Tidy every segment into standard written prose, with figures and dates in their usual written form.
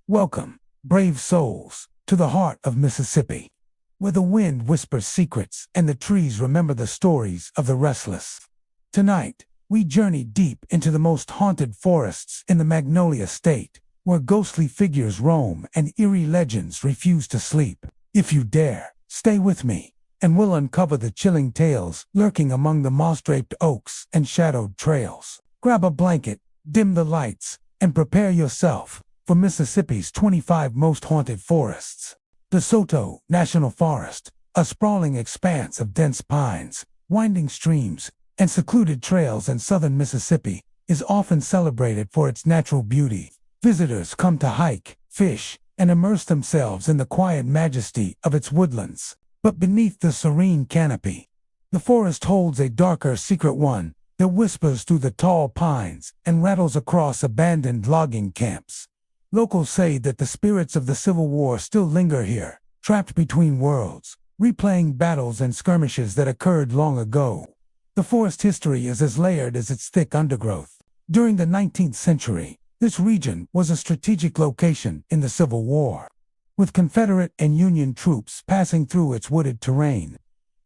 Welcome, brave souls, to the heart of Mississippi, where the wind whispers secrets and the trees remember the stories of the restless. Tonight, we journey deep into the most haunted forests in the Magnolia State, where ghostly figures roam and eerie legends refuse to sleep. If you dare, stay with me, and we'll uncover the chilling tales lurking among the moss-draped oaks and shadowed trails. Grab a blanket, dim the lights, and prepare yourself for Mississippi's 25 most haunted forests. The Soto National Forest, a sprawling expanse of dense pines, winding streams, and secluded trails in southern Mississippi, is often celebrated for its natural beauty. Visitors come to hike, fish, and immerse themselves in the quiet majesty of its woodlands. But beneath the serene canopy, the forest holds a darker secret, one that whispers through the tall pines and rattles across abandoned logging camps. Locals say that the spirits of the Civil War still linger here, trapped between worlds, replaying battles and skirmishes that occurred long ago. The forest history is as layered as its thick undergrowth. During the 19th century, this region was a strategic location in the Civil War, with Confederate and Union troops passing through its wooded terrain.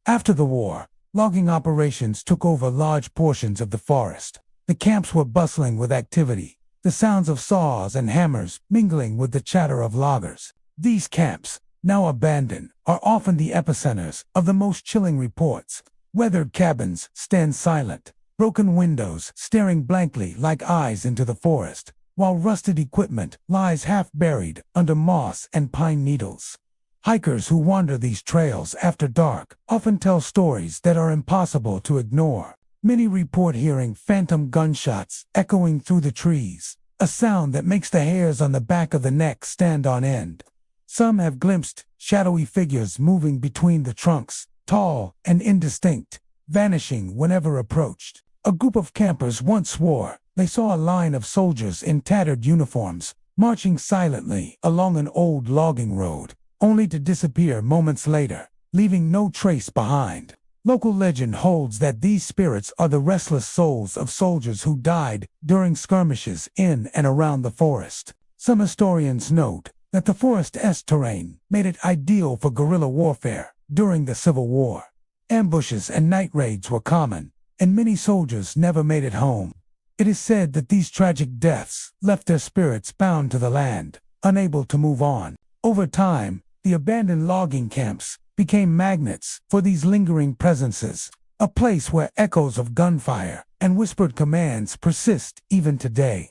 After the war, logging operations took over large portions of the forest. The camps were bustling with activity, the sounds of saws and hammers mingling with the chatter of loggers. These camps, now abandoned, are often the epicenters of the most chilling reports. Weathered cabins stand silent, broken windows staring blankly like eyes into the forest, while rusted equipment lies half-buried under moss and pine needles. Hikers who wander these trails after dark often tell stories that are impossible to ignore. Many report hearing phantom gunshots echoing through the trees, a sound that makes the hairs on the back of the neck stand on end. Some have glimpsed shadowy figures moving between the trunks, tall and indistinct, vanishing whenever approached. A group of campers once swore they saw a line of soldiers in tattered uniforms marching silently along an old logging road, only to disappear moments later, leaving no trace behind. Local legend holds that these spirits are the restless souls of soldiers who died during skirmishes in and around the forest. Some historians note that the forest's terrain made it ideal for guerrilla warfare during the Civil War. Ambushes and night raids were common, and many soldiers never made it home. It is said that these tragic deaths left their spirits bound to the land, unable to move on. Over time, the abandoned logging camps became magnets for these lingering presences, a place where echoes of gunfire and whispered commands persist even today.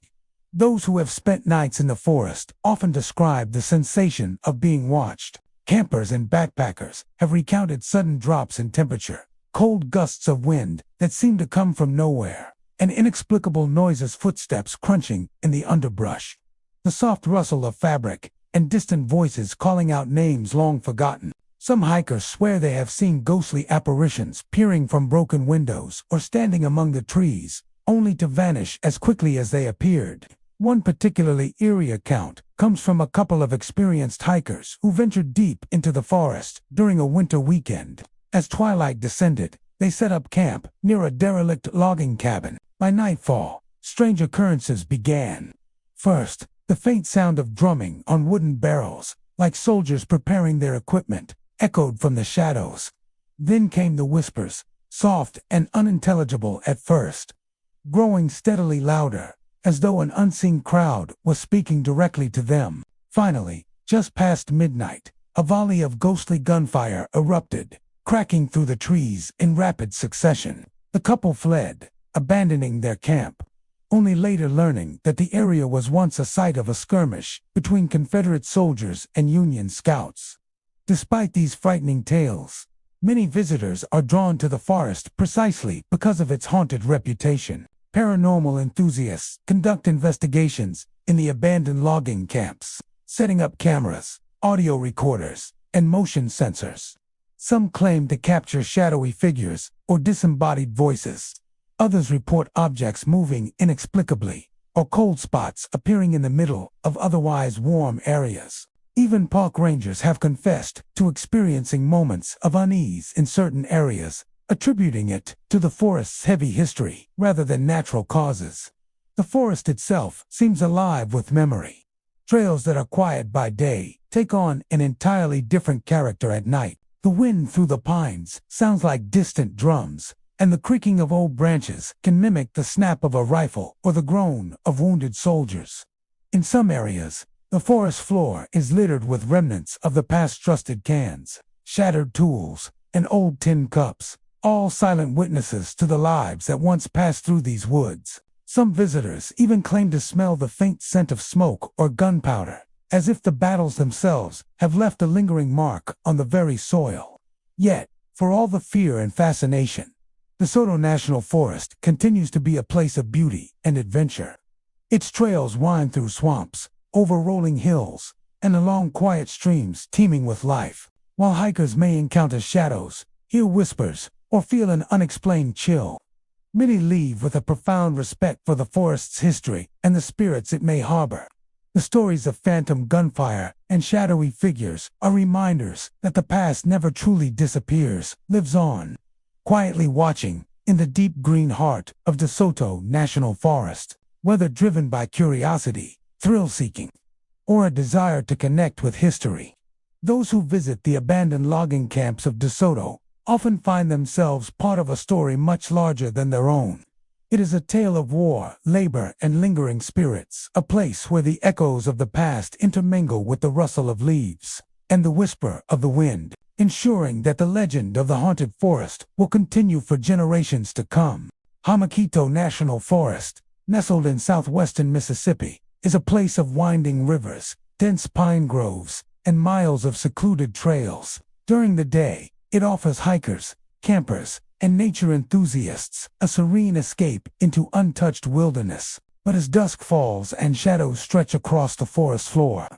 Those who have spent nights in the forest often describe the sensation of being watched. Campers and backpackers have recounted sudden drops in temperature, cold gusts of wind that seem to come from nowhere, and inexplicable noises, footsteps crunching in the underbrush, the soft rustle of fabric, and distant voices calling out names long forgotten. Some hikers swear they have seen ghostly apparitions peering from broken windows or standing among the trees, only to vanish as quickly as they appeared. One particularly eerie account comes from a couple of experienced hikers who ventured deep into the forest during a winter weekend. As twilight descended, they set up camp near a derelict logging cabin. By nightfall, strange occurrences began. First, the faint sound of drumming on wooden barrels, like soldiers preparing their equipment, echoed from the shadows. Then came the whispers, soft and unintelligible at first, growing steadily louder, as though an unseen crowd was speaking directly to them. Finally, just past midnight, a volley of ghostly gunfire erupted, cracking through the trees in rapid succession. The couple fled, abandoning their camp, only later learning that the area was once a site of a skirmish between Confederate soldiers and Union scouts. Despite these frightening tales, many visitors are drawn to the forest precisely because of its haunted reputation. Paranormal enthusiasts conduct investigations in the abandoned logging camps, setting up cameras, audio recorders, and motion sensors. Some claim to capture shadowy figures or disembodied voices. Others report objects moving inexplicably, or cold spots appearing in the middle of otherwise warm areas. Even park rangers have confessed to experiencing moments of unease in certain areas, attributing it to the forest's heavy history rather than natural causes. The forest itself seems alive with memory. Trails that are quiet by day take on an entirely different character at night. The wind through the pines sounds like distant drums, and the creaking of old branches can mimic the snap of a rifle or the groan of wounded soldiers. In some areas, the forest floor is littered with remnants of the past trusted cans, shattered tools, and old tin cups, all silent witnesses to the lives that once passed through these woods. Some visitors even claim to smell the faint scent of smoke or gunpowder, as if the battles themselves have left a lingering mark on the very soil. Yet, for all the fear and fascination, DeSoto National Forest continues to be a place of beauty and adventure. Its trails wind through swamps, over rolling hills, and along quiet streams teeming with life. While hikers may encounter shadows, hear whispers, or feel an unexplained chill, many leave with a profound respect for the forest's history and the spirits it may harbor. The stories of phantom gunfire and shadowy figures are reminders that the past never truly disappears, lives on, quietly watching in the deep green heart of DeSoto National Forest. Whether driven by curiosity, thrill-seeking, or a desire to connect with history, those who visit the abandoned logging camps of DeSoto often find themselves part of a story much larger than their own. It is a tale of war, labor, and lingering spirits, a place where the echoes of the past intermingle with the rustle of leaves and the whisper of the wind, ensuring that the legend of the haunted forest will continue for generations to come. Hamakito National Forest, nestled in southwestern Mississippi, is a place of winding rivers, dense pine groves, and miles of secluded trails. During the day, it offers hikers, campers, and nature enthusiasts a serene escape into untouched wilderness. But as dusk falls and shadows stretch across the forest floor,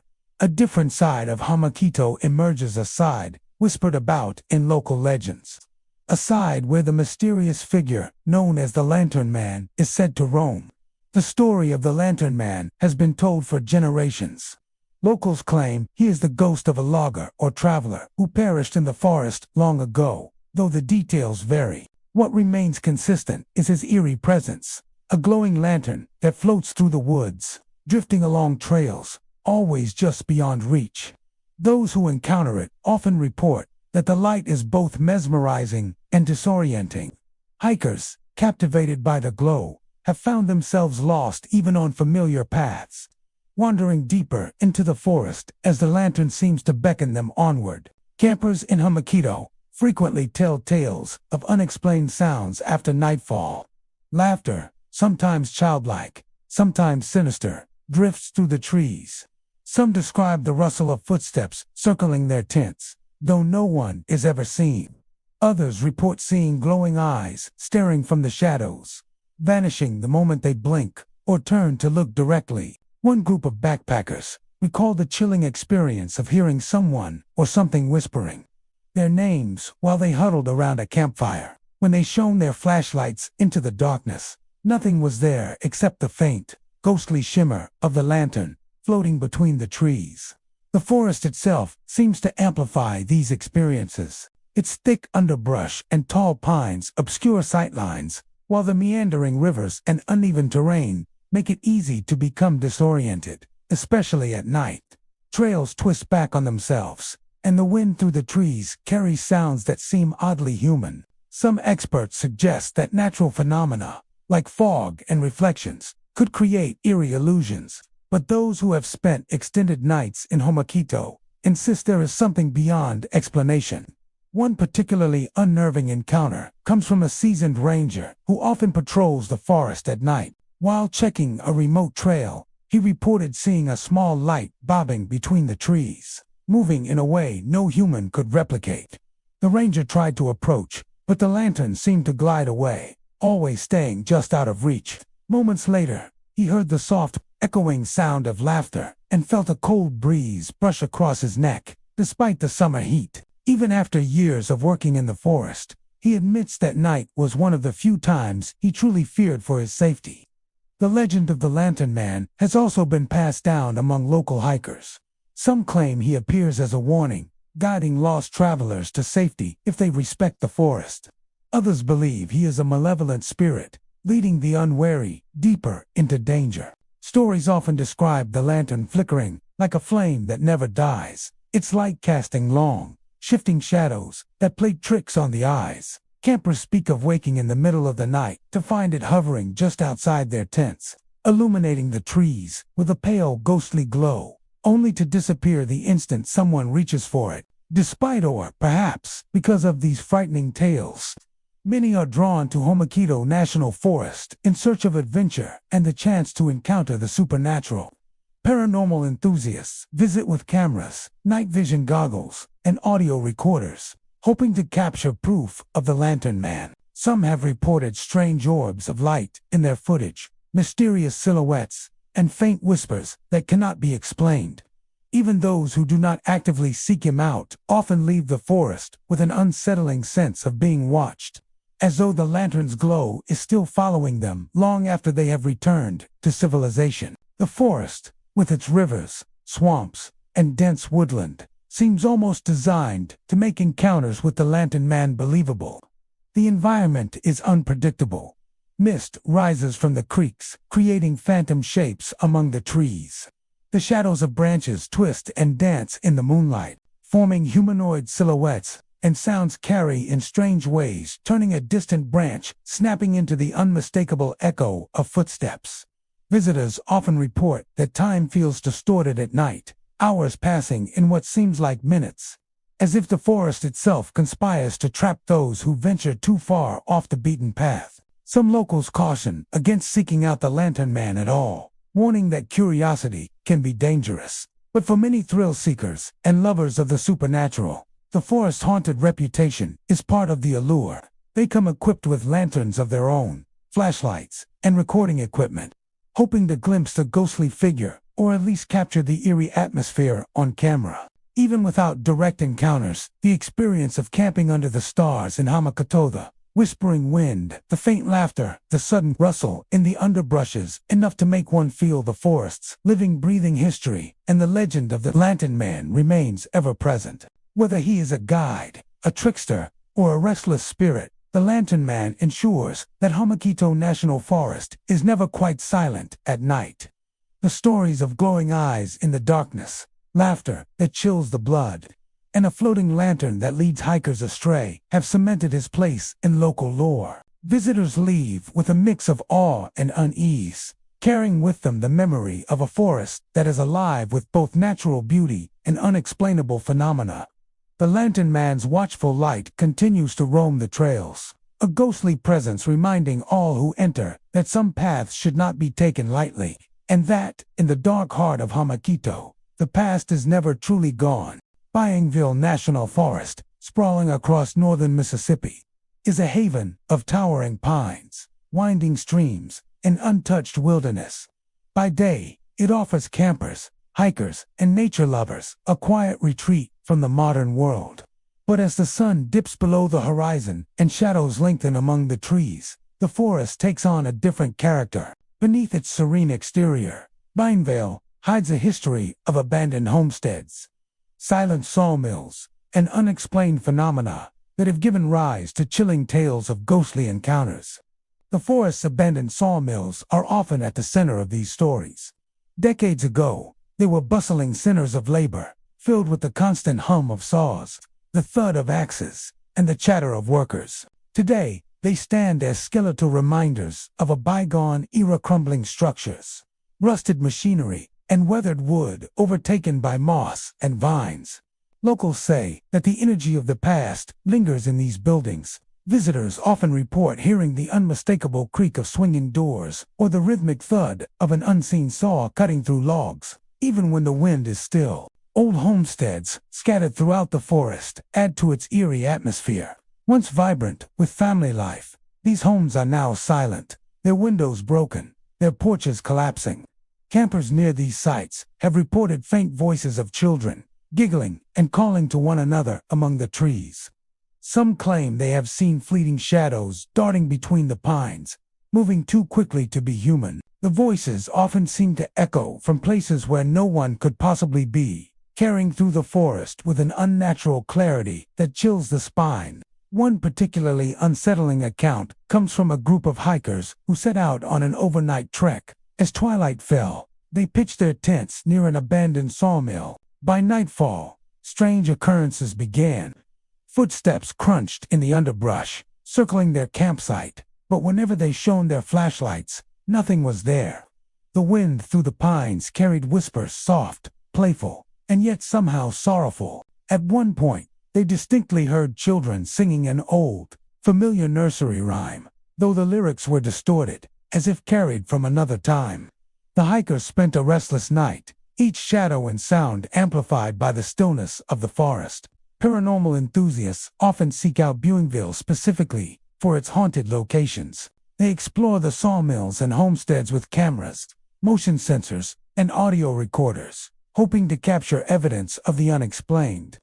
a different side of Hamakito emerges, a side whispered about in local legends. A side where the mysterious figure known as the Lantern Man is said to roam. The story of the Lantern Man has been told for generations. Locals claim he is the ghost of a logger or traveler who perished in the forest long ago, though the details vary. What remains consistent is his eerie presence, a glowing lantern that floats through the woods, drifting along trails, always just beyond reach. Those who encounter it often report that the light is both mesmerizing and disorienting. Hikers, captivated by the glow, have found themselves lost even on familiar paths, wandering deeper into the forest as the lantern seems to beckon them onward. Campers in Hamakito frequently tell tales of unexplained sounds after nightfall. Laughter, sometimes childlike, sometimes sinister, drifts through the trees. Some describe the rustle of footsteps circling their tents, though no one is ever seen. Others report seeing glowing eyes staring from the shadows, vanishing the moment they blink or turn to look directly. One group of backpackers recall the chilling experience of hearing someone or something whispering their names while they huddled around a campfire. When they shone their flashlights into the darkness, nothing was there except the faint, ghostly shimmer of the lantern floating between the trees. The forest itself seems to amplify these experiences. Its thick underbrush and tall pines obscure sightlines, while the meandering rivers and uneven terrain make it easy to become disoriented, especially at night. Trails twist back on themselves, and the wind through the trees carries sounds that seem oddly human. Some experts suggest that natural phenomena, like fog and reflections, could create eerie illusions, but those who have spent extended nights in Hamakito insist there is something beyond explanation. One particularly unnerving encounter comes from a seasoned ranger who often patrols the forest at night. While checking a remote trail, he reported seeing a small light bobbing between the trees, moving in a way no human could replicate. The ranger tried to approach, but the lantern seemed to glide away, always staying just out of reach. Moments later, he heard the soft, echoing sound of laughter and felt a cold breeze brush across his neck. Despite the summer heat, even after years of working in the forest, he admits that night was one of the few times he truly feared for his safety. The legend of the Lantern Man has also been passed down among local hikers. Some claim he appears as a warning, guiding lost travelers to safety if they respect the forest. Others believe he is a malevolent spirit, leading the unwary deeper into danger. Stories often describe the lantern flickering like a flame that never dies, its light casting long, shifting shadows that play tricks on the eyes. Campers speak of waking in the middle of the night to find it hovering just outside their tents, illuminating the trees with a pale, ghostly glow, only to disappear the instant someone reaches for it. Despite or, perhaps, because of these frightening tales, many are drawn to Homokito National Forest in search of adventure and the chance to encounter the supernatural. Paranormal enthusiasts visit with cameras, night vision goggles, and audio recorders, hoping to capture proof of the Lantern Man. Some have reported strange orbs of light in their footage, mysterious silhouettes, and faint whispers that cannot be explained. Even those who do not actively seek him out often leave the forest with an unsettling sense of being watched, as though the lantern's glow is still following them long after they have returned to civilization. The forest, with its rivers, swamps, and dense woodland, seems almost designed to make encounters with the Lantern Man believable. The environment is unpredictable. Mist rises from the creeks, creating phantom shapes among the trees. The shadows of branches twist and dance in the moonlight, forming humanoid silhouettes, and sounds carry in strange ways, turning a distant branch, snapping into the unmistakable echo of footsteps. Visitors often report that time feels distorted at night, hours passing in what seems like minutes, as if the forest itself conspires to trap those who venture too far off the beaten path. Some locals caution against seeking out the Lantern Man at all, warning that curiosity can be dangerous. But for many thrill seekers and lovers of the supernatural, the forest's haunted reputation is part of the allure. They come equipped with lanterns of their own, flashlights, and recording equipment, hoping to glimpse the ghostly figure or at least capture the eerie atmosphere on camera. Even without direct encounters, the experience of camping under the stars in Hamakito, the whispering wind, the faint laughter, the sudden rustle in the underbrushes, enough to make one feel the forest's living, breathing history, and the legend of the Lantern Man remains ever present. Whether he is a guide, a trickster, or a restless spirit, the Lantern Man ensures that Homokito National Forest is never quite silent at night. The stories of glowing eyes in the darkness, laughter that chills the blood, and a floating lantern that leads hikers astray have cemented his place in local lore. Visitors leave with a mix of awe and unease, carrying with them the memory of a forest that is alive with both natural beauty and unexplainable phenomena. The Lantern Man's watchful light continues to roam the trails, a ghostly presence reminding all who enter that some paths should not be taken lightly, and that, in the dark heart of Hamakito, the past is never truly gone. Byingville National Forest, sprawling across northern Mississippi, is a haven of towering pines, winding streams, and untouched wilderness. By day, it offers campers, hikers, and nature lovers a quiet retreat from the modern world. But as the sun dips below the horizon and shadows lengthen among the trees, the forest takes on a different character. Beneath its serene exterior, Byingville hides a history of abandoned homesteads, silent sawmills, and unexplained phenomena that have given rise to chilling tales of ghostly encounters. The forest's abandoned sawmills are often at the center of these stories. Decades ago, they were bustling centers of labor, filled with the constant hum of saws, the thud of axes, and the chatter of workers. Today, they stand as skeletal reminders of a bygone-era crumbling structures, rusted machinery, and weathered wood overtaken by moss and vines. Locals say that the energy of the past lingers in these buildings. Visitors often report hearing the unmistakable creak of swinging doors or the rhythmic thud of an unseen saw cutting through logs, even when the wind is still. Old homesteads, scattered throughout the forest, add to its eerie atmosphere. Once vibrant with family life, these homes are now silent, their windows broken, their porches collapsing. Campers near these sites have reported faint voices of children, giggling and calling to one another among the trees. Some claim they have seen fleeting shadows darting between the pines, moving too quickly to be human. The voices often seem to echo from places where no one could possibly be, carrying through the forest with an unnatural clarity that chills the spine. One particularly unsettling account comes from a group of hikers who set out on an overnight trek, As twilight fell, they pitched their tents near an abandoned sawmill. By nightfall, strange occurrences began. Footsteps crunched in the underbrush, circling their campsite, but whenever they shone their flashlights, nothing was there. The wind through the pines carried whispers, soft, playful, and yet somehow sorrowful. At one point, they distinctly heard children singing an old, familiar nursery rhyme, though the lyrics were distorted, as if carried from another time. The hikers spent a restless night, each shadow and sound amplified by the stillness of the forest. Paranormal enthusiasts often seek out Buingville specifically for its haunted locations. They explore the sawmills and homesteads with cameras, motion sensors, and audio recorders, hoping to capture evidence of the unexplained.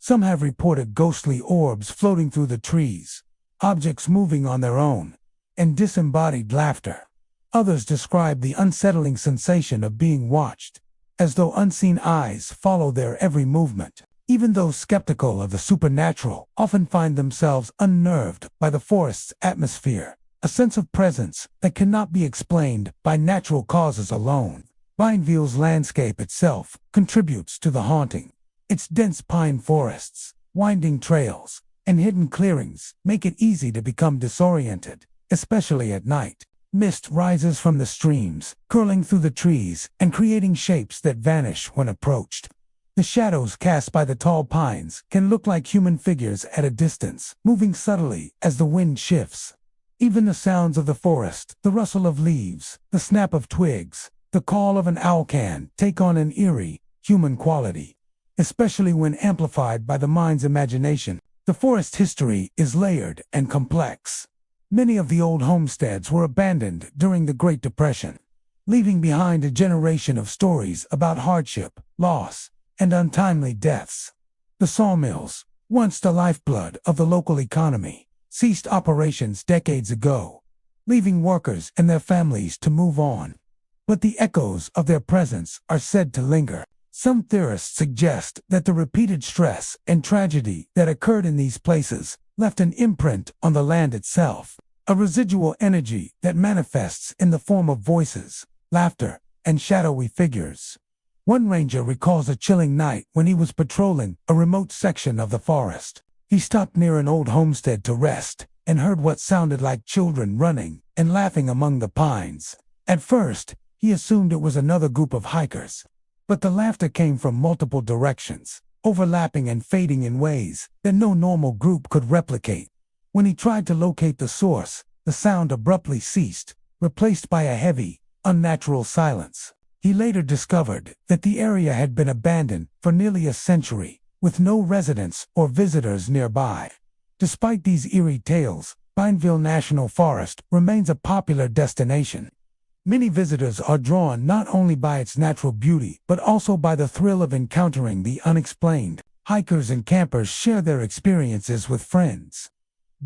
Some have reported ghostly orbs floating through the trees, objects moving on their own, and disembodied laughter. Others describe the unsettling sensation of being watched, as though unseen eyes follow their every movement. Even those skeptical of the supernatural often find themselves unnerved by the forest's atmosphere, a sense of presence that cannot be explained by natural causes alone. Buingville's landscape itself contributes to the haunting. Its dense pine forests, winding trails, and hidden clearings make it easy to become disoriented, especially at night. Mist rises from the streams, curling through the trees and creating shapes that vanish when approached. The shadows cast by the tall pines can look like human figures at a distance, moving subtly as the wind shifts. Even the sounds of the forest, the rustle of leaves, the snap of twigs, the call of an owl can take on an eerie, human quality, especially when amplified by the mind's imagination. The forest history is layered and complex. Many of the old homesteads were abandoned during the Great Depression, leaving behind a generation of stories about hardship, loss, and untimely deaths. The sawmills, once the lifeblood of the local economy, ceased operations decades ago, leaving workers and their families to move on. But the echoes of their presence are said to linger. Some theorists suggest that the repeated stress and tragedy that occurred in these places left an imprint on the land itself, a residual energy that manifests in the form of voices, laughter, and shadowy figures. One ranger recalls a chilling night when he was patrolling a remote section of the forest. He stopped near an old homestead to rest and heard what sounded like children running and laughing among the pines. At first, he assumed it was another group of hikers, but the laughter came from multiple directions, overlapping and fading in ways that no normal group could replicate. When he tried to locate the source, the sound abruptly ceased, replaced by a heavy, unnatural silence. He later discovered that the area had been abandoned for nearly a century, with no residents or visitors nearby. Despite these eerie tales, Buingville National Forest remains a popular destination. Many visitors are drawn not only by its natural beauty, but also by the thrill of encountering the unexplained. Hikers and campers share their experiences with friends,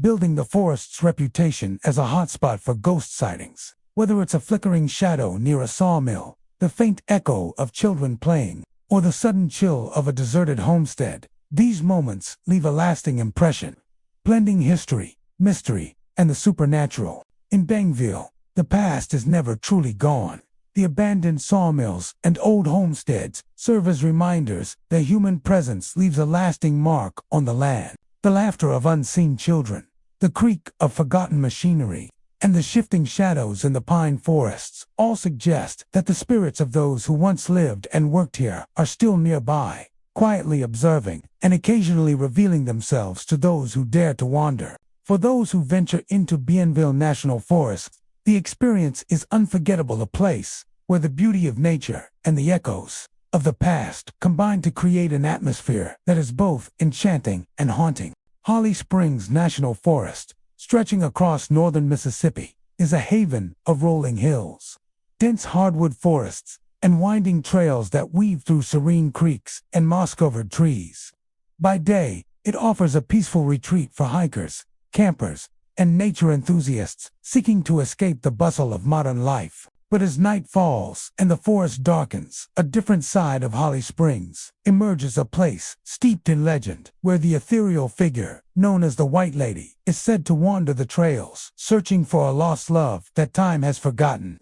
building the forest's reputation as a hotspot for ghost sightings. Whether it's a flickering shadow near a sawmill, the faint echo of children playing, or the sudden chill of a deserted homestead, these moments leave a lasting impression, blending history, mystery, and the supernatural. In Buingville, the past is never truly gone. The abandoned sawmills and old homesteads serve as reminders that human presence leaves a lasting mark on the land. The laughter of unseen children, the creak of forgotten machinery, and the shifting shadows in the pine forests all suggest that the spirits of those who once lived and worked here are still nearby, quietly observing and occasionally revealing themselves to those who dare to wander. For those who venture into Buingville National Forest, the experience is unforgettable, a place where the beauty of nature and the echoes of the past combine to create an atmosphere that is both enchanting and haunting. Holly Springs National Forest, stretching across northern Mississippi, is a haven of rolling hills, dense hardwood forests, and winding trails that weave through serene creeks and moss-covered trees. By day, it offers a peaceful retreat for hikers, campers, and nature enthusiasts seeking to escape the bustle of modern life. But as night falls and the forest darkens, a different side of Holly Springs emerges, a place steeped in legend, where the ethereal figure, known as the White Lady, is said to wander the trails, searching for a lost love that time has forgotten.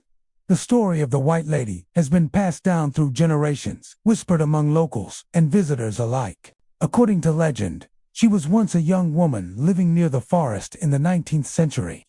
The story of the White Lady has been passed down through generations, whispered among locals and visitors alike. According to legend, she was once a young woman living near the forest in the 19th century.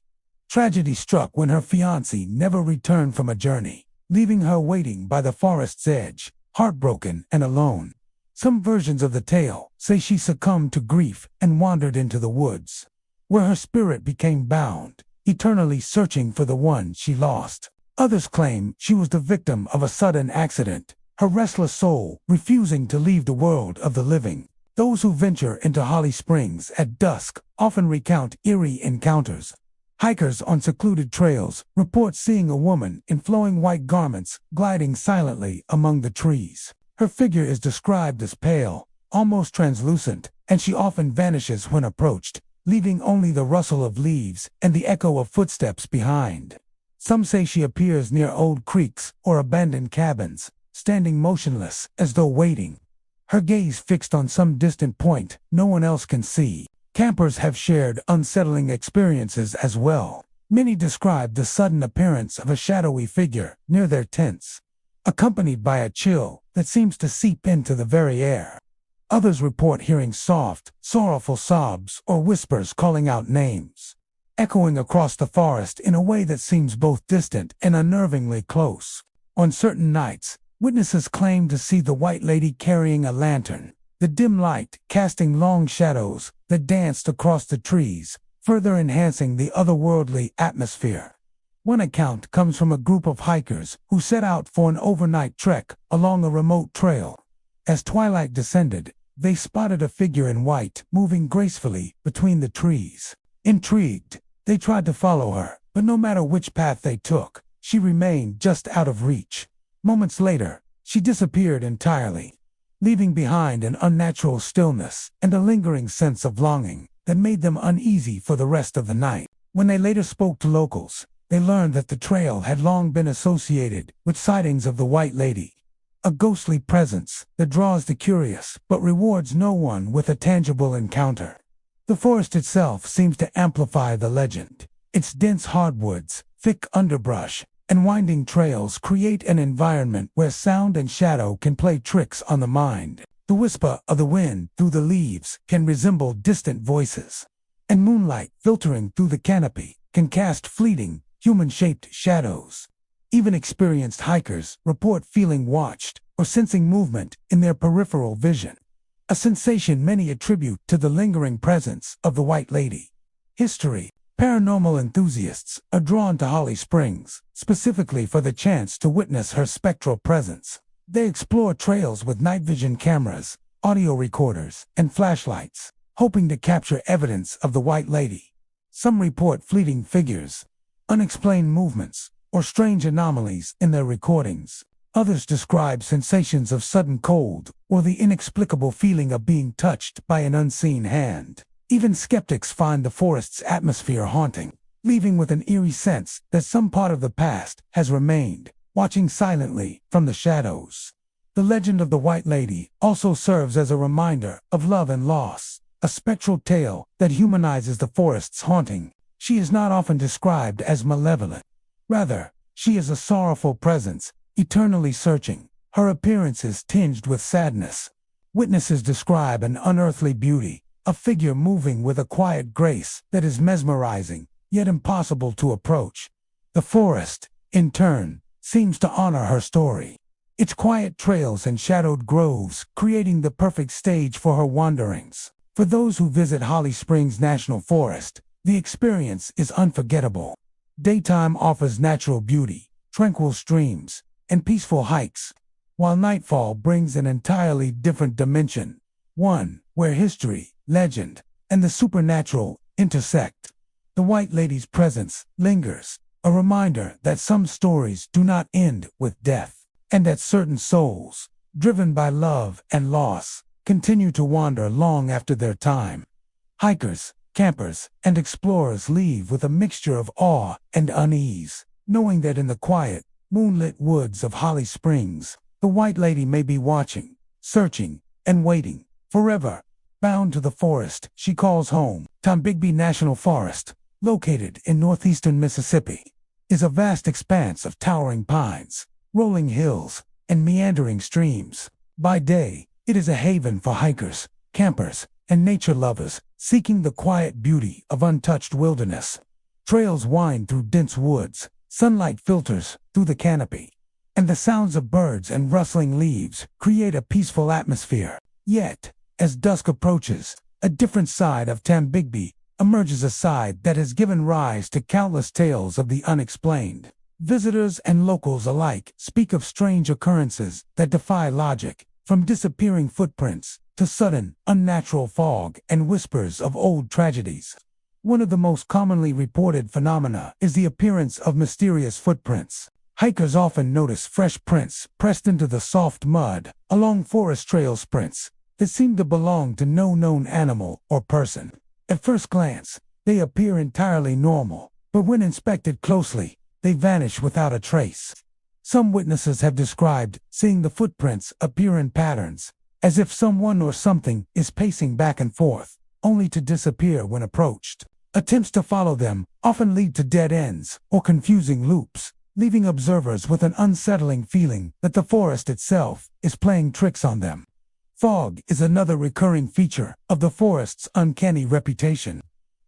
Tragedy struck when her fiancé never returned from a journey, leaving her waiting by the forest's edge, heartbroken and alone. Some versions of the tale say she succumbed to grief and wandered into the woods, where her spirit became bound, eternally searching for the one she lost. Others claim she was the victim of a sudden accident, her restless soul refusing to leave the world of the living. Those who venture into Holly Springs at dusk often recount eerie encounters. Hikers on secluded trails report seeing a woman in flowing white garments gliding silently among the trees. Her figure is described as pale, almost translucent, and she often vanishes when approached, leaving only the rustle of leaves and the echo of footsteps behind. Some say she appears near old creeks or abandoned cabins, standing motionless as though waiting, her gaze fixed on some distant point no one else can see. Campers have shared unsettling experiences as well. Many describe the sudden appearance of a shadowy figure near their tents, accompanied by a chill that seems to seep into the very air. Others report hearing soft, sorrowful sobs or whispers calling out names, echoing across the forest in a way that seems both distant and unnervingly close. On certain nights, witnesses claim to see the White Lady carrying a lantern, the dim light casting long shadows that danced across the trees, further enhancing the otherworldly atmosphere. One account comes from a group of hikers who set out for an overnight trek along a remote trail. As twilight descended, they spotted a figure in white moving gracefully between the trees. Intrigued, they tried to follow her, but no matter which path they took, she remained just out of reach. Moments later, she disappeared entirely, leaving behind an unnatural stillness and a lingering sense of longing that made them uneasy for the rest of the night. When they later spoke to locals, they learned that the trail had long been associated with sightings of the White Lady, a ghostly presence that draws the curious but rewards no one with a tangible encounter. The forest itself seems to amplify the legend. Its dense hardwoods, thick underbrush, and winding trails create an environment where sound and shadow can play tricks on the mind. The whisper of the wind through the leaves can resemble distant voices, and moonlight filtering through the canopy can cast fleeting, human-shaped shadows. Even experienced hikers report feeling watched or sensing movement in their peripheral vision, a sensation many attribute to the lingering presence of the White Lady. History. Paranormal enthusiasts are drawn to Holly Springs, specifically for the chance to witness her spectral presence. They explore trails with night vision cameras, audio recorders, and flashlights, hoping to capture evidence of the White Lady. Some report fleeting figures, unexplained movements, or strange anomalies in their recordings. Others describe sensations of sudden cold or the inexplicable feeling of being touched by an unseen hand. Even skeptics find the forest's atmosphere haunting, leaving with an eerie sense that some part of the past has remained, watching silently from the shadows. The legend of the White Lady also serves as a reminder of love and loss, a spectral tale that humanizes the forest's haunting. She is not often described as malevolent. Rather, she is a sorrowful presence, eternally searching. Her appearance is tinged with sadness. Witnesses describe an unearthly beauty, a figure moving with a quiet grace that is mesmerizing, yet impossible to approach. The forest, in turn, seems to honor her story, its quiet trails and shadowed groves creating the perfect stage for her wanderings. For those who visit Holly Springs National Forest, the experience is unforgettable. Daytime offers natural beauty, tranquil streams, and peaceful hikes, while nightfall brings an entirely different dimension, one where history, legend, and the supernatural intersect. The White Lady's presence lingers, a reminder that some stories do not end with death, and that certain souls, driven by love and loss, continue to wander long after their time. Hikers, campers, and explorers leave with a mixture of awe and unease, knowing that in the quiet, moonlit woods of Holly Springs, the White Lady may be watching, searching, and waiting. Forever, bound to the forest she calls home, Tombigbee National Forest, located in northeastern Mississippi. is a vast expanse of towering pines, rolling hills, and meandering streams. By day, it is a haven for hikers, campers, and nature lovers seeking the quiet beauty of untouched wilderness. Trails wind through dense woods, sunlight filters through the canopy, and the sounds of birds and rustling leaves create a peaceful atmosphere. Yet, as dusk approaches, a different side of Tambigby emerges, a side that has given rise to countless tales of the unexplained. Visitors and locals alike speak of strange occurrences that defy logic, from disappearing footprints to sudden, unnatural fog and whispers of old tragedies. One of the most commonly reported phenomena is the appearance of mysterious footprints. Hikers often notice fresh prints pressed into the soft mud along forest trail sprints that seem to belong to no known animal or person. At first glance, they appear entirely normal, but when inspected closely, they vanish without a trace. Some witnesses have described seeing the footprints appear in patterns, as if someone or something is pacing back and forth, only to disappear when approached. Attempts to follow them often lead to dead ends or confusing loops, leaving observers with an unsettling feeling that the forest itself is playing tricks on them. Fog is another recurring feature of the forest's uncanny reputation.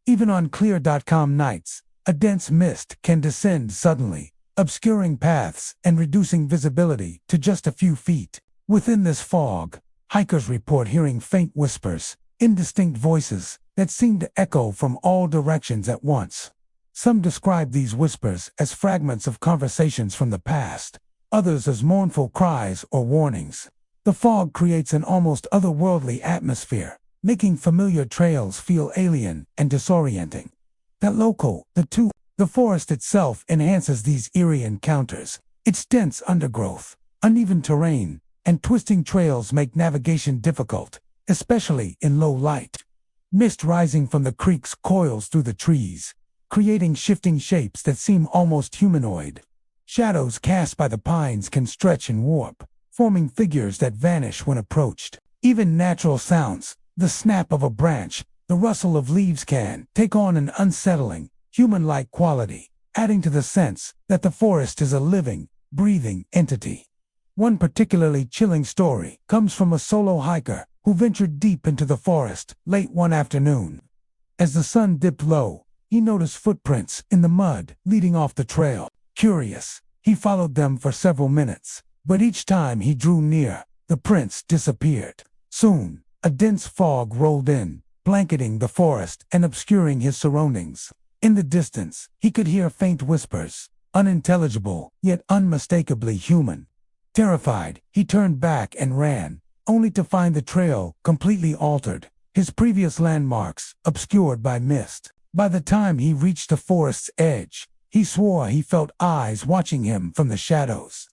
Even on clear.com nights, a dense mist can descend suddenly, obscuring paths and reducing visibility to just a few feet. Within this fog, hikers report hearing faint whispers, indistinct voices that seem to echo from all directions at once. Some describe these whispers as fragments of conversations from the past, others as mournful cries or warnings. The fog creates an almost otherworldly atmosphere, making familiar trails feel alien and disorienting. The forest itself enhances these eerie encounters. Its dense undergrowth, uneven terrain, and twisting trails make navigation difficult, especially in low light. Mist rising from the creeks coils through the trees, creating shifting shapes that seem almost humanoid. Shadows cast by the pines can stretch and warp, forming figures that vanish when approached. Even natural sounds, the snap of a branch, the rustle of leaves can take on an unsettling, human-like quality, adding to the sense that the forest is a living, breathing entity. One particularly chilling story comes from a solo hiker who ventured deep into the forest late one afternoon. As the sun dipped low, he noticed footprints in the mud leading off the trail. Curious, he followed them for several minutes, but each time he drew near, the prints disappeared. Soon, a dense fog rolled in, blanketing the forest and obscuring his surroundings. In the distance, he could hear faint whispers, unintelligible, yet unmistakably human. Terrified, he turned back and ran, only to find the trail completely altered, his previous landmarks obscured by mist. By the time he reached the forest's edge, he swore he felt eyes watching him from the shadows.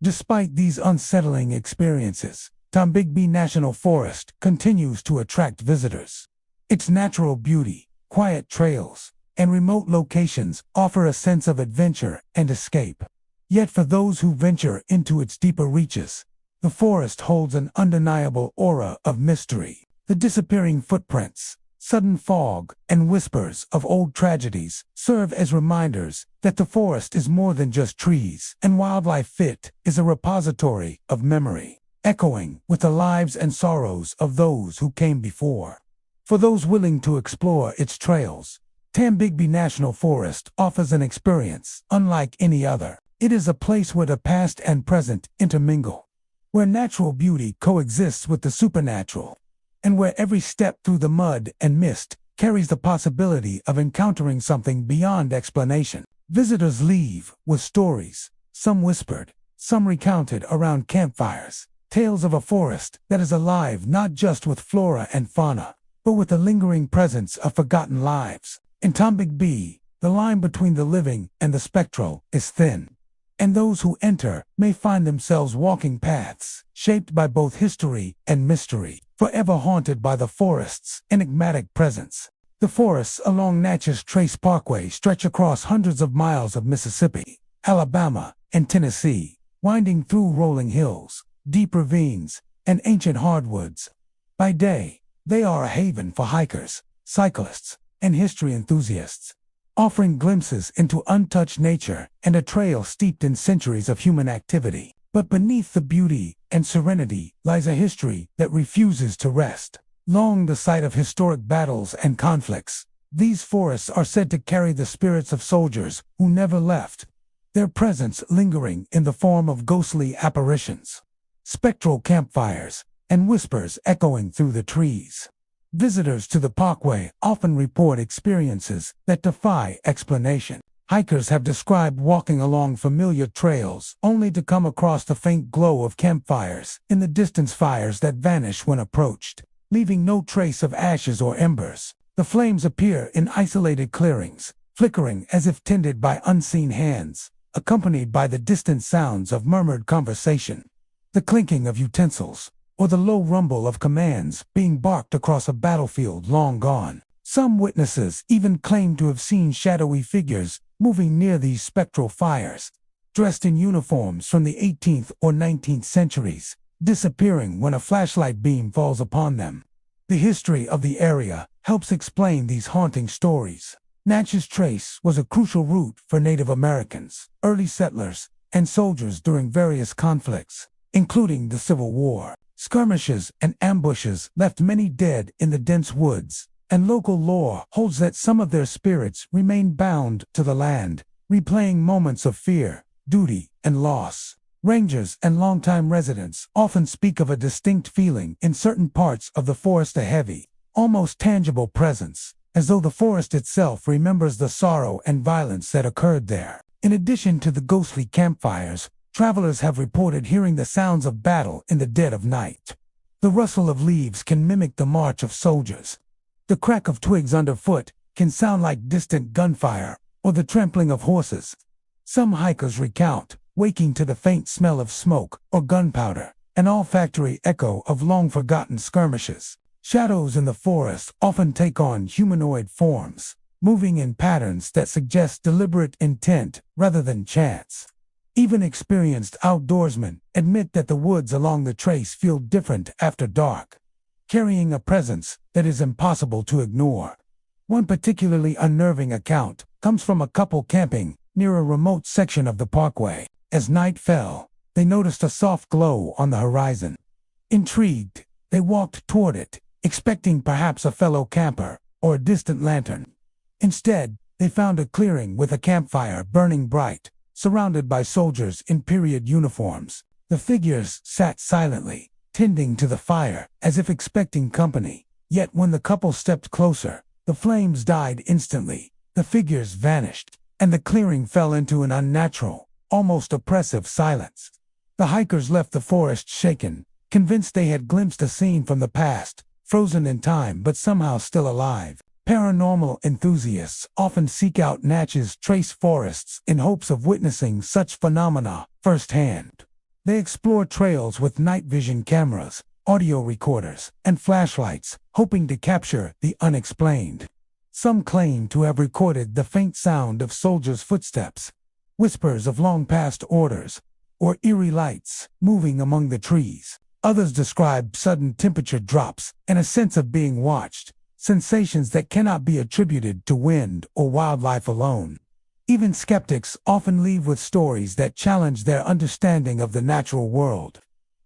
Despite these unsettling experiences, Tambigby National Forest continues to attract visitors. Its natural beauty, quiet trails, and remote locations offer a sense of adventure and escape. Yet for those who venture into its deeper reaches, the forest holds an undeniable aura of mystery. The disappearing footprints, sudden fog, and whispers of old tragedies serve as reminders that the forest is more than just trees and wildlife. It is a repository of memory, echoing with the lives and sorrows of those who came before. For those willing to explore its trails, Tambigby National Forest offers an experience unlike any other. It is a place where the past and present intermingle, where natural beauty coexists with the supernatural, and where every step through the mud and mist carries the possibility of encountering something beyond explanation. Visitors leave with stories, some whispered, some recounted around campfires, tales of a forest that is alive not just with flora and fauna, but with the lingering presence of forgotten lives. In Tambigby, the line between the living and the spectral is thin, and those who enter may find themselves walking paths shaped by both history and mystery, forever haunted by the forest's enigmatic presence. The forests along Natchez Trace Parkway stretch across hundreds of miles of Mississippi, Alabama, and Tennessee, winding through rolling hills, deep ravines, and ancient hardwoods. By day, they are a haven for hikers, cyclists, and history enthusiasts. offering glimpses into untouched nature and a trail steeped in centuries of human activity. But beneath the beauty and serenity lies a history that refuses to rest. Long the site of historic battles and conflicts, these forests are said to carry the spirits of soldiers who never left, their presence lingering in the form of ghostly apparitions, spectral campfires, and whispers echoing through the trees. Visitors to the parkway often report experiences that defy explanation. Hikers have described walking along familiar trails only to come across the faint glow of campfires in the distance, fires that vanish when approached, leaving no trace of ashes or embers. The flames appear in isolated clearings, flickering as if tended by unseen hands, accompanied by the distant sounds of murmured conversation, the clinking of utensils, or the low rumble of commands being barked across a battlefield long gone. Some witnesses even claim to have seen shadowy figures moving near these spectral fires, dressed in uniforms from the 18th or 19th centuries, disappearing when a flashlight beam falls upon them. The history of the area helps explain these haunting stories. Natchez Trace was a crucial route for Native Americans, early settlers, and soldiers during various conflicts, including the Civil War. Skirmishes and ambushes left many dead in the dense woods, and local lore holds that some of their spirits remain bound to the land, replaying moments of fear, duty, and loss. Rangers and longtime residents often speak of a distinct feeling in certain parts of the forest, a heavy, almost tangible presence, as though the forest itself remembers the sorrow and violence that occurred there. In addition to the ghostly campfires, travelers have reported hearing the sounds of battle in the dead of night. The rustle of leaves can mimic the march of soldiers. The crack of twigs underfoot can sound like distant gunfire or the trampling of horses. Some hikers recount waking to the faint smell of smoke or gunpowder, an olfactory echo of long-forgotten skirmishes. Shadows in the forest often take on humanoid forms, moving in patterns that suggest deliberate intent rather than chance. Even experienced outdoorsmen admit that the woods along the trace feel different after dark, carrying a presence that is impossible to ignore. One particularly unnerving account comes from a couple camping near a remote section of the parkway. As night fell, they noticed a soft glow on the horizon. Intrigued, they walked toward it, expecting perhaps a fellow camper or a distant lantern. Instead, they found a clearing with a campfire burning bright, surrounded by soldiers in period uniforms. The figures sat silently, tending to the fire as if expecting company. Yet when the couple stepped closer, the flames died instantly, the figures vanished, and the clearing fell into an unnatural, almost oppressive silence. The hikers left the forest shaken, convinced they had glimpsed a scene from the past, frozen in time but somehow still alive. Paranormal enthusiasts often seek out Natchez Trace forests in hopes of witnessing such phenomena firsthand. They explore trails with night vision cameras, audio recorders, and flashlights, hoping to capture the unexplained. Some claim to have recorded the faint sound of soldiers' footsteps, whispers of long-past orders, or eerie lights moving among the trees. Others describe sudden temperature drops and a sense of being watched, sensations that cannot be attributed to wind or wildlife alone. Even skeptics often leave with stories that challenge their understanding of the natural world.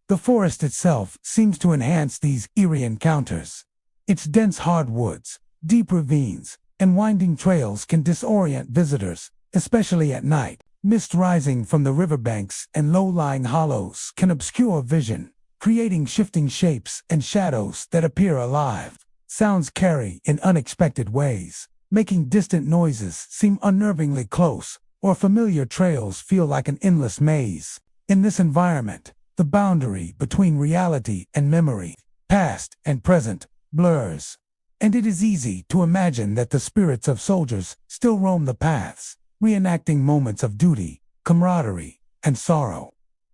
The forest itself seems to enhance these eerie encounters. Its dense hardwoods, deep ravines, and winding trails can disorient visitors, especially at night. Mist rising from the riverbanks and low-lying hollows can obscure vision, creating shifting shapes and shadows that appear alive. Sounds carry in unexpected ways, making distant noises seem unnervingly close, or familiar trails feel like an endless maze. In this environment, the boundary between reality and memory, past and present, blurs, and it is easy to imagine that the spirits of soldiers still roam the paths, reenacting moments of duty, camaraderie, and sorrow.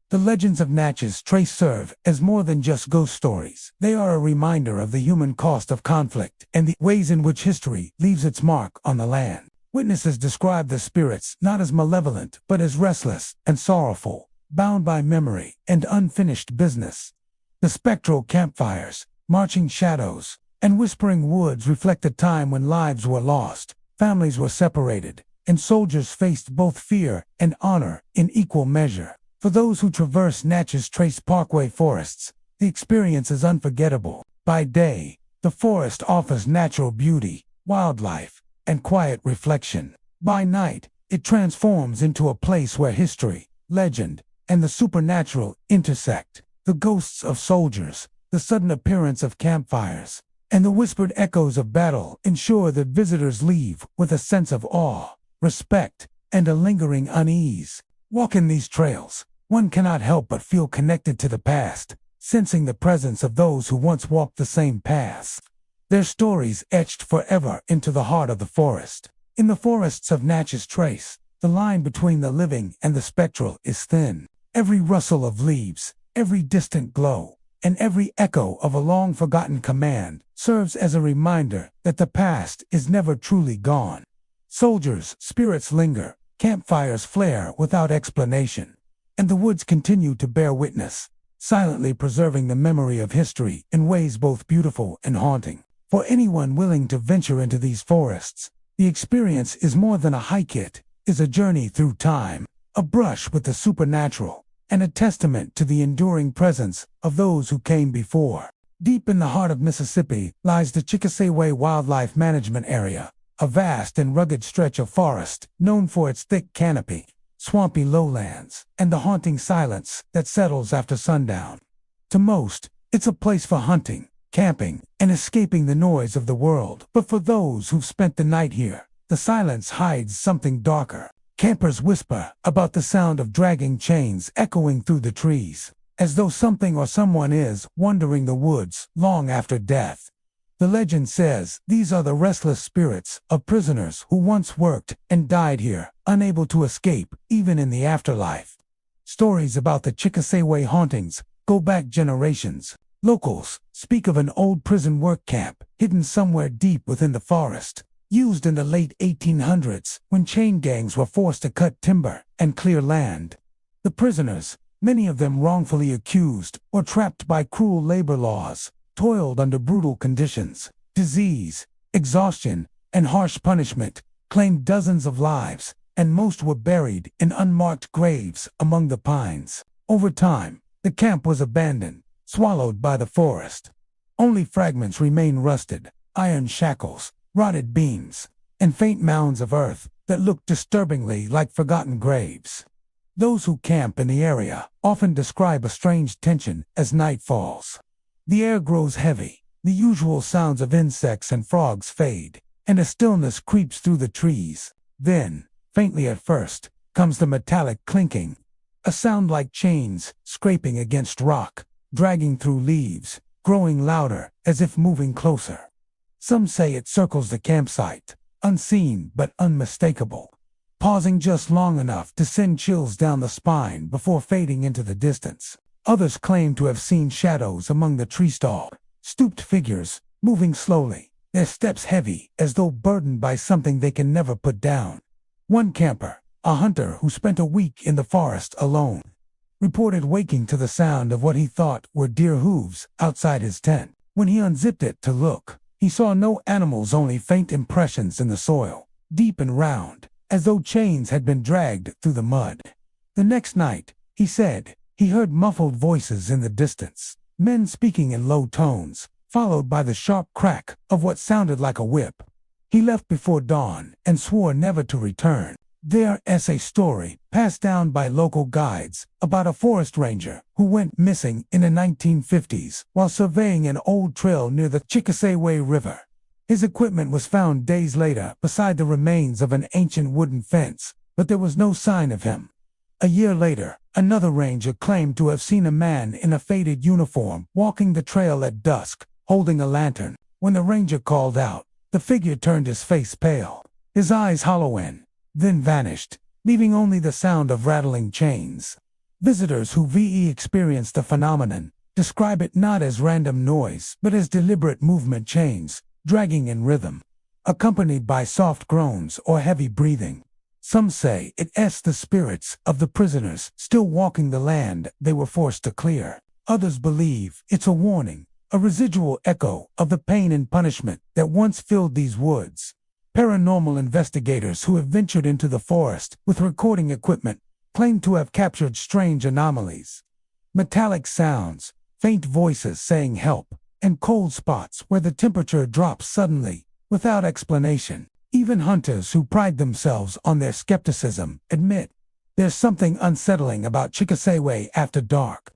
The legends of Natchez Trace serve as more than just ghost stories. They are a reminder of the human cost of conflict and the ways in which history leaves its mark on the land. Witnesses describe the spirits not as malevolent but as restless and sorrowful, bound by memory and unfinished business. The spectral campfires, marching shadows, and whispering woods reflect a time when lives were lost, Families were separated, and soldiers faced both fear and honor in equal measure. For those who traverse Natchez Trace Parkway forests, the experience is unforgettable. By day, the forest offers natural beauty, wildlife, and quiet reflection. By night, it transforms into a place where history, legend, and the supernatural intersect. The ghosts of soldiers, the sudden appearance of campfires, and the whispered echoes of battle ensure that visitors leave with a sense of awe, respect, and a lingering unease. Walking these trails, one cannot help but feel connected to the past, sensing the presence of those who once walked the same paths. Their stories etched forever into the heart of the forest. In the forests of Natchez Trace, the line between the living and the spectral is thin. Every rustle of leaves, every distant glow, and every echo of a long-forgotten command serves as a reminder that the past is never truly gone. Soldiers' spirits linger, campfires flare without explanation, and the woods continue to bear witness, silently preserving the memory of history in ways both beautiful and haunting. For anyone willing to venture into these forests, the experience is more than a hike. It is a journey through time, a brush with the supernatural, and a testament to the enduring presence of those who came before. Deep in the heart of Mississippi lies the Chickasaway Wildlife Management Area, a vast and rugged stretch of forest known for its thick canopy, swampy lowlands, and the haunting silence that settles after sundown. To most, it's a place for hunting, camping, and escaping the noise of the world. But for those who've spent the night here, the silence hides something darker. Campers whisper about the sound of dragging chains echoing through the trees, as though something or someone is wandering the woods long after death. The legend says these are the restless spirits of prisoners who once worked and died here, unable to escape even in the afterlife. Stories about the Chickasaway hauntings go back generations. Locals speak of an old prison work camp hidden somewhere deep within the forest, used in the late 1800s when chain gangs were forced to cut timber and clear land. The prisoners, many of them wrongfully accused or trapped by cruel labor laws, toiled under brutal conditions. Disease, exhaustion, and harsh punishment claimed dozens of lives, and most were buried in unmarked graves among the pines. Over time, the camp was abandoned, swallowed by the forest. Only fragments remain: rusted iron shackles, rotted beams, and faint mounds of earth that look disturbingly like forgotten graves. Those who camp in the area often describe a strange tension as night falls. The air grows heavy, the usual sounds of insects and frogs fade, and a stillness creeps through the trees. Then, faintly at first, comes the metallic clinking, a sound like chains scraping against rock, dragging through leaves, growing louder as if moving closer. Some say it circles the campsite, unseen but unmistakable, pausing just long enough to send chills down the spine before fading into the distance. Others claim to have seen shadows among the tree stalk, stooped figures, moving slowly, their steps heavy as though burdened by something they can never put down. One camper, a hunter who spent a week in the forest alone, reported waking to the sound of what he thought were deer hooves outside his tent. When he unzipped it to look, he saw no animals, only faint impressions in the soil, deep and round, as though chains had been dragged through the mud. The next night, he said, he heard muffled voices in the distance, men speaking in low tones, followed by the sharp crack of what sounded like a whip. He left before dawn and swore never to return. There's a story passed down by local guides about a forest ranger who went missing in the 1950s while surveying an old trail near the Chickasaway River. His equipment was found days later beside the remains of an ancient wooden fence, but there was no sign of him. A year later, another ranger claimed to have seen a man in a faded uniform walking the trail at dusk, holding a lantern. When the ranger called out, the figure turned his face pale, his eyes hollow, and then vanished, leaving only the sound of rattling chains. Visitors who experienced the phenomenon describe it not as random noise, but as deliberate movement, chains dragging in rhythm, accompanied by soft groans or heavy breathing. Some say it's the spirits of the prisoners still walking the land they were forced to clear. Others believe it's a warning, a residual echo of the pain and punishment that once filled these woods. Paranormal investigators who have ventured into the forest with recording equipment claim to have captured strange anomalies. Metallic sounds, faint voices saying help, and cold spots where the temperature drops suddenly, without explanation. Even hunters who pride themselves on their skepticism admit there's something unsettling about Chickasaw after dark.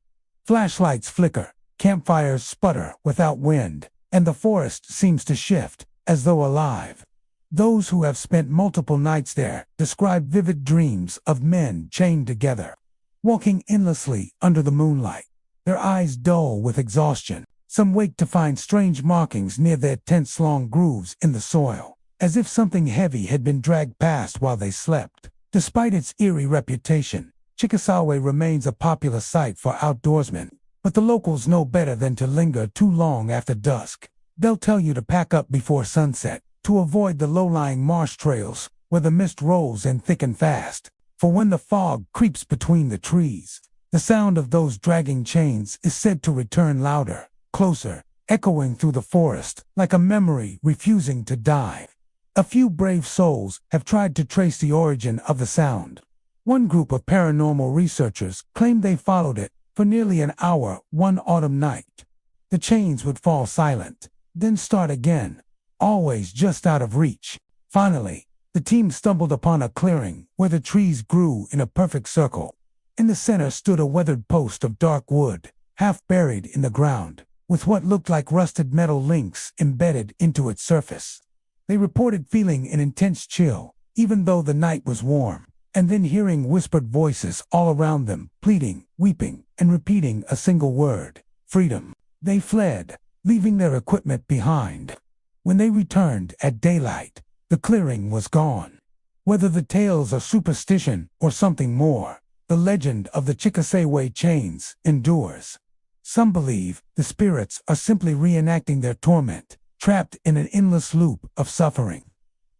Flashlights flicker, campfires sputter without wind, and the forest seems to shift, as though alive. Those who have spent multiple nights there describe vivid dreams of men chained together, walking endlessly under the moonlight, their eyes dull with exhaustion. Some wake to find strange markings near their tents-long grooves in the soil, as if something heavy had been dragged past while they slept. Despite its eerie reputation, Chickasaw remains a popular site for outdoorsmen, but the locals know better than to linger too long after dusk. They'll tell you to pack up before sunset, to avoid the low-lying marsh trails where the mist rolls in thick and fast. For when the fog creeps between the trees, the sound of those dragging chains is said to return louder, closer, echoing through the forest like a memory refusing to die. A few brave souls have tried to trace the origin of the sound. One group of paranormal researchers claimed they followed it for nearly an hour one autumn night. The chains would fall silent, then start again, always just out of reach. Finally, the team stumbled upon a clearing where the trees grew in a perfect circle. In the center stood a weathered post of dark wood, half buried in the ground, with what looked like rusted metal links embedded into its surface. They reported feeling an intense chill, even though the night was warm, and then hearing whispered voices all around them, pleading, weeping, and repeating a single word: freedom. They fled, leaving their equipment behind. When they returned at daylight, the clearing was gone. Whether the tales are superstition or something more, the legend of the Chickasaw chains endures. Some believe the spirits are simply reenacting their torment, trapped in an endless loop of suffering.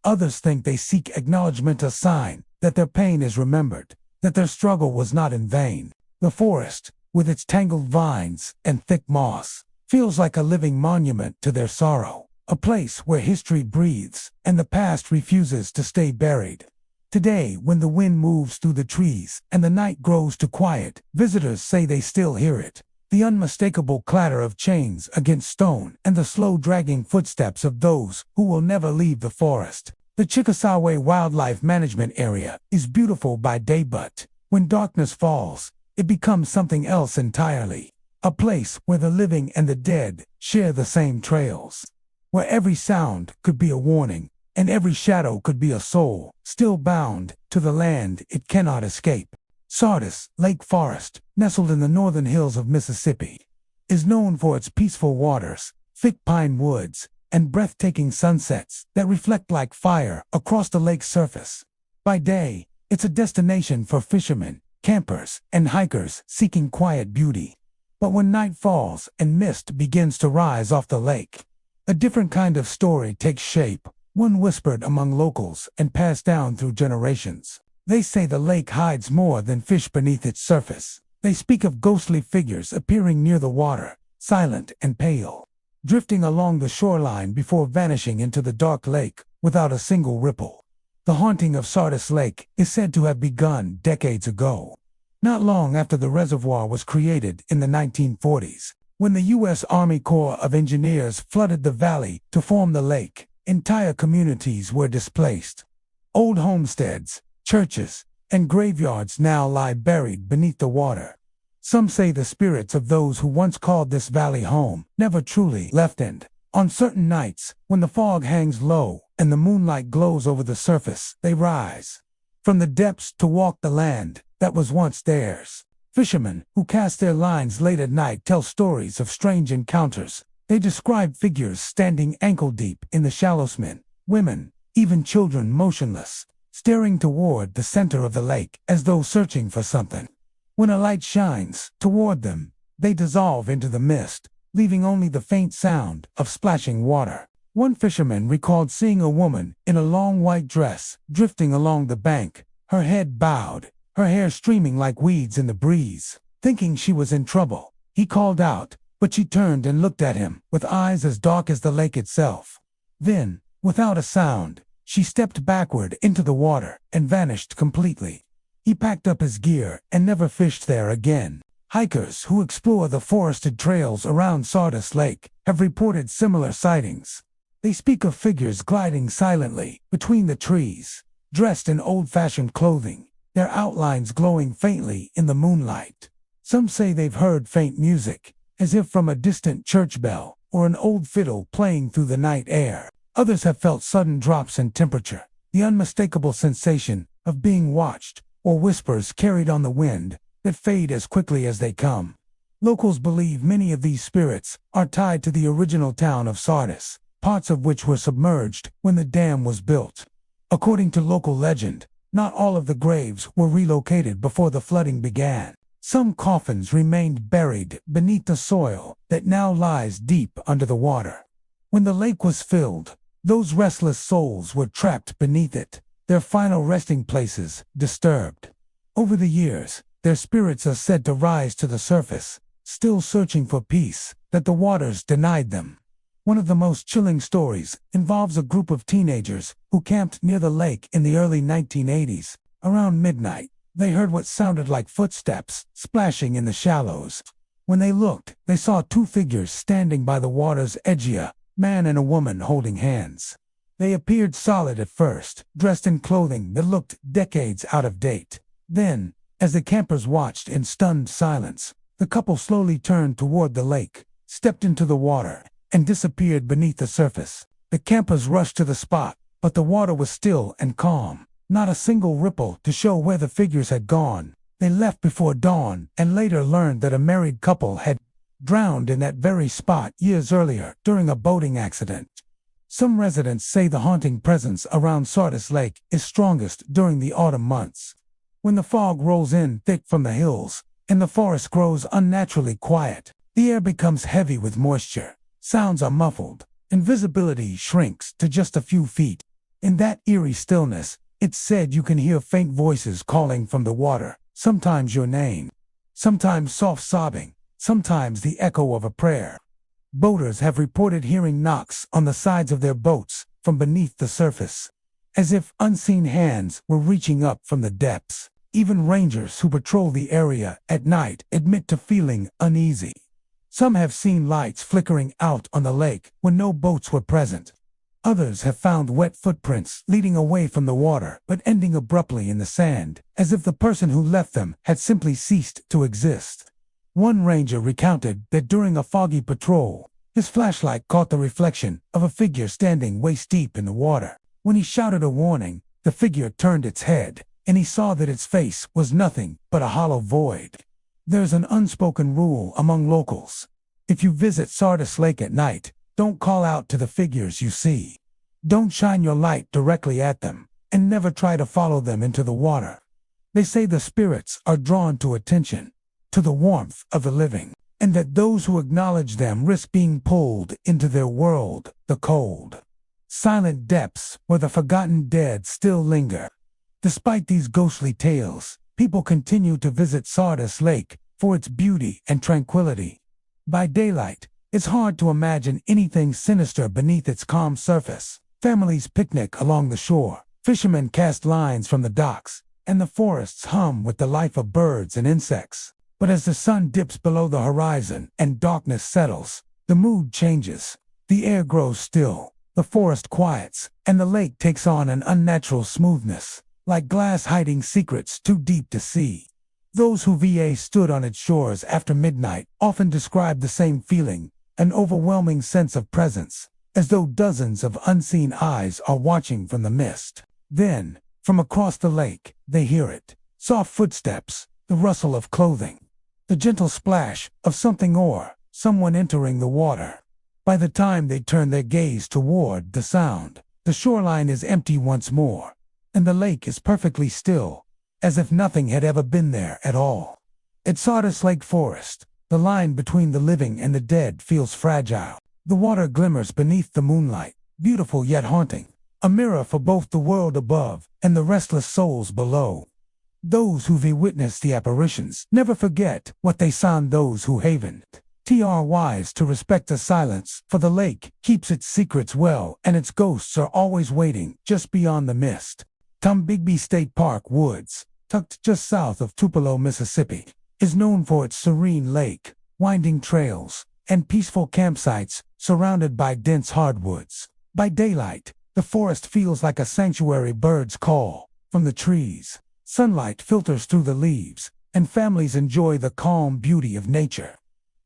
Others think they seek acknowledgement, a sign that their pain is remembered, that their struggle was not in vain. The forest, with its tangled vines and thick moss, feels like a living monument to their sorrow, a place where history breathes and the past refuses to stay buried. Today, when the wind moves through the trees and the night grows to quiet, visitors say they still hear it. The unmistakable clatter of chains against stone and the slow dragging footsteps of those who will never leave the forest. The Chickasaw Wildlife Management Area is beautiful by day, but when darkness falls, it becomes something else entirely. A place where the living and the dead share the same trails. Where every sound could be a warning, and every shadow could be a soul, still bound to the land it cannot escape. Sardis Lake Forest, nestled in the northern hills of Mississippi, is known for its peaceful waters, thick pine woods, and breathtaking sunsets that reflect like fire across the lake's surface. By day, it's a destination for fishermen, campers, and hikers seeking quiet beauty. But when night falls and mist begins to rise off the lake, a different kind of story takes shape, one whispered among locals and passed down through generations. They say the lake hides more than fish beneath its surface. They speak of ghostly figures appearing near the water, silent and pale, drifting along the shoreline before vanishing into the dark lake without a single ripple. The haunting of Sardis Lake is said to have begun decades ago, not long after the reservoir was created in the 1940s. When the U.S. Army Corps of Engineers flooded the valley to form the lake, entire communities were displaced. Old homesteads, churches, and graveyards now lie buried beneath the water. Some say the spirits of those who once called this valley home never truly left, and on certain nights, when the fog hangs low and the moonlight glows over the surface, they rise from the depths to walk the land that was once theirs. Fishermen who cast their lines late at night tell stories of strange encounters. They describe figures standing ankle-deep in the shallows, men, women, even children motionless, staring toward the center of the lake as though searching for something. When a light shines toward them, they dissolve into the mist, leaving only the faint sound of splashing water. One fisherman recalled seeing a woman in a long white dress drifting along the bank, her head bowed, her hair streaming like weeds in the breeze. Thinking she was in trouble, he called out, but she turned and looked at him with eyes as dark as the lake itself. Then, without a sound, She stepped backward into the water and vanished completely. He packed up his gear and never fished there again. Hikers who explore the forested trails around Sardis Lake have reported similar sightings. They speak of figures gliding silently between the trees, dressed in old-fashioned clothing, their outlines glowing faintly in the moonlight. Some say they've heard faint music, as if from a distant church bell or an old fiddle playing through the night air. Others have felt sudden drops in temperature, the unmistakable sensation of being watched, or whispers carried on the wind that fade as quickly as they come. Locals believe many of these spirits are tied to the original town of Sardis, parts of which were submerged when the dam was built. According to local legend, not all of the graves were relocated before the flooding began. Some coffins remained buried beneath the soil that now lies deep under the water. When the lake was filled, those restless souls were trapped beneath it, their final resting places disturbed. Over the years, their spirits are said to rise to the surface, still searching for peace that the waters denied them. One of the most chilling stories involves a group of teenagers who camped near the lake in the early 1980s. Around midnight, they heard what sounded like footsteps splashing in the shallows. When they looked, they saw two figures standing by the water's edge, a man and a woman holding hands. They appeared solid at first, dressed in clothing that looked decades out of date. Then, as the campers watched in stunned silence, the couple slowly turned toward the lake, stepped into the water, and disappeared beneath the surface. The campers rushed to the spot, but the water was still and calm, not a single ripple to show where the figures had gone. They left before dawn and later learned that a married couple had drowned in that very spot years earlier during a boating accident. Some residents say the haunting presence around Sardis Lake is strongest during the autumn months. When the fog rolls in thick from the hills and the forest grows unnaturally quiet, the air becomes heavy with moisture. Sounds are muffled, and visibility shrinks to just a few feet. In that eerie stillness, it's said you can hear faint voices calling from the water, sometimes your name, sometimes soft sobbing, sometimes the echo of a prayer. Boaters have reported hearing knocks on the sides of their boats from beneath the surface, as if unseen hands were reaching up from the depths. Even rangers who patrol the area at night admit to feeling uneasy. Some have seen lights flickering out on the lake when no boats were present. Others have found wet footprints leading away from the water but ending abruptly in the sand, as if the person who left them had simply ceased to exist. One ranger recounted that during a foggy patrol, his flashlight caught the reflection of a figure standing waist-deep in the water. When he shouted a warning, the figure turned its head, and he saw that its face was nothing but a hollow void. There's an unspoken rule among locals. If you visit Sardis Lake at night, don't call out to the figures you see. Don't shine your light directly at them, and never try to follow them into the water. They say the spirits are drawn to attention, to the warmth of the living, and that those who acknowledge them risk being pulled into their world, the cold, silent depths where the forgotten dead still linger. Despite these ghostly tales, people continue to visit Sardis Lake for its beauty and tranquility. By daylight, it's hard to imagine anything sinister beneath its calm surface. Families picnic along the shore, fishermen cast lines from the docks, and the forests hum with the life of birds and insects. But as the sun dips below the horizon and darkness settles, the mood changes. The air grows still, the forest quiets, and the lake takes on an unnatural smoothness, like glass hiding secrets too deep to see. Those who stood on its shores after midnight often describe the same feeling, an overwhelming sense of presence, as though dozens of unseen eyes are watching from the mist. Then, from across the lake, they hear it. Soft footsteps, the rustle of clothing, the gentle splash of something or someone entering the water. By the time they turn their gaze toward the sound, the shoreline is empty once more, and the lake is perfectly still, as if nothing had ever been there at all. At Sardis Lake Forest, the line between the living and the dead feels fragile. The water glimmers beneath the moonlight, beautiful yet haunting, a mirror for both the world above and the restless souls below. Those who've witnessed the apparitions never forget what they saw in those who haven't. wise to respect the silence, for the lake keeps its secrets well and its ghosts are always waiting just beyond the mist. Tishomingo State Park Woods, tucked just south of Tupelo, Mississippi, is known for its serene lake, winding trails, and peaceful campsites surrounded by dense hardwoods. By daylight, the forest feels like a sanctuary birds call from the trees. Sunlight filters through the leaves, and families enjoy the calm beauty of nature.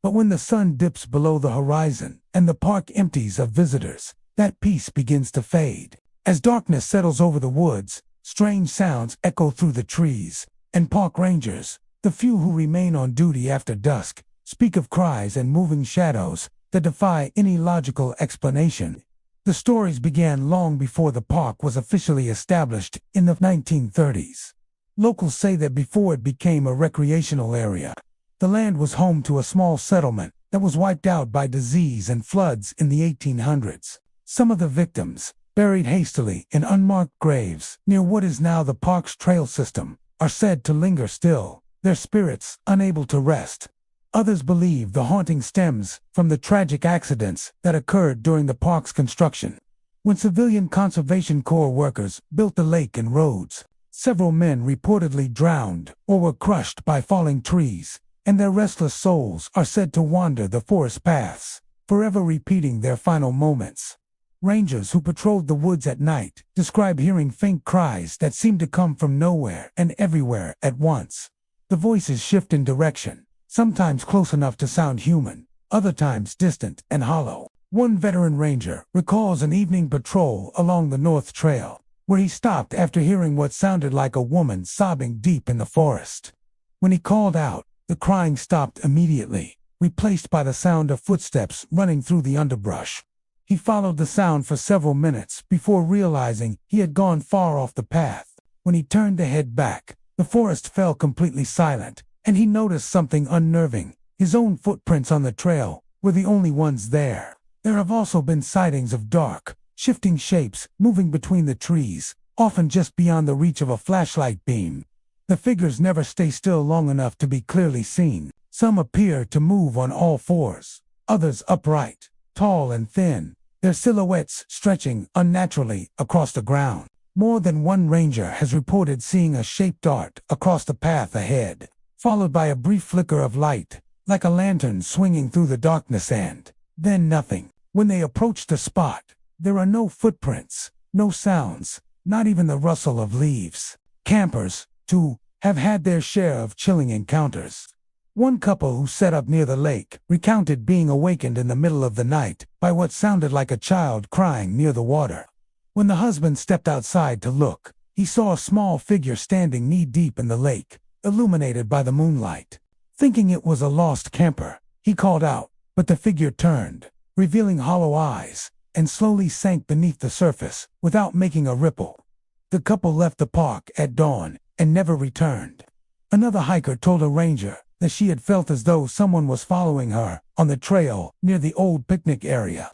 But when the sun dips below the horizon and the park empties of visitors, that peace begins to fade. As darkness settles over the woods, strange sounds echo through the trees, and park rangers, the few who remain on duty after dusk, speak of cries and moving shadows that defy any logical explanation. The stories began long before the park was officially established in the 1930s. Locals say that before it became a recreational area, the land was home to a small settlement that was wiped out by disease and floods in the 1800s. Some of the victims, buried hastily in unmarked graves near what is now the park's trail system, are said to linger still, their spirits unable to rest. Others believe the haunting stems from the tragic accidents that occurred during the park's construction. When civilian Conservation Corps workers built the lake and roads, several men reportedly drowned or were crushed by falling trees, and their restless souls are said to wander the forest paths, forever repeating their final moments. Rangers who patrolled the woods at night describe hearing faint cries that seem to come from nowhere and everywhere at once. The voices shift in direction, sometimes close enough to sound human, other times distant and hollow. One veteran ranger recalls an evening patrol along the North Trail, where he stopped after hearing what sounded like a woman sobbing deep in the forest. When he called out, the crying stopped immediately, replaced by the sound of footsteps running through the underbrush. He followed the sound for several minutes before realizing he had gone far off the path. When he turned to head back, the forest fell completely silent, and he noticed something unnerving. His own footprints on the trail were the only ones there. There have also been sightings of dark, shifting shapes moving between the trees, often just beyond the reach of a flashlight beam. The figures never stay still long enough to be clearly seen. Some appear to move on all fours, others upright, tall and thin, their silhouettes stretching unnaturally across the ground. More than one ranger has reported seeing a shape dart across the path ahead, followed by a brief flicker of light, like a lantern swinging through the darkness, and then nothing. When they approach the spot, there are no footprints, no sounds, not even the rustle of leaves. Campers, too, have had their share of chilling encounters. One couple who set up near the lake recounted being awakened in the middle of the night by what sounded like a child crying near the water. When the husband stepped outside to look, he saw a small figure standing knee-deep in the lake, illuminated by the moonlight. Thinking it was a lost camper, he called out, but the figure turned, revealing hollow eyes, and slowly sank beneath the surface without making a ripple. The couple left the park at dawn and never returned. Another hiker told a ranger that she had felt as though someone was following her on the trail near the old picnic area.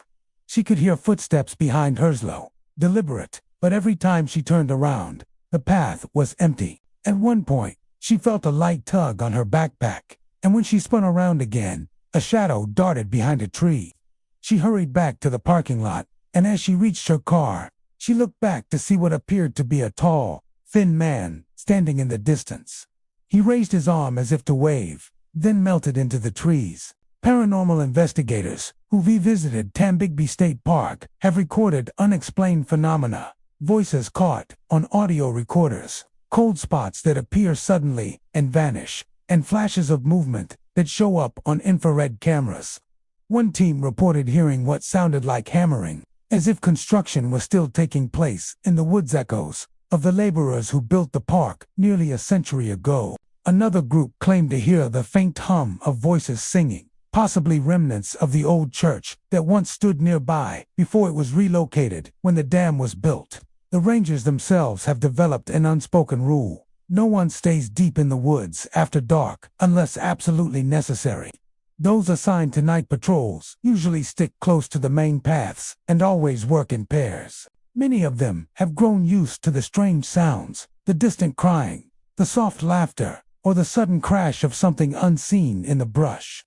She could hear footsteps behind hers, slow, deliberate, but every time she turned around, the path was empty. At one point, she felt a light tug on her backpack, and when she spun around again, a shadow darted behind a tree. She hurried back to the parking lot, and as she reached her car, she looked back to see what appeared to be a tall, thin man standing in the distance. He raised his arm as if to wave, then melted into the trees. Paranormal investigators who revisited Tishomingo State Park have recorded unexplained phenomena, voices caught on audio recorders, cold spots that appear suddenly and vanish, and flashes of movement that show up on infrared cameras. One team reported hearing what sounded like hammering, as if construction was still taking place in the woods, echoes of the laborers who built the park nearly a century ago. Another group claimed to hear the faint hum of voices singing, possibly remnants of the old church that once stood nearby before it was relocated when the dam was built. The rangers themselves have developed an unspoken rule: no one stays deep in the woods after dark unless absolutely necessary. Those assigned to night patrols usually stick close to the main paths and always work in pairs. Many of them have grown used to the strange sounds, the distant crying, the soft laughter, or the sudden crash of something unseen in the brush.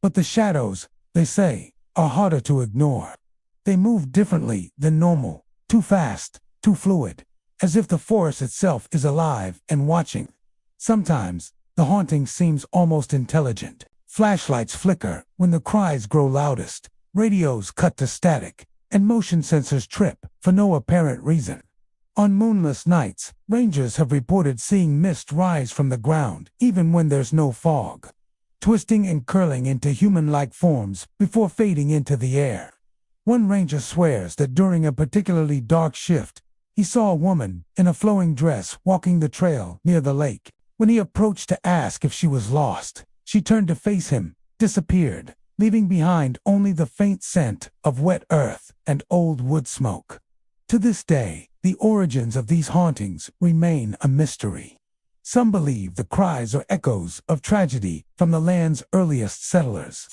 But the shadows, they say, are harder to ignore. They move differently than normal, too fast, too fluid, as if the forest itself is alive and watching. Sometimes, the haunting seems almost intelligent. Flashlights flicker when the cries grow loudest, radios cut to static, and motion sensors trip for no apparent reason. On moonless nights, rangers have reported seeing mist rise from the ground even when there's no fog, twisting and curling into human-like forms before fading into the air. One ranger swears that during a particularly dark shift, he saw a woman in a flowing dress walking the trail near the lake. When he approached to ask if she was lost, she turned to face him, disappeared, leaving behind only the faint scent of wet earth and old wood smoke. To this day, the origins of these hauntings remain a mystery. Some believe the cries are echoes of tragedy from the land's earliest settlers.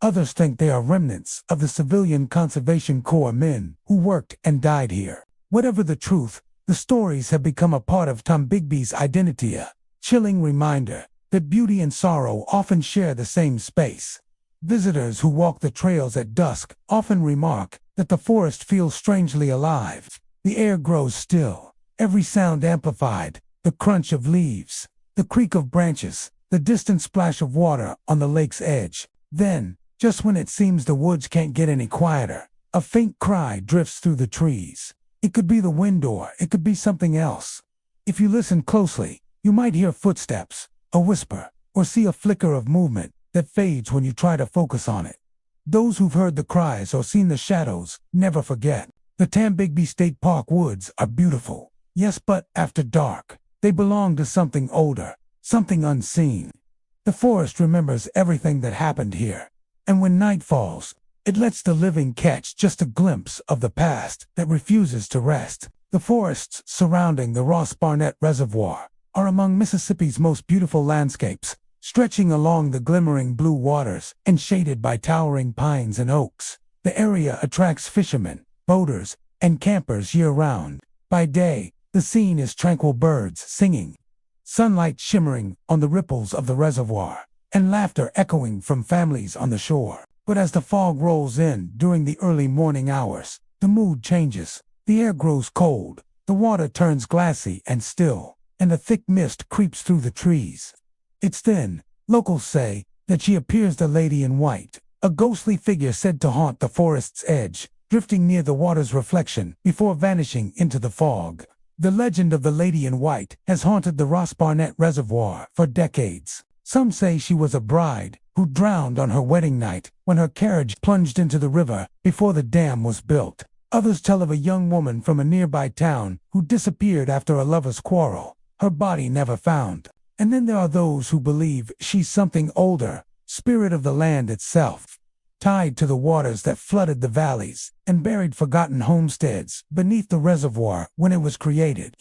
Others think they are remnants of the civilian conservation corps men who worked and died here. Whatever the truth, the stories have become a part of Tombigby's identity, a chilling reminder that beauty and sorrow often share the same space. Visitors who walk the trails at dusk often remark that the forest feels strangely alive. The air grows still, every sound amplified, the crunch of leaves, the creak of branches, the distant splash of water on the lake's edge. Then, just when it seems the woods can't get any quieter, a faint cry drifts through the trees. It could be the wind or it could be something else. If you listen closely, you might hear footsteps, a whisper, or see a flicker of movement that fades when you try to focus on it. Those who've heard the cries or seen the shadows never forget. The Tishomingo State Park woods are beautiful, yes, but after dark, they belong to something older, something unseen. The forest remembers everything that happened here, and when night falls, it lets the living catch just a glimpse of the past that refuses to rest. The forests surrounding the Ross Barnett Reservoir are among Mississippi's most beautiful landscapes, stretching along the glimmering blue waters and shaded by towering pines and oaks. The area attracts fishermen, boaters, and campers year-round. By day, the scene is tranquil birds singing, sunlight shimmering on the ripples of the reservoir, and laughter echoing from families on the shore. But as the fog rolls in during the early morning hours, the mood changes. The air grows cold, the water turns glassy and still, and a thick mist creeps through the trees. It's then, locals say, that she appears the Lady in White, a ghostly figure said to haunt the forest's edge, drifting near the water's reflection before vanishing into the fog. The legend of the Lady in White has haunted the Ross Barnett Reservoir for decades. Some say she was a bride who drowned on her wedding night when her carriage plunged into the river before the dam was built. Others tell of a young woman from a nearby town who disappeared after a lover's quarrel, her body never found. And then there are those who believe she's something older, spirit of the land itself, tied to the waters that flooded the valleys and buried forgotten homesteads beneath the reservoir when it was created.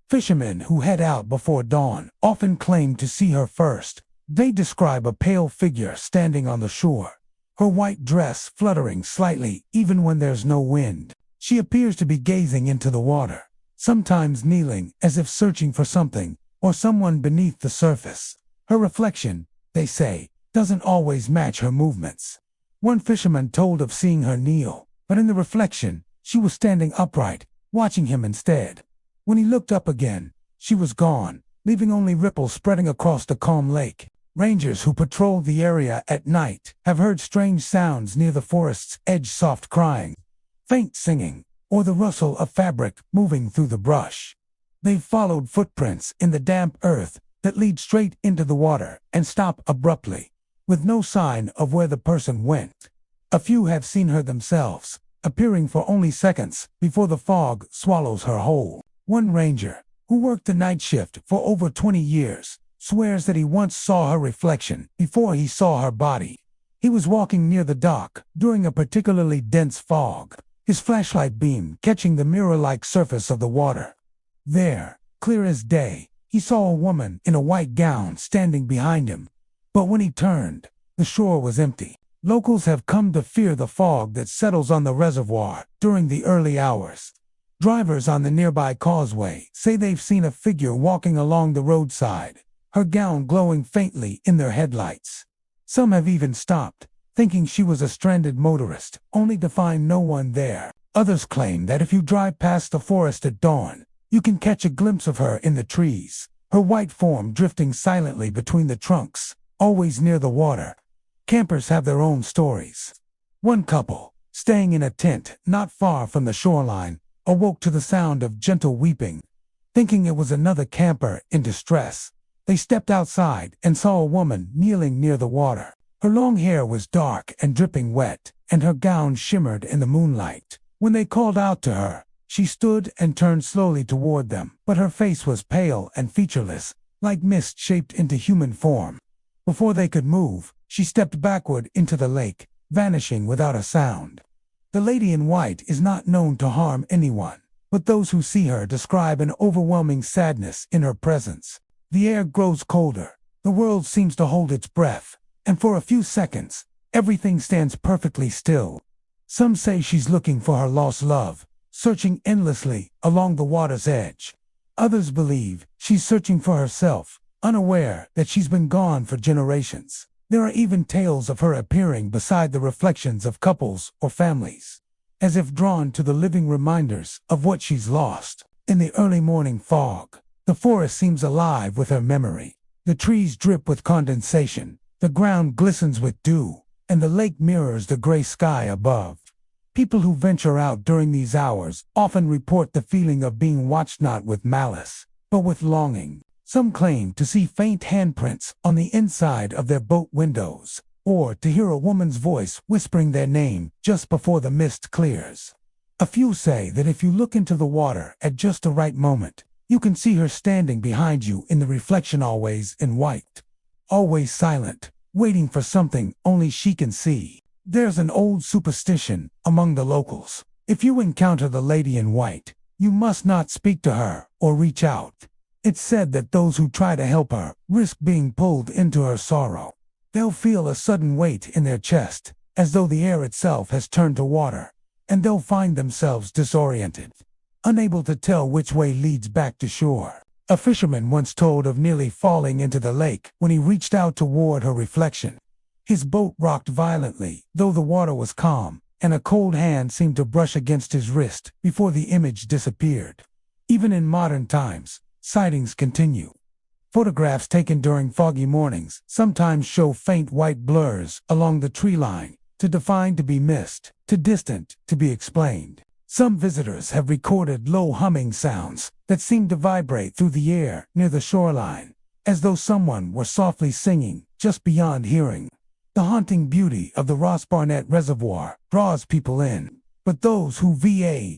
Fishermen who head out before dawn often claim to see her first. They describe a pale figure standing on the shore, her white dress fluttering slightly even when there's no wind. She appears to be gazing into the water, sometimes kneeling as if searching for something or someone beneath the surface. Her reflection, they say, doesn't always match her movements. One fisherman told of seeing her kneel, but in the reflection, she was standing upright, watching him instead. When he looked up again, she was gone, leaving only ripples spreading across the calm lake. Rangers who patrol the area at night have heard strange sounds near the forest's edge, soft crying, faint singing, or the rustle of fabric moving through the brush. They've followed footprints in the damp earth that lead straight into the water and stop abruptly, with no sign of where the person went. A few have seen her themselves, appearing for only seconds before the fog swallows her whole. One ranger, who worked the night shift for over 20 years, swears that he once saw her reflection before he saw her body. He was walking near the dock during a particularly dense fog, his flashlight beam catching the mirror-like surface of the water. There, clear as day, he saw a woman in a white gown standing behind him. But when he turned, the shore was empty. Locals have come to fear the fog that settles on the reservoir during the early hours. Drivers on the nearby causeway say they've seen a figure walking along the roadside, her gown glowing faintly in their headlights. Some have even stopped, thinking she was a stranded motorist, only to find no one there. Others claim that if you drive past the forest at dawn, you can catch a glimpse of her in the trees, her white form drifting silently between the trunks, always near the water. Campers have their own stories. One couple, staying in a tent not far from the shoreline, awoke to the sound of gentle weeping. Thinking it was another camper in distress, they stepped outside and saw a woman kneeling near the water. Her long hair was dark and dripping wet, and her gown shimmered in the moonlight. When they called out to her, she stood and turned slowly toward them, but her face was pale and featureless, like mist shaped into human form. Before they could move, she stepped backward into the lake, vanishing without a sound. The lady in white is not known to harm anyone, but those who see her describe an overwhelming sadness in her presence. The air grows colder, the world seems to hold its breath, and for a few seconds, everything stands perfectly still. Some say she's looking for her lost love, searching endlessly along the water's edge. Others believe she's searching for herself, unaware that she's been gone for generations. There are even tales of her appearing beside the reflections of couples or families, as if drawn to the living reminders of what she's lost. In the early morning fog, the forest seems alive with her memory. The trees drip with condensation, the ground glistens with dew, and the lake mirrors the gray sky above. People who venture out during these hours often report the feeling of being watched not with malice, but with longing. Some claim to see faint handprints on the inside of their boat windows, or to hear a woman's voice whispering their name just before the mist clears. A few say that if you look into the water at just the right moment, you can see her standing behind you in the reflection, always in white, always silent, waiting for something only she can see. There's an old superstition among the locals. If you encounter the lady in white, you must not speak to her or reach out. It's said that those who try to help her risk being pulled into her sorrow. They'll feel a sudden weight in their chest, as though the air itself has turned to water, and they'll find themselves disoriented, unable to tell which way leads back to shore. A fisherman once told of nearly falling into the lake when he reached out toward her reflection. His boat rocked violently, though the water was calm, and a cold hand seemed to brush against his wrist before the image disappeared. Even in modern times, sightings continue. Photographs taken during foggy mornings sometimes show faint white blurs along the tree line, too defined to be missed, too distant to be explained. Some visitors have recorded low humming sounds that seem to vibrate through the air near the shoreline, as though someone were softly singing just beyond hearing. The haunting beauty of the Ross Barnett Reservoir draws people in, but those who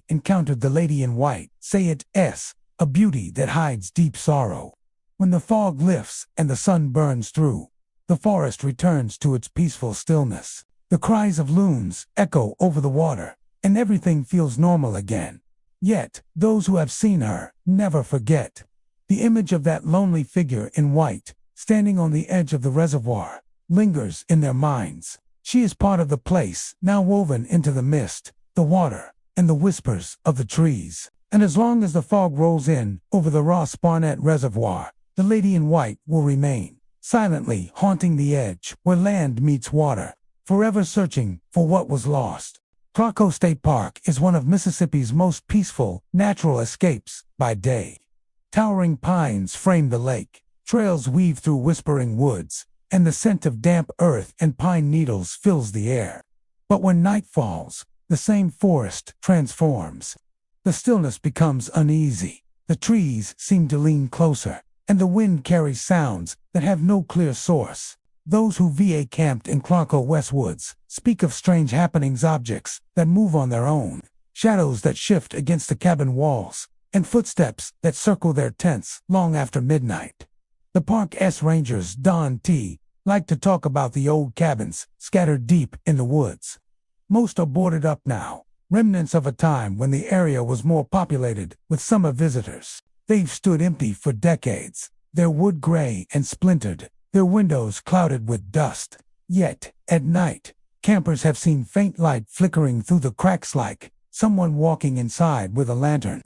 encountered the lady in white say it's a beauty that hides deep sorrow. When the fog lifts and the sun burns through, the forest returns to its peaceful stillness. The cries of loons echo over the water, and everything feels normal again. Yet, those who have seen her never forget. The image of that lonely figure in white, standing on the edge of the reservoir, lingers in their minds. She is part of the place, now woven into the mist, the water, and the whispers of the trees. And as long as the fog rolls in over the Ross Barnett Reservoir, the lady in white will remain, silently haunting the edge where land meets water, forever searching for what was lost. Sightings State Park is one of Mississippi's most peaceful natural escapes by day. Towering pines frame the lake, trails weave through whispering woods, and the scent of damp earth and pine needles fills the air. But when night falls, the same forest transforms. The stillness becomes uneasy, the trees seem to lean closer, and the wind carries sounds that have no clear source. Those who camped in Clarko West Woods speak of strange happenings, objects that move on their own, shadows that shift against the cabin walls, and footsteps that circle their tents long after midnight. The park's rangers, Don T., like to talk about the old cabins scattered deep in the woods. Most are boarded up now, remnants of a time when the area was more populated with summer visitors. They've stood empty for decades, their wood gray and splintered, their windows clouded with dust. Yet, at night, campers have seen faint light flickering through the cracks, like someone walking inside with a lantern.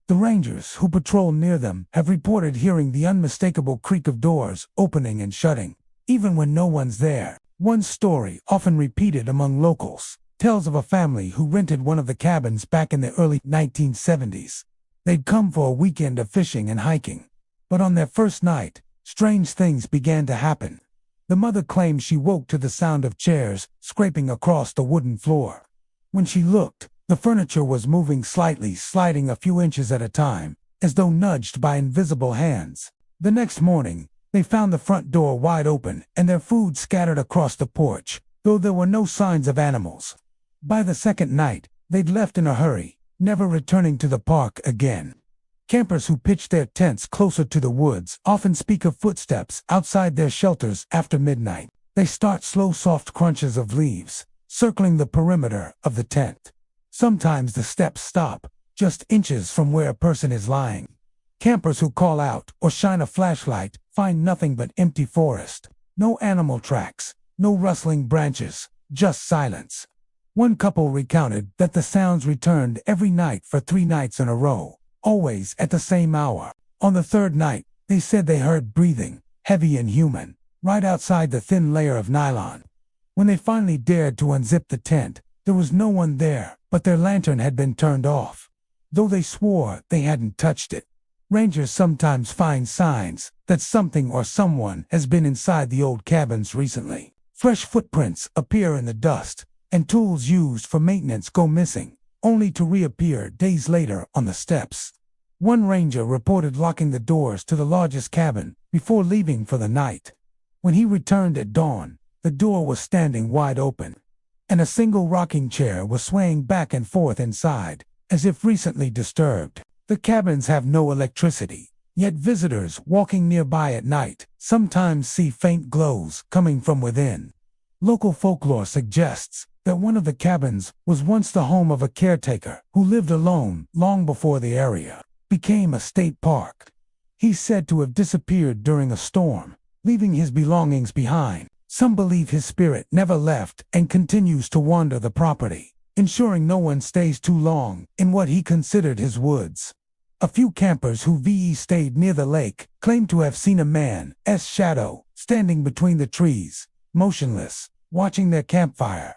The rangers who patrol near them have reported hearing the unmistakable creak of doors opening and shutting. Even when no one's there, One story, often repeated among locals, tells of a family who rented one of the cabins back in the early 1970s. They'd come for a weekend of fishing and hiking. But on their first night, strange things began to happen. The mother claimed she woke to the sound of chairs scraping across the wooden floor. When she looked, the furniture was moving slightly, sliding a few inches at a time, as though nudged by invisible hands. The next morning, they found the front door wide open and their food scattered across the porch, though there were no signs of animals. By the second night, they'd left in a hurry, never returning to the park again. Campers who pitched their tents closer to the woods often speak of footsteps outside their shelters after midnight. They start slow, soft crunches of leaves, circling the perimeter of the tent. Sometimes the steps stop, just inches from where a person is lying. Campers who call out or shine a flashlight find nothing but empty forest. No animal tracks, no rustling branches, just silence. One couple recounted that the sounds returned every night for 3 nights in a row, always at the same hour. On the third night, they said they heard breathing, heavy and human, right outside the thin layer of nylon. When they finally dared to unzip the tent, there was no one there, but their lantern had been turned off, though they swore they hadn't touched it. Rangers sometimes find signs that something or someone has been inside the old cabins recently. Fresh footprints appear in the dust, and tools used for maintenance go missing, only to reappear days later on the steps. One ranger reported locking the doors to the largest cabin before leaving for the night. When he returned at dawn, the door was standing wide open, and a single rocking chair was swaying back and forth inside, as if recently disturbed. The cabins have no electricity, yet visitors walking nearby at night sometimes see faint glows coming from within. Local folklore suggests that one of the cabins was once the home of a caretaker who lived alone long before the area became a state park. He's said to have disappeared during a storm, leaving his belongings behind. Some believe his spirit never left and continues to wander the property, ensuring no one stays too long in what he considered his woods. A few campers who stayed near the lake claim to have seen a man's shadow standing between the trees, motionless, watching their campfire.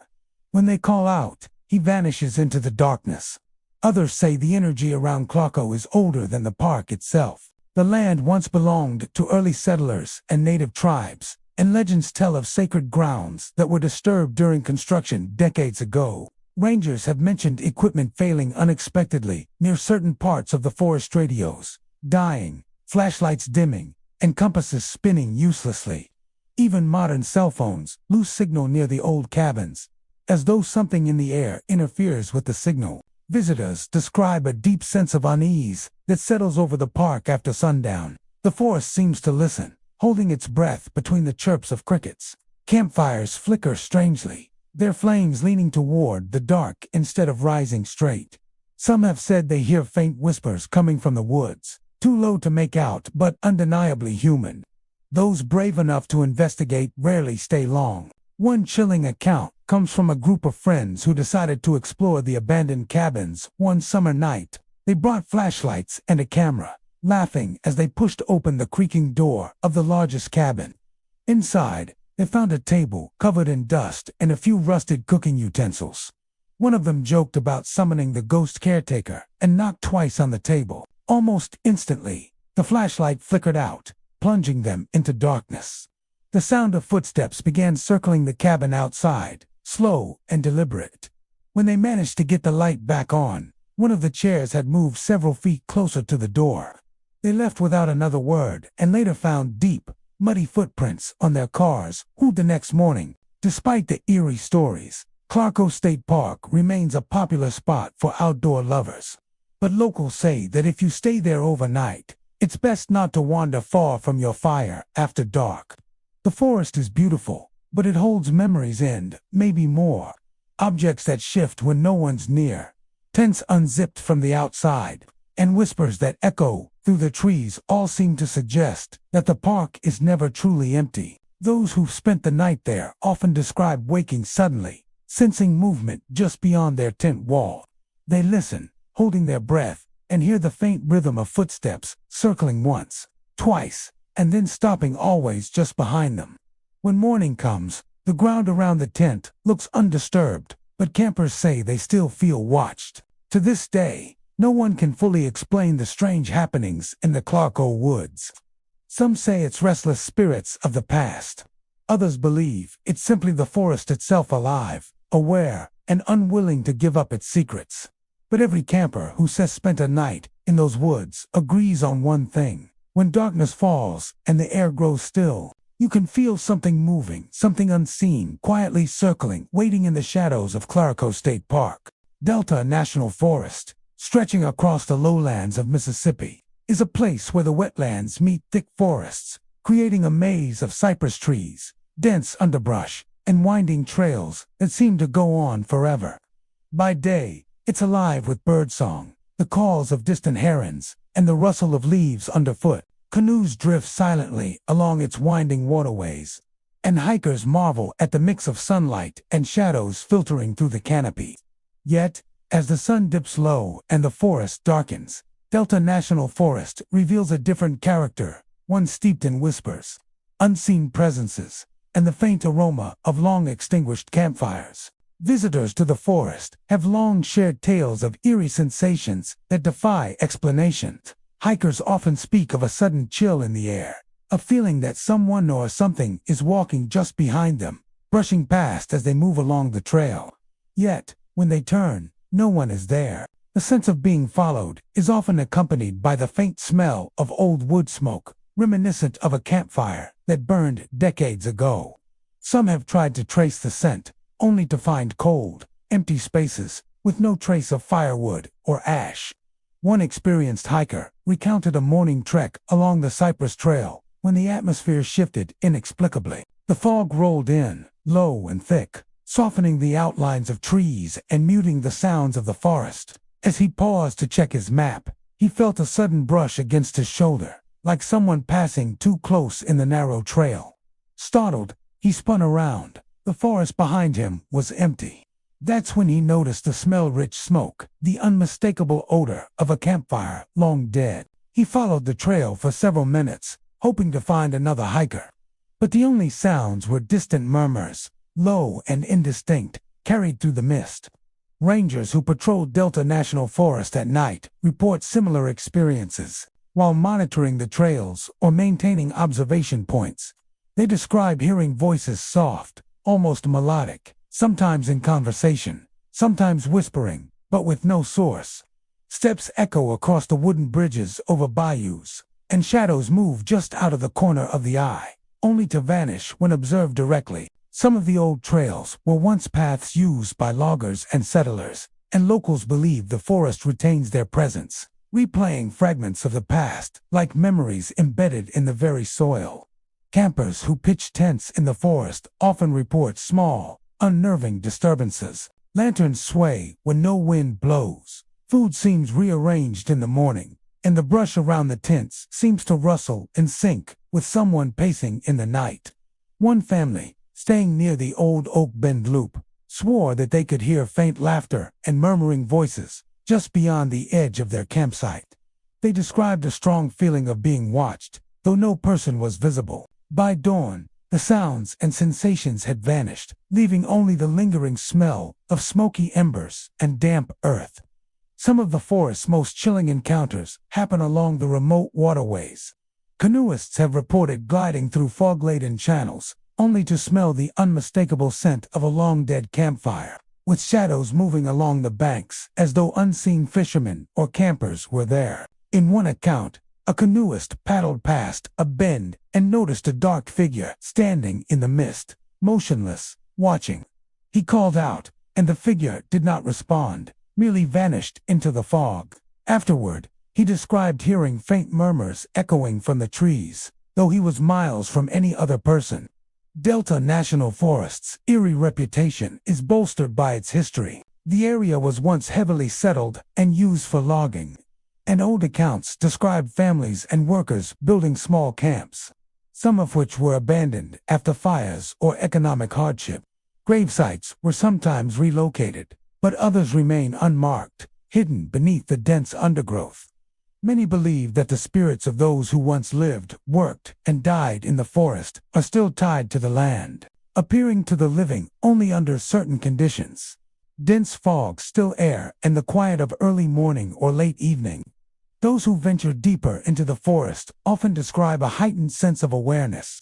When they call out, he vanishes into the darkness. Others say the energy around Clarko is older than the park itself. The land once belonged to early settlers and native tribes, and legends tell of sacred grounds that were disturbed during construction decades ago. Rangers have mentioned equipment failing unexpectedly near certain parts of the forest, radios dying, flashlights dimming, and compasses spinning uselessly. Even modern cell phones lose signal near the old cabins, as though something in the air interferes with the signal. Visitors describe a deep sense of unease that settles over the park after sundown. The forest seems to listen, holding its breath between the chirps of crickets. Campfires flicker strangely, their flames leaning toward the dark instead of rising straight. Some have said they hear faint whispers coming from the woods, too low to make out but undeniably human. Those brave enough to investigate rarely stay long. One chilling account comes from a group of friends who decided to explore the abandoned cabins one summer night. They brought flashlights and a camera, laughing as they pushed open the creaking door of the largest cabin. Inside, they found a table covered in dust and a few rusted cooking utensils. One of them joked about summoning the ghost caretaker and knocked twice on the table. Almost instantly, the flashlight flickered out, plunging them into darkness. The sound of footsteps began circling the cabin outside, slow and deliberate. When they managed to get the light back on, one of the chairs had moved several feet closer to the door. They left without another word and later found deep, muddy footprints on their cars. The next morning, despite the eerie stories, Clarko State Park remains a popular spot for outdoor lovers. But locals say that if you stay there overnight, it's best not to wander far from your fire after dark. The forest is beautiful, but it holds memories and, maybe more, objects that shift when no one's near. Tents unzipped from the outside, and whispers that echo through the trees all seem to suggest that the park is never truly empty. Those who've spent the night there often describe waking suddenly, sensing movement just beyond their tent wall. They listen, holding their breath, and hear the faint rhythm of footsteps circling once, twice, and then stopping, always just behind them. When morning comes, The ground around the tent looks undisturbed, but campers say they still feel watched. To this day, no one can fully explain the strange happenings in the Clarko woods. Some say it's restless spirits of the past. Others believe it's simply the forest itself alive, aware, and unwilling to give up its secrets. But every camper who has spent a night in those woods agrees on one thing. When darkness falls and the air grows still, you can feel something moving, something unseen, quietly circling, waiting in the shadows of Sightings State Park. Delta National Forest, stretching across the lowlands of Mississippi, is a place where the wetlands meet thick forests, creating a maze of cypress trees, dense underbrush, and winding trails that seem to go on forever. By day, it's alive with birdsong, the calls of distant herons, and the rustle of leaves underfoot. Canoes drift silently along its winding waterways, and hikers marvel at the mix of sunlight and shadows filtering through the canopy. Yet, as the sun dips low and the forest darkens, Delta National Forest reveals a different character, one steeped in whispers, unseen presences, and the faint aroma of long-extinguished campfires. Visitors to the forest have long shared tales of eerie sensations that defy explanation. Hikers often speak of a sudden chill in the air, a feeling that someone or something is walking just behind them, brushing past as they move along the trail. Yet, when they turn, no one is there. The sense of being followed is often accompanied by the faint smell of old wood smoke, reminiscent of a campfire that burned decades ago. Some have tried to trace the scent, only to find cold, empty spaces with no trace of firewood or ash. One experienced hiker recounted a morning trek along the Cypress Trail when the atmosphere shifted inexplicably. The fog rolled in, low and thick, softening the outlines of trees and muting the sounds of the forest. As he paused to check his map, he felt a sudden brush against his shoulder, like someone passing too close in the narrow trail. Startled, he spun around. The forest behind him was empty. That's when he noticed the smell-rich smoke, the unmistakable odor of a campfire long dead. He followed the trail for several minutes, hoping to find another hiker. But the only sounds were distant murmurs, low and indistinct, carried through the mist. Rangers who patrolled Delta National Forest at night report similar experiences. While monitoring the trails or maintaining observation points, they describe hearing voices soft, almost melodic, sometimes in conversation, sometimes whispering, but with no source. Steps echo across the wooden bridges over bayous, and shadows move just out of the corner of the eye, only to vanish when observed directly. Some of the old trails were once paths used by loggers and settlers, and locals believe the forest retains their presence, replaying fragments of the past like memories embedded in the very soil. Campers who pitch tents in the forest often report small, unnerving disturbances. Lanterns sway when no wind blows. Food seems rearranged in the morning, and the brush around the tents seems to rustle in sync with someone pacing in the night. One family, staying near the old Oak Bend Loop, swore that they could hear faint laughter and murmuring voices just beyond the edge of their campsite. They described a strong feeling of being watched, though no person was visible. By dawn, the sounds and sensations had vanished, leaving only the lingering smell of smoky embers and damp earth. Some of the forest's most chilling encounters happen along the remote waterways. Canoeists have reported gliding through fog-laden channels, only to smell the unmistakable scent of a long-dead campfire, with shadows moving along the banks as though unseen fishermen or campers were there. In one account, a canoeist paddled past a bend and noticed a dark figure standing in the mist, motionless, watching. He called out, and the figure did not respond, merely vanished into the fog. Afterward, he described hearing faint murmurs echoing from the trees, though he was miles from any other person. Delta National Forest's eerie reputation is bolstered by its history. The area was once heavily settled and used for logging, and old accounts describe families and workers building small camps, some of which were abandoned after fires or economic hardship. Gravesites were sometimes relocated, but others remain unmarked, hidden beneath the dense undergrowth. Many believe that the spirits of those who once lived, worked, and died in the forest are still tied to the land. appearing to the living only under certain conditions. Dense fog, still air, and the quiet of early morning or late evening. Those who venture deeper into the forest often describe a heightened sense of awareness.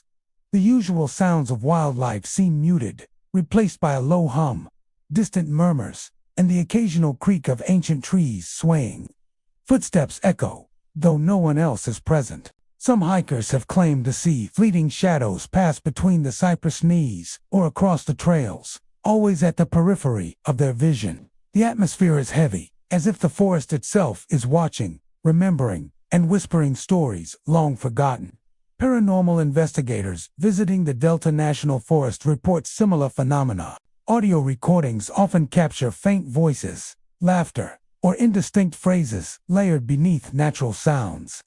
The usual sounds of wildlife seem muted, replaced by a low hum, distant murmurs, and the occasional creak of ancient trees swaying. Footsteps echo, though no one else is present. Some hikers have claimed to see fleeting shadows pass between the cypress knees or across the trails, always at the periphery of their vision. The atmosphere is heavy, as if the forest itself is watching, remembering, and whispering stories long forgotten. Paranormal investigators visiting the Delta National Forest report similar phenomena. Audio recordings often capture faint voices, laughter, or indistinct phrases layered beneath natural sounds.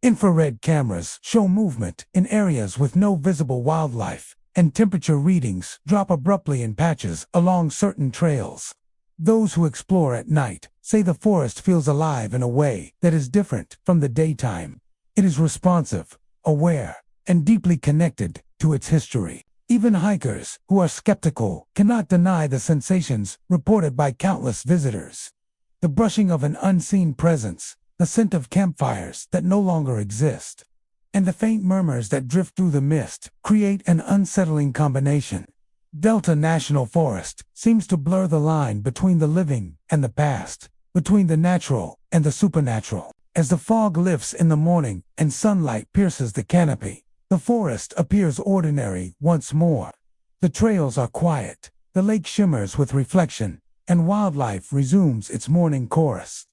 Infrared cameras show movement in areas with no visible wildlife, and temperature readings drop abruptly in patches along certain trails. Those who explore at night say the forest feels alive in a way that is different from the daytime. It is responsive, aware, and deeply connected to its history. Even hikers who are skeptical cannot deny the sensations reported by countless visitors. The brushing of an unseen presence, the scent of campfires that no longer exist, and the faint murmurs that drift through the mist create an unsettling combination. Delta National Forest seems to blur the line between the living and the past, between the natural and the supernatural. As the fog lifts in the morning and sunlight pierces the canopy, the forest appears ordinary once more. The trails are quiet, the lake shimmers with reflection, and wildlife resumes its morning chorus.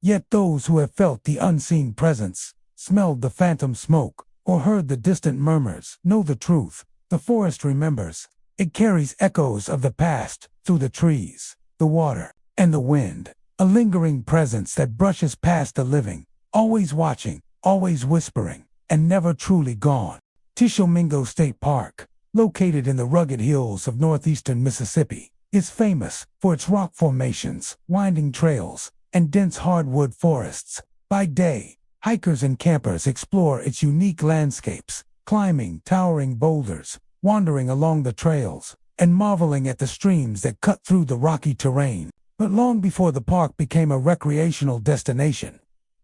Yet those who have felt the unseen presence, smelled the phantom smoke, or heard the distant murmurs know the truth. The forest remembers. It carries echoes of the past through the trees, the water, and the wind. A lingering presence that brushes past the living, always watching, always whispering, and never truly gone. Tishomingo State Park, located in the rugged hills of northeastern Mississippi, is famous for its rock formations, winding trails, and dense hardwood forests. By day, hikers and campers explore its unique landscapes, climbing towering boulders, wandering along the trails, and marveling at the streams that cut through the rocky terrain. But long before the park became a recreational destination,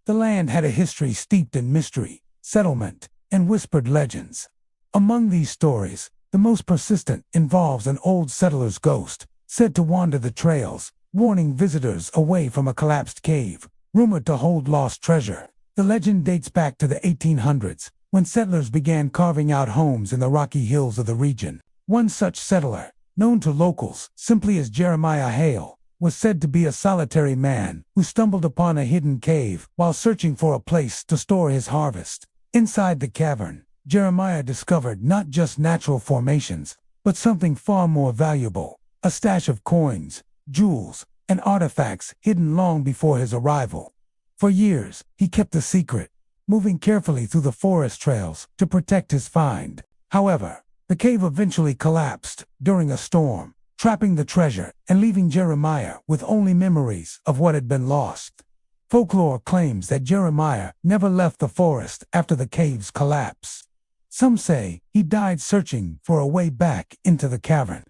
the land had a history steeped in mystery, settlement, and whispered legends. Among these stories, the most persistent involves an old settler's ghost, said to wander the trails, warning visitors away from a collapsed cave, rumored to hold lost treasure. The legend dates back to the 1800s, when settlers began carving out homes in the rocky hills of the region. One such settler, known to locals simply as Jeremiah Hale, was said to be a solitary man who stumbled upon a hidden cave while searching for a place to store his harvest. Inside the cavern, Jeremiah discovered not just natural formations, but something far more valuable, a stash of coins, jewels, and artifacts hidden long before his arrival. For years, he kept the secret, moving carefully through the forest trails to protect his find. However, the cave eventually collapsed during a storm, trapping the treasure and leaving Jeremiah with only memories of what had been lost. Folklore claims that Jeremiah never left the forest after the cave's collapse. Some say he died searching for a way back into the cavern,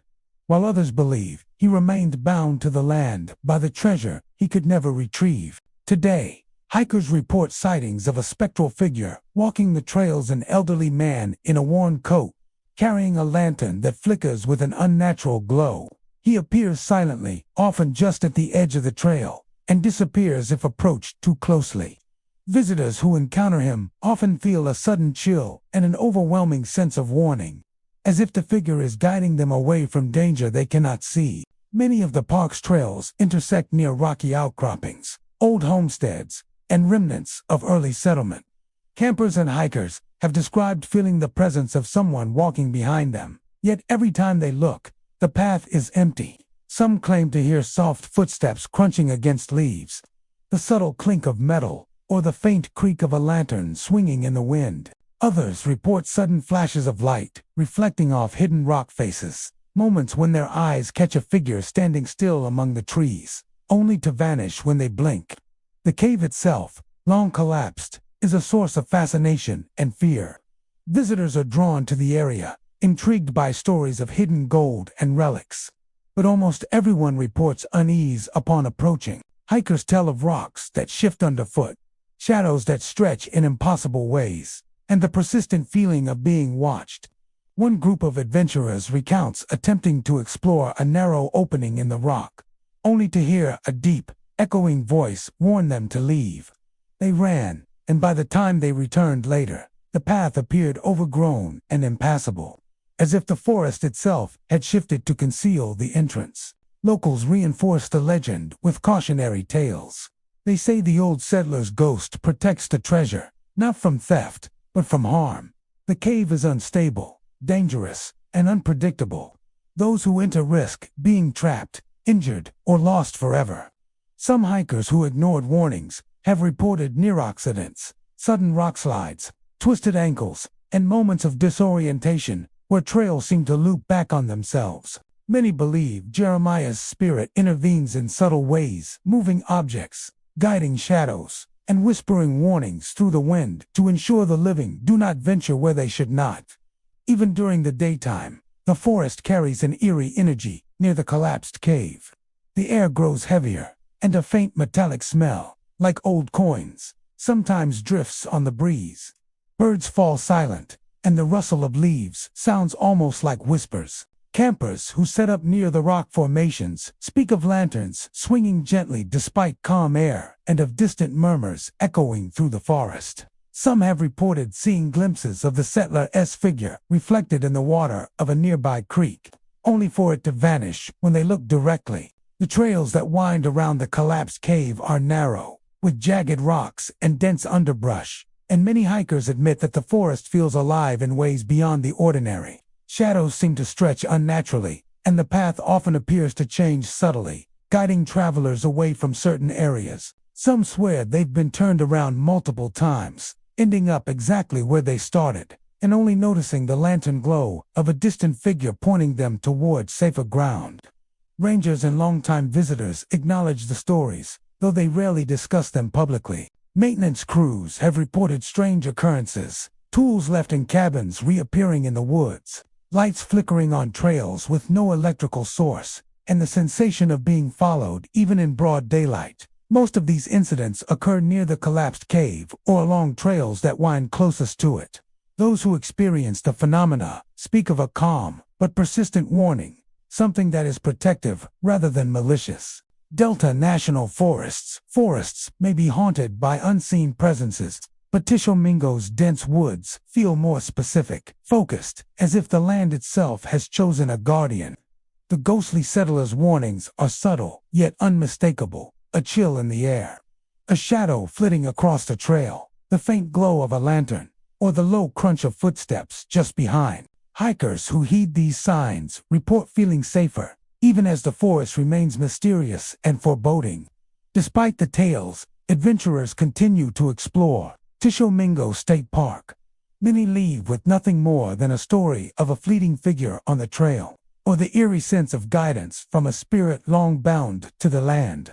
while others believe he remained bound to the land by the treasure he could never retrieve. Today, hikers report sightings of a spectral figure walking the trails, an elderly man in a worn coat, carrying a lantern that flickers with an unnatural glow. He appears silently, often just at the edge of the trail, and disappears if approached too closely. Visitors who encounter him often feel a sudden chill and an overwhelming sense of warning, as if the figure is guiding them away from danger they cannot see. Many of the park's trails intersect near rocky outcroppings, old homesteads, and remnants of early settlement. Campers and hikers have described feeling the presence of someone walking behind them, yet every time they look, the path is empty. Some claim to hear soft footsteps crunching against leaves, the subtle clink of metal, or the faint creak of a lantern swinging in the wind. Others report sudden flashes of light, reflecting off hidden rock faces, moments when their eyes catch a figure standing still among the trees, only to vanish when they blink. The cave itself, long collapsed, is a source of fascination and fear. Visitors are drawn to the area, intrigued by stories of hidden gold and relics. But almost everyone reports unease upon approaching. Hikers tell of rocks that shift underfoot, shadows that stretch in impossible ways, and the persistent feeling of being watched. One group of adventurers recounts attempting to explore a narrow opening in the rock, only to hear a deep, echoing voice warn them to leave. They ran, and by the time they returned later, the path appeared overgrown and impassable, as if the forest itself had shifted to conceal the entrance. Locals reinforce the legend with cautionary tales. They say the old settler's ghost protects the treasure, not from theft, but from harm. The cave is unstable, dangerous, and unpredictable. Those who enter risk being trapped, injured, or lost forever. Some hikers who ignored warnings have reported near accidents, sudden rock slides, twisted ankles, and moments of disorientation where trails seem to loop back on themselves. Many believe Jeremiah's spirit intervenes in subtle ways, moving objects, guiding shadows, and whispering warnings through the wind to ensure the living do not venture where they should not. Even during the daytime, the forest carries an eerie energy near the collapsed cave. The air grows heavier, and a faint metallic smell, like old coins, sometimes drifts on the breeze. Birds fall silent, and the rustle of leaves sounds almost like whispers. Campers who set up near the rock formations speak of lanterns swinging gently despite calm air and of distant murmurs echoing through the forest. Some have reported seeing glimpses of the settler's figure reflected in the water of a nearby creek, only for it to vanish when they look directly. The trails that wind around the collapsed cave are narrow, with jagged rocks and dense underbrush, and many hikers admit that the forest feels alive in ways beyond the ordinary. Shadows seem to stretch unnaturally, and the path often appears to change subtly, guiding travelers away from certain areas. Some swear they've been turned around multiple times, ending up exactly where they started, and only noticing the lantern glow of a distant figure pointing them toward safer ground. Rangers and longtime visitors acknowledge the stories, though they rarely discuss them publicly. Maintenance crews have reported strange occurrences, tools left in cabins reappearing in the woods, lights flickering on trails with no electrical source, and the sensation of being followed even in broad daylight. Most of these incidents occur near the collapsed cave or along trails that wind closest to it. Those who experience the phenomena speak of a calm but persistent warning, something that is protective rather than malicious. Delta National Forests may be haunted by unseen presences, but Tishomingo's dense woods feel more specific, focused, as if the land itself has chosen a guardian. The ghostly settler's warnings are subtle, yet unmistakable, a chill in the air, a shadow flitting across the trail, the faint glow of a lantern, or the low crunch of footsteps just behind. Hikers who heed these signs report feeling safer, even as the forest remains mysterious and foreboding. Despite the tales, adventurers continue to explore Tishomingo State Park. Many leave with nothing more than a story of a fleeting figure on the trail, or the eerie sense of guidance from a spirit long bound to the land.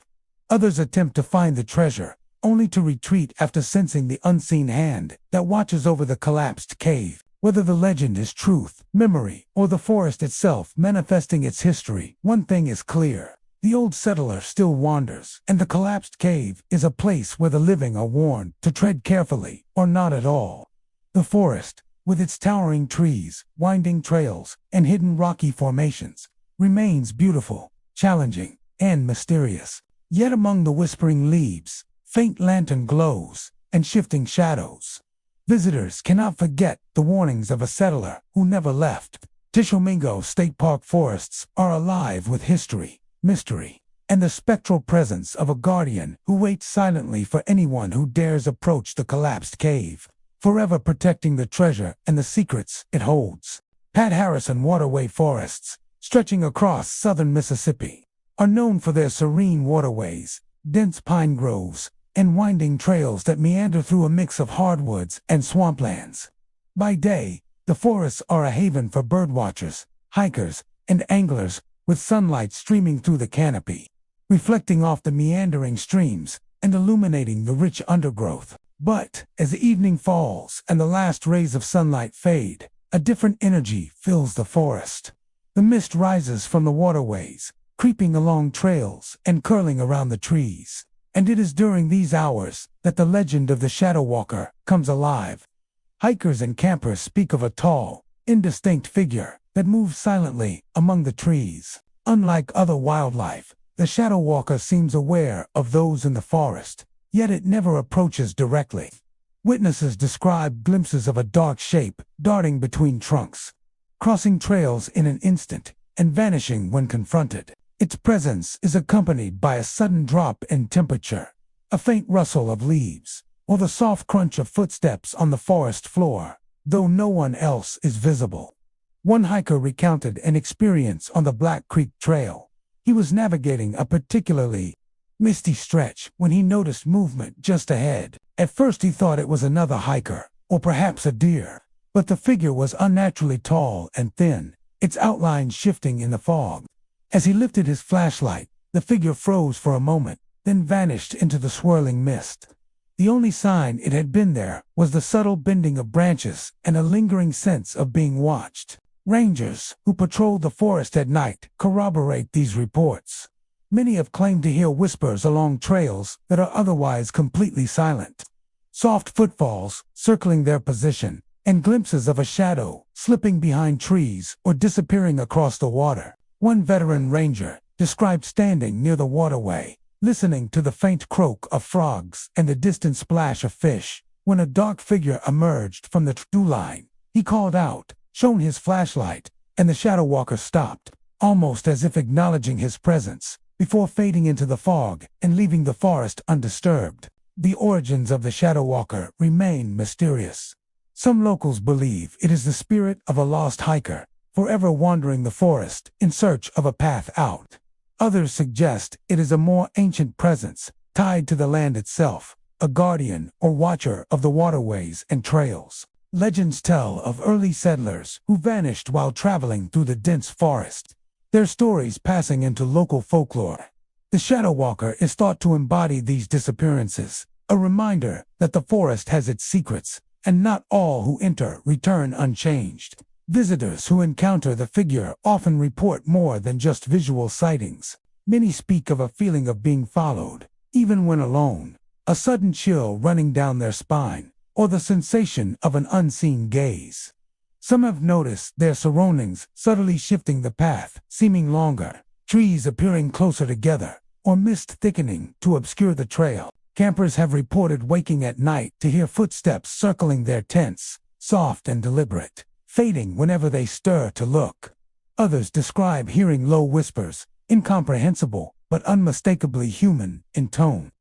Others attempt to find the treasure, only to retreat after sensing the unseen hand that watches over the collapsed cave. Whether the legend is truth, memory, or the forest itself manifesting its history, one thing is clear. The old settler still wanders, and the collapsed cave is a place where the living are warned to tread carefully or not at all. The forest, with its towering trees, winding trails, and hidden rocky formations, remains beautiful, challenging, and mysterious. Yet among the whispering leaves, faint lantern glows, and shifting shadows, visitors cannot forget the warnings of a settler who never left. Tishomingo State Park forests are alive with history, mystery, and the spectral presence of a guardian who waits silently for anyone who dares approach the collapsed cave, forever protecting the treasure and the secrets it holds. Pat Harrison Waterway forests, stretching across southern Mississippi, are known for their serene waterways, dense pine groves, and winding trails that meander through a mix of hardwoods and swamplands. By day, the forests are a haven for birdwatchers, hikers, and anglers, with sunlight streaming through the canopy, reflecting off the meandering streams and illuminating the rich undergrowth. But, as evening falls and the last rays of sunlight fade, a different energy fills the forest. The mist rises from the waterways, creeping along trails and curling around the trees. And it is during these hours that the legend of the shadow walker comes alive. Hikers and campers speak of a tall, indistinct figure that moves silently among the trees. Unlike other wildlife, the shadow walker seems aware of those in the forest, yet it never approaches directly. Witnesses describe glimpses of a dark shape darting between trunks, crossing trails in an instant and vanishing when confronted. Its presence is accompanied by a sudden drop in temperature, a faint rustle of leaves, or the soft crunch of footsteps on the forest floor, though no one else is visible. One hiker recounted an experience on the Black Creek Trail. He was navigating a particularly misty stretch when he noticed movement just ahead. At first he thought it was another hiker, or perhaps a deer, but the figure was unnaturally tall and thin, its outline shifting in the fog. As he lifted his flashlight, the figure froze for a moment, then vanished into the swirling mist. The only sign it had been there was the subtle bending of branches and a lingering sense of being watched. Rangers who patrol the forest at night corroborate these reports. Many have claimed to hear whispers along trails that are otherwise completely silent. Soft footfalls circling their position, and glimpses of a shadow slipping behind trees or disappearing across the water. One veteran ranger described standing near the waterway, listening to the faint croak of frogs and the distant splash of fish, when a dark figure emerged from the tree line. He called out, shone his flashlight, and the shadow walker stopped, almost as if acknowledging his presence, before fading into the fog and leaving the forest undisturbed. The origins of the shadow walker remain mysterious. Some locals believe it is the spirit of a lost hiker, forever wandering the forest in search of a path out. Others suggest it is a more ancient presence, tied to the land itself, a guardian or watcher of the waterways and trails. Legends tell of early settlers who vanished while traveling through the dense forest, their stories passing into local folklore. The shadow walker is thought to embody these disappearances, a reminder that the forest has its secrets, and not all who enter return unchanged. Visitors who encounter the figure often report more than just visual sightings. Many speak of a feeling of being followed, even when alone, a sudden chill running down their spine, or the sensation of an unseen gaze. Some have noticed their surroundings subtly shifting the path, seeming longer, trees appearing closer together, or mist thickening to obscure the trail. Campers have reported waking at night to hear footsteps circling their tents, soft and deliberate, fading whenever they stir to look. Others describe hearing low whispers, incomprehensible but unmistakably human in tone,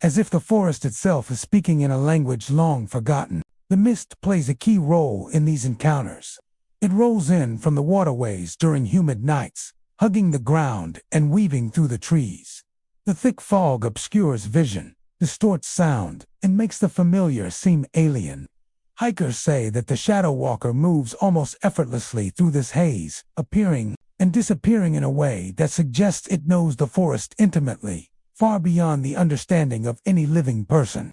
as if the forest itself is speaking in a language long forgotten. The mist plays a key role in these encounters. It rolls in from the waterways during humid nights, hugging the ground and weaving through the trees. The thick fog obscures vision, distorts sound, and makes the familiar seem alien. Hikers say that the shadow walker moves almost effortlessly through this haze, appearing and disappearing in a way that suggests it knows the forest intimately, far beyond the understanding of any living person.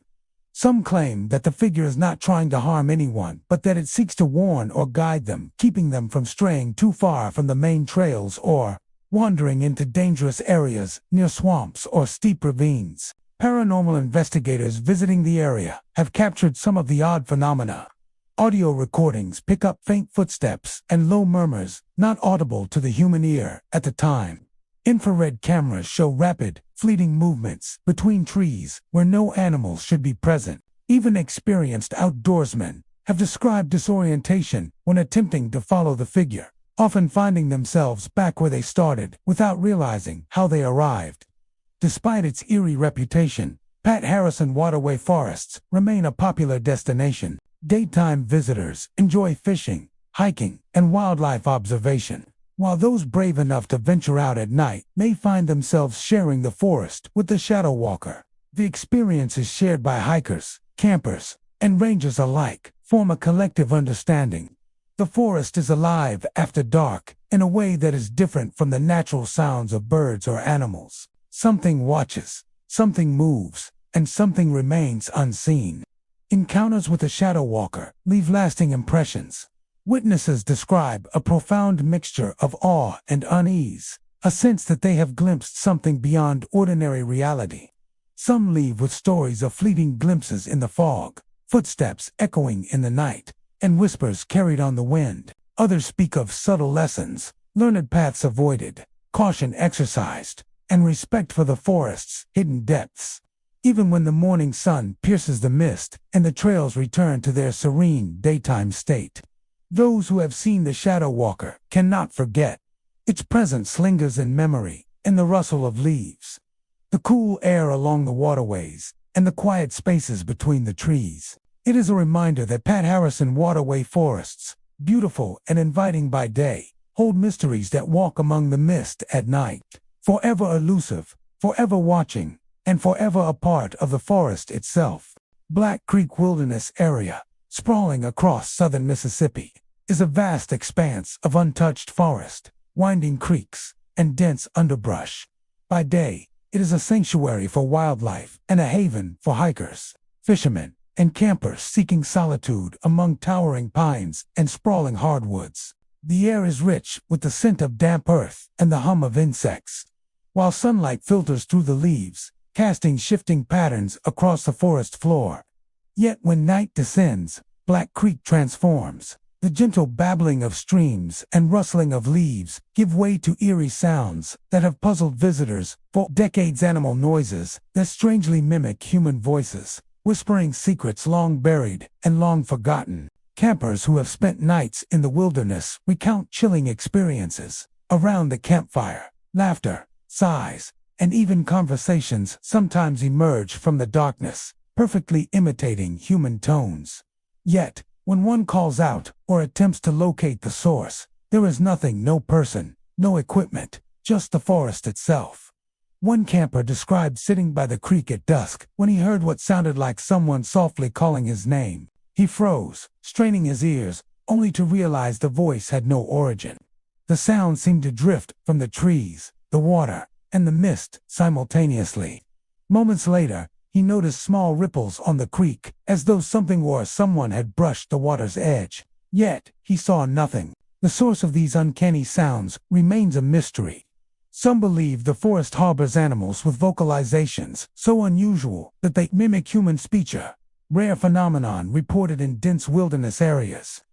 Some claim that the figure is not trying to harm anyone, but that it seeks to warn or guide them, keeping them from straying too far from the main trails or wandering into dangerous areas near swamps or steep ravines. Paranormal investigators visiting the area have captured some of the odd phenomena. Audio recordings pick up faint footsteps and low murmurs not audible to the human ear at the time. Infrared cameras show rapid, fleeting movements between trees where no animals should be present. Even experienced outdoorsmen have described disorientation when attempting to follow the figure, often finding themselves back where they started without realizing how they arrived. Despite its eerie reputation, Pat Harrison waterway forests remain a popular destination. Daytime visitors enjoy fishing, hiking, and wildlife observation, while those brave enough to venture out at night may find themselves sharing the forest with the shadow walker. The experiences shared by hikers, campers, and rangers alike form a collective understanding. The forest is alive after dark in a way that is different from the natural sounds of birds or animals. Something watches, something moves, and something remains unseen. Encounters with the shadow walker leave lasting impressions. Witnesses describe a profound mixture of awe and unease, a sense that they have glimpsed something beyond ordinary reality. Some leave with stories of fleeting glimpses in the fog, footsteps echoing in the night, and whispers carried on the wind. Others speak of subtle lessons, learned paths avoided, caution exercised, and respect for the forest's hidden depths. Even when the morning sun pierces the mist and the trails return to their serene daytime state, those who have seen the shadow walker cannot forget. Its presence lingers in memory, in the rustle of leaves, the cool air along the waterways, and the quiet spaces between the trees. It is a reminder that Pat Harrison waterway forests, beautiful and inviting by day, hold mysteries that walk among the mist at night, forever elusive, forever watching, and forever a part of the forest itself. Black Creek Wilderness Area, sprawling across southern Mississippi, is a vast expanse of untouched forest, winding creeks, and dense underbrush. By day, it is a sanctuary for wildlife and a haven for hikers, fishermen, and campers seeking solitude among towering pines and sprawling hardwoods. The air is rich with the scent of damp earth and the hum of insects, while sunlight filters through the leaves, casting shifting patterns across the forest floor. Yet when night descends, Black Creek transforms. The gentle babbling of streams and rustling of leaves give way to eerie sounds that have puzzled visitors for decades. Animal noises that strangely mimic human voices, whispering secrets long buried and long forgotten. Campers who have spent nights in the wilderness recount chilling experiences. Around the campfire, laughter, sighs, and even conversations sometimes emerge from the darkness, perfectly imitating human tones. Yet, when one calls out or attempts to locate the source, there is nothing, no person, no equipment, just the forest itself. One camper described sitting by the creek at dusk when he heard what sounded like someone softly calling his name. He froze, straining his ears, only to realize the voice had no origin. The sound seemed to drift from the trees, the water, and the mist simultaneously. Moments later, he noticed small ripples on the creek, as though something or someone had brushed the water's edge. Yet, he saw nothing. The source of these uncanny sounds remains a mystery. Some believe the forest harbors animals with vocalizations so unusual that they mimic human speech, a rare phenomenon reported in dense wilderness areas.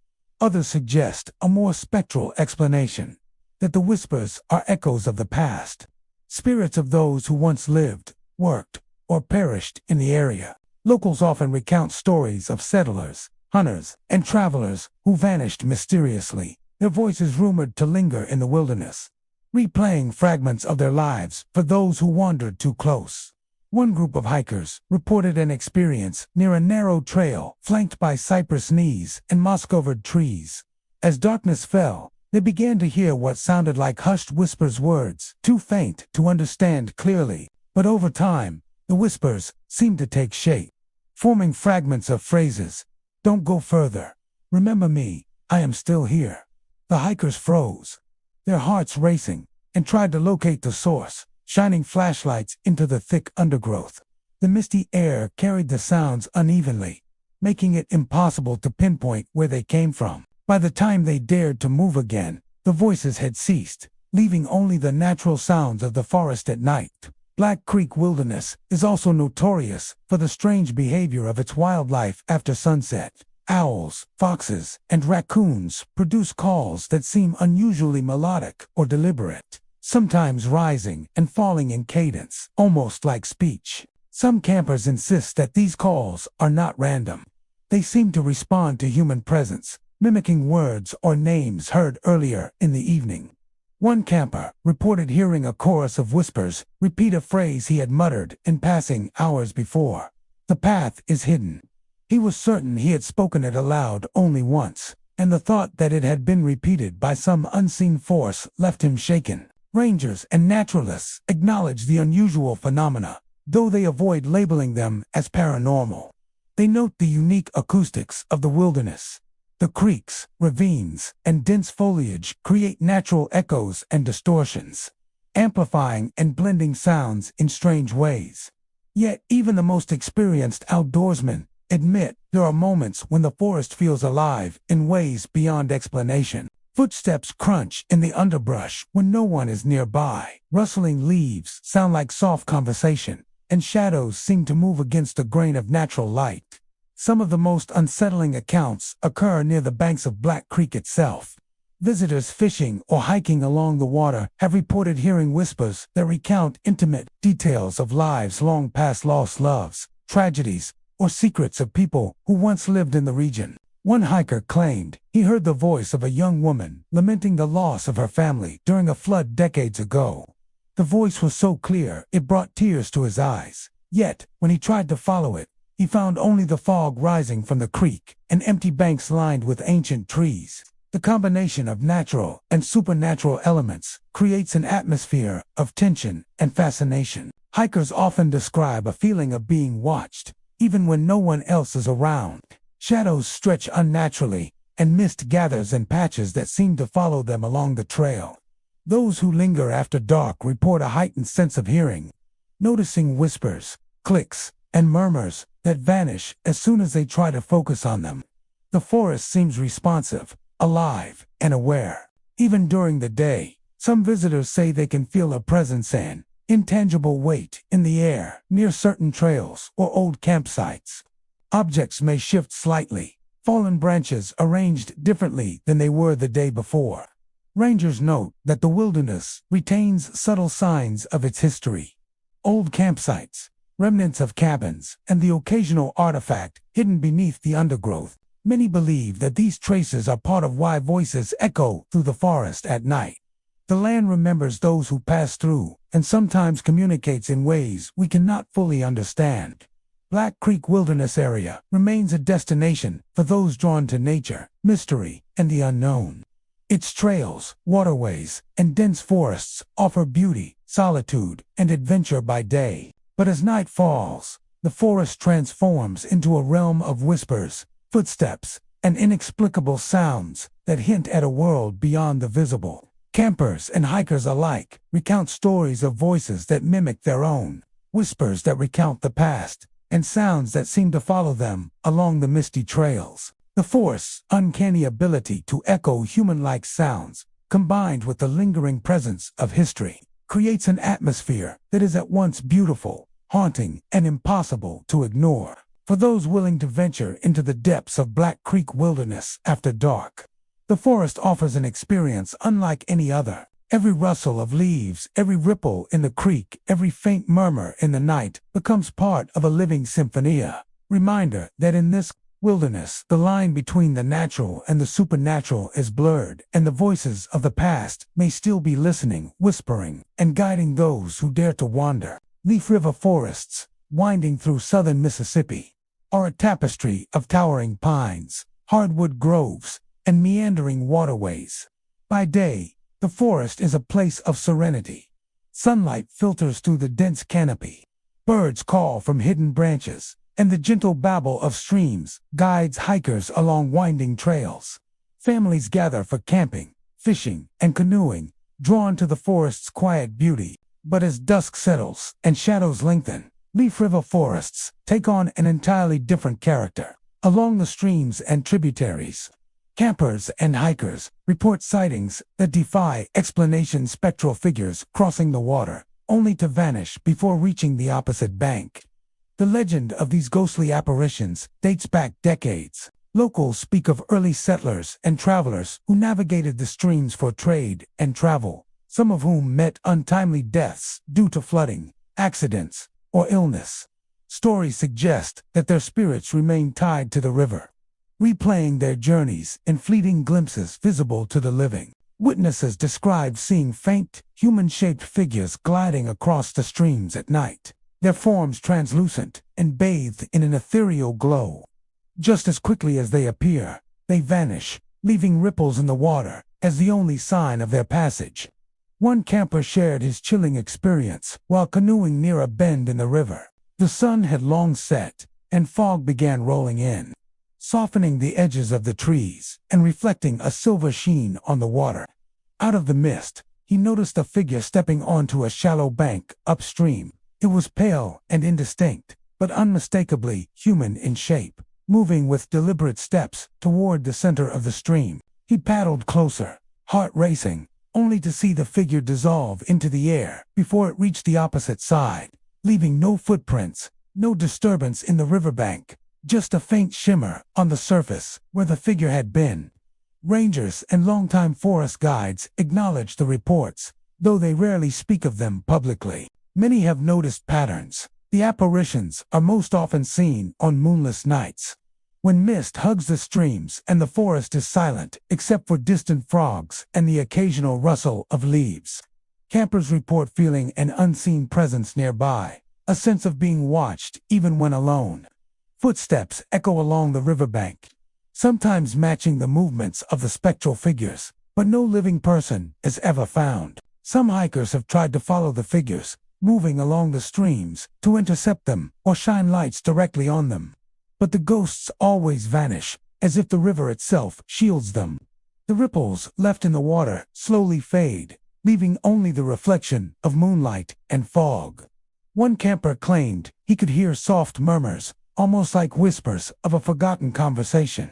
Others suggest a more spectral explanation, that the whispers are echoes of the past, spirits of those who once lived, worked, or perished in the area. Locals often recount stories of settlers, hunters, and travelers who vanished mysteriously, their voices rumored to linger in the wilderness, replaying fragments of their lives for those who wandered too close. One group of hikers reported an experience near a narrow trail flanked by cypress knees and moss-covered trees. As darkness fell, they began to hear what sounded like hushed whispers, words too faint to understand clearly, but over time, the whispers seemed to take shape, forming fragments of phrases. "Don't go further. Remember me, I am still here." The hikers froze, their hearts racing, and tried to locate the source, shining flashlights into the thick undergrowth. The misty air carried the sounds unevenly, making it impossible to pinpoint where they came from. By the time they dared to move again, the voices had ceased, leaving only the natural sounds of the forest at night. Black Creek Wilderness is also notorious for the strange behavior of its wildlife after sunset. Owls, foxes, and raccoons produce calls that seem unusually melodic or deliberate, sometimes rising and falling in cadence, almost like speech. Some campers insist that these calls are not random. They seem to respond to human presence, mimicking words or names heard earlier in the evening. One camper reported hearing a chorus of whispers repeat a phrase he had muttered in passing hours before. "The path is hidden." He was certain he had spoken it aloud only once, and the thought that it had been repeated by some unseen force left him shaken. Rangers and naturalists acknowledge the unusual phenomena, though they avoid labeling them as paranormal. They note the unique acoustics of the wilderness. The creeks, ravines, and dense foliage create natural echoes and distortions, amplifying and blending sounds in strange ways. Yet even the most experienced outdoorsmen admit there are moments when the forest feels alive in ways beyond explanation. Footsteps crunch in the underbrush when no one is nearby. Rustling leaves sound like soft conversation, and shadows seem to move against a grain of natural light. Some of the most unsettling accounts occur near the banks of Black Creek itself. Visitors fishing or hiking along the water have reported hearing whispers that recount intimate details of lives long past, lost loves, tragedies, or secrets of people who once lived in the region. One hiker claimed he heard the voice of a young woman lamenting the loss of her family during a flood decades ago. The voice was so clear it brought tears to his eyes. Yet, when he tried to follow it, he found only the fog rising from the creek and empty banks lined with ancient trees. The combination of natural and supernatural elements creates an atmosphere of tension and fascination. Hikers often describe a feeling of being watched, even when no one else is around. Shadows stretch unnaturally, and mist gathers in patches that seem to follow them along the trail. Those who linger after dark report a heightened sense of hearing, noticing whispers, clicks, and murmurs that vanish as soon as they try to focus on them. The forest seems responsive, alive, and aware. Even during the day, some visitors say they can feel a presence and intangible weight in the air near certain trails or old campsites. Objects may shift slightly, fallen branches arranged differently than they were the day before. Rangers note that the wilderness retains subtle signs of its history. Old campsites, remnants of cabins, and the occasional artifact hidden beneath the undergrowth. Many believe that these traces are part of why voices echo through the forest at night. The land remembers those who pass through and sometimes communicates in ways we cannot fully understand. Black Creek Wilderness Area remains a destination for those drawn to nature, mystery, and the unknown. Its trails, waterways, and dense forests offer beauty, solitude, and adventure by day. But as night falls, the forest transforms into a realm of whispers, footsteps, and inexplicable sounds that hint at a world beyond the visible. Campers and hikers alike recount stories of voices that mimic their own, whispers that recount the past, and sounds that seem to follow them along the misty trails. The forest's uncanny ability to echo human-like sounds, combined with the lingering presence of history, creates an atmosphere that is at once beautiful, haunting, and impossible to ignore. For those willing to venture into the depths of Black Creek Wilderness after dark, the forest offers an experience unlike any other. Every rustle of leaves, every ripple in the creek, every faint murmur in the night becomes part of a living symphony. Reminder that in this wilderness, the line between the natural and the supernatural is blurred, and the voices of the past may still be listening, whispering, and guiding those who dare to wander. Leaf River forests, winding through southern Mississippi, are a tapestry of towering pines, hardwood groves, and meandering waterways. By day, the forest is a place of serenity. Sunlight filters through the dense canopy. Birds call from hidden branches, and the gentle babble of streams guides hikers along winding trails. Families gather for camping, fishing, and canoeing, drawn to the forest's quiet beauty. But as dusk settles and shadows lengthen, Leaf River forests take on an entirely different character. Along the streams and tributaries, campers and hikers report sightings that defy explanation, spectral figures crossing the water, only to vanish before reaching the opposite bank. The legend of these ghostly apparitions dates back decades. Locals speak of early settlers and travelers who navigated the streams for trade and travel, some of whom met untimely deaths due to flooding, accidents, or illness. Stories suggest that their spirits remain tied to the river, replaying their journeys in fleeting glimpses visible to the living. Witnesses describe seeing faint, human-shaped figures gliding across the streams at night, their forms translucent and bathed in an ethereal glow. Just as quickly as they appear, they vanish, leaving ripples in the water as the only sign of their passage. One camper shared his chilling experience while canoeing near a bend in the river. The sun had long set, and fog began rolling in, softening the edges of the trees and reflecting a silver sheen on the water. Out of the mist, he noticed a figure stepping onto a shallow bank upstream. It was pale and indistinct, but unmistakably human in shape, moving with deliberate steps toward the center of the stream. He paddled closer, heart racing, only to see the figure dissolve into the air before it reached the opposite side, leaving no footprints, no disturbance in the riverbank, just a faint shimmer on the surface where the figure had been. Rangers and longtime forest guides acknowledge the reports, though they rarely speak of them publicly. Many have noticed patterns. The apparitions are most often seen on moonless nights, when mist hugs the streams and the forest is silent except for distant frogs and the occasional rustle of leaves. Campers report feeling an unseen presence nearby, a sense of being watched even when alone. Footsteps echo along the riverbank, sometimes matching the movements of the spectral figures, but no living person is ever found. Some hikers have tried to follow the figures, moving along the streams to intercept them or shine lights directly on them. But the ghosts always vanish, as if the river itself shields them. The ripples left in the water slowly fade, leaving only the reflection of moonlight and fog. One camper claimed he could hear soft murmurs, almost like whispers of a forgotten conversation,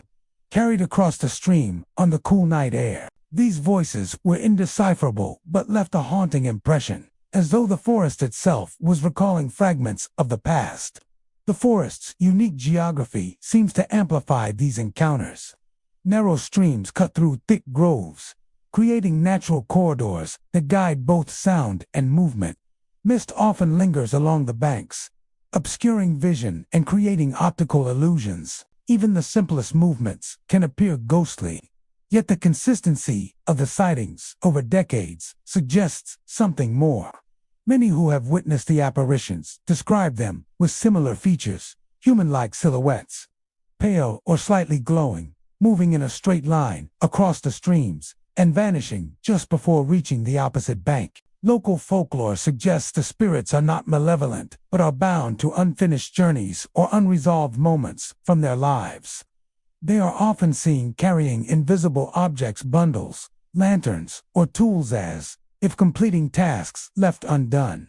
carried across the stream on the cool night air. These voices were indecipherable but left a haunting impression, as though the forest itself was recalling fragments of the past. The forest's unique geography seems to amplify these encounters. Narrow streams cut through thick groves, creating natural corridors that guide both sound and movement. Mist often lingers along the banks, obscuring vision and creating optical illusions. Even the simplest movements can appear ghostly. Yet the consistency of the sightings over decades suggests something more. Many who have witnessed the apparitions describe them with similar features, human-like silhouettes, pale or slightly glowing, moving in a straight line across the streams, and vanishing just before reaching the opposite bank. Local folklore suggests the spirits are not malevolent, but are bound to unfinished journeys or unresolved moments from their lives. They are often seen carrying invisible objects, bundles, lanterns, or tools as if completing tasks left undone.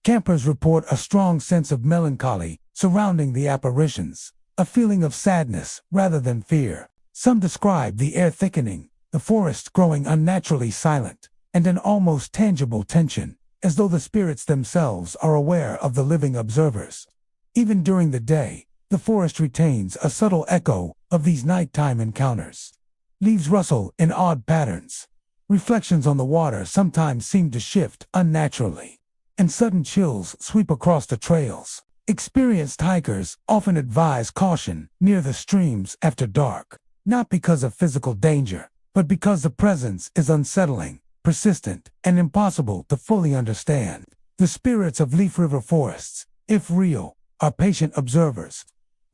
Campers report a strong sense of melancholy surrounding the apparitions, a feeling of sadness rather than fear. Some describe the air thickening, the forest growing unnaturally silent, and an almost tangible tension, as though the spirits themselves are aware of the living observers. Even during the day, the forest retains a subtle echo of these nighttime encounters. Leaves rustle in odd patterns. Reflections on the water sometimes seem to shift unnaturally, and sudden chills sweep across the trails. Experienced hikers often advise caution near the streams after dark, not because of physical danger, but because the presence is unsettling, persistent, and impossible to fully understand. The spirits of Leaf River forests, if real, are patient observers,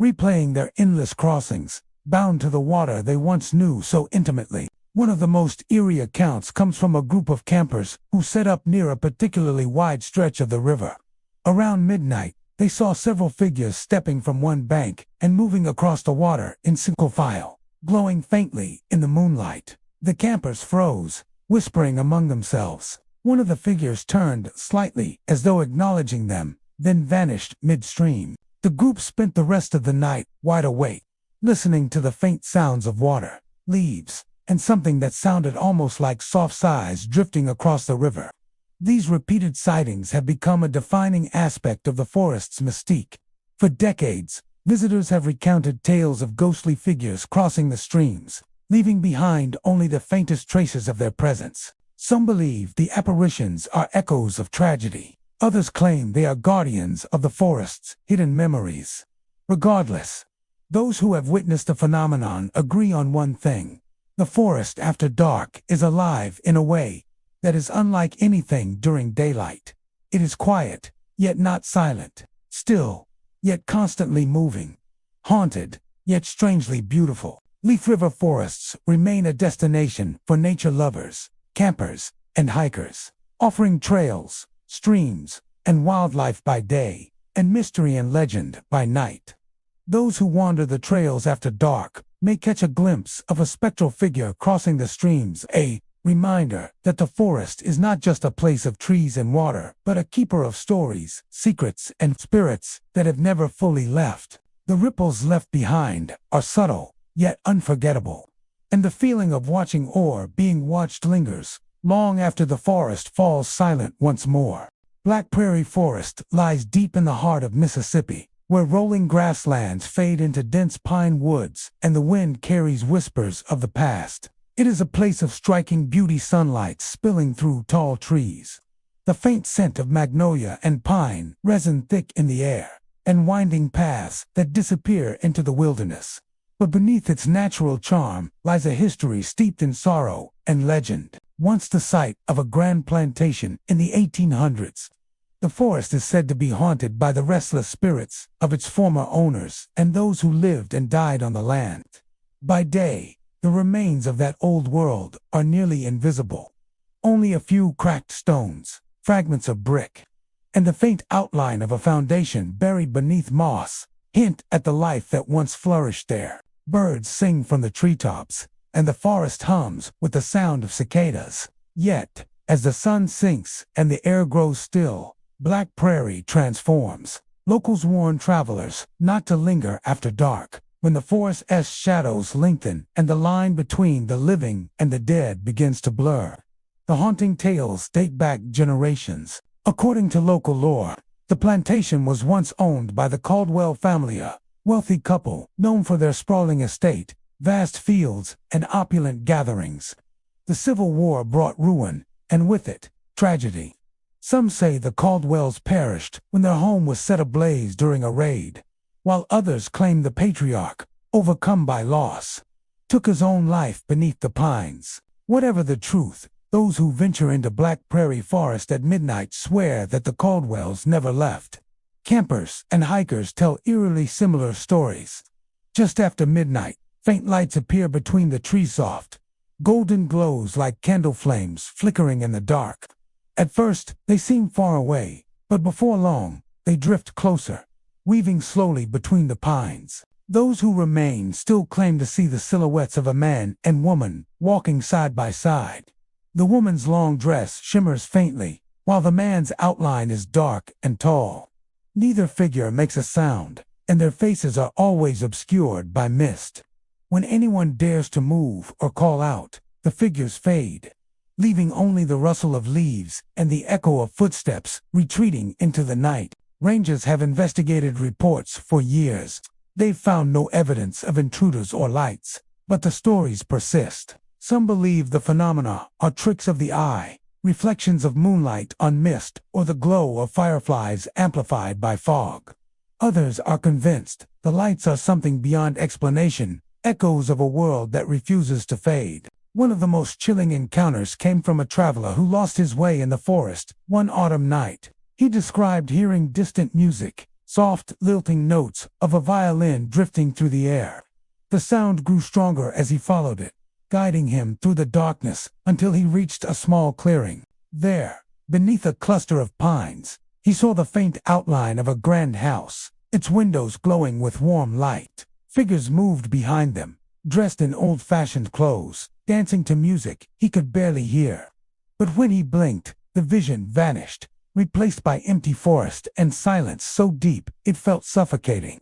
replaying their endless crossings, bound to the water they once knew so intimately. One of the most eerie accounts comes from a group of campers who set up near a particularly wide stretch of the river. Around midnight, they saw several figures stepping from one bank and moving across the water in single file, glowing faintly in the moonlight. The campers froze, whispering among themselves. One of the figures turned slightly as though acknowledging them, then vanished midstream. The group spent the rest of the night wide awake, listening to the faint sounds of water, leaves, and something that sounded almost like soft sighs drifting across the river. These repeated sightings have become a defining aspect of the forest's mystique. For decades, visitors have recounted tales of ghostly figures crossing the streams, leaving behind only the faintest traces of their presence. Some believe the apparitions are echoes of tragedy. Others claim they are guardians of the forest's hidden memories. Regardless, those who have witnessed the phenomenon agree on one thing. The forest after dark is alive in a way that is unlike anything during daylight. It is quiet, yet not silent, still, yet constantly moving, haunted, yet strangely beautiful. Leaf River forests remain a destination for nature lovers, campers, and hikers, offering trails, streams, and wildlife by day, and mystery and legend by night. Those who wander the trails after dark may catch a glimpse of a spectral figure crossing the streams, a reminder that the forest is not just a place of trees and water, but a keeper of stories, secrets, and spirits that have never fully left. The ripples left behind are subtle, yet unforgettable. And the feeling of watching or being watched lingers long after the forest falls silent once more. Black Prairie Forest lies deep in the heart of Mississippi, where rolling grasslands fade into dense pine woods and the wind carries whispers of the past. It is a place of striking beauty, sunlight spilling through tall trees, the faint scent of magnolia and pine resin thick in the air, and winding paths that disappear into the wilderness. But beneath its natural charm lies a history steeped in sorrow and legend. Once the site of a grand plantation in the 1800s, the forest is said to be haunted by the restless spirits of its former owners and those who lived and died on the land. By day, the remains of that old world are nearly invisible. Only a few cracked stones, fragments of brick, and the faint outline of a foundation buried beneath moss hint at the life that once flourished there. Birds sing from the treetops, and the forest hums with the sound of cicadas. Yet, as the sun sinks and the air grows still, Black Prairie transforms. Locals warn travelers not to linger after dark, when the forest's shadows lengthen and the line between the living and the dead begins to blur. The haunting tales date back generations. According to local lore, the plantation was once owned by the Caldwell family, a wealthy couple known for their sprawling estate, vast fields, and opulent gatherings. The Civil War brought ruin, and with it, tragedy. Some say the Caldwells perished when their home was set ablaze during a raid, while others claim the patriarch, overcome by loss, took his own life beneath the pines. Whatever the truth, those who venture into Black Prairie Forest at midnight swear that the Caldwells never left. Campers and hikers tell eerily similar stories. Just after midnight, faint lights appear between the trees, soft, golden glows like candle flames flickering in the dark. At first, they seem far away, but before long, they drift closer, weaving slowly between the pines. Those who remain still claim to see the silhouettes of a man and woman walking side by side. The woman's long dress shimmers faintly, while the man's outline is dark and tall. Neither figure makes a sound, and their faces are always obscured by mist. When anyone dares to move or call out, the figures fade, leaving only the rustle of leaves and the echo of footsteps retreating into the night. Rangers have investigated reports for years. They've found no evidence of intruders or lights, but the stories persist. Some believe the phenomena are tricks of the eye, reflections of moonlight on mist, or the glow of fireflies amplified by fog. Others are convinced the lights are something beyond explanation, echoes of a world that refuses to fade. One of the most chilling encounters came from a traveler who lost his way in the forest one autumn night. He described hearing distant music, soft, lilting notes of a violin drifting through the air. The sound grew stronger as he followed it, guiding him through the darkness until he reached a small clearing. There, beneath a cluster of pines, he saw the faint outline of a grand house, its windows glowing with warm light. Figures moved behind them, dressed in old-fashioned clothes, dancing to music he could barely hear. But when he blinked, the vision vanished, replaced by empty forest and silence so deep it felt suffocating.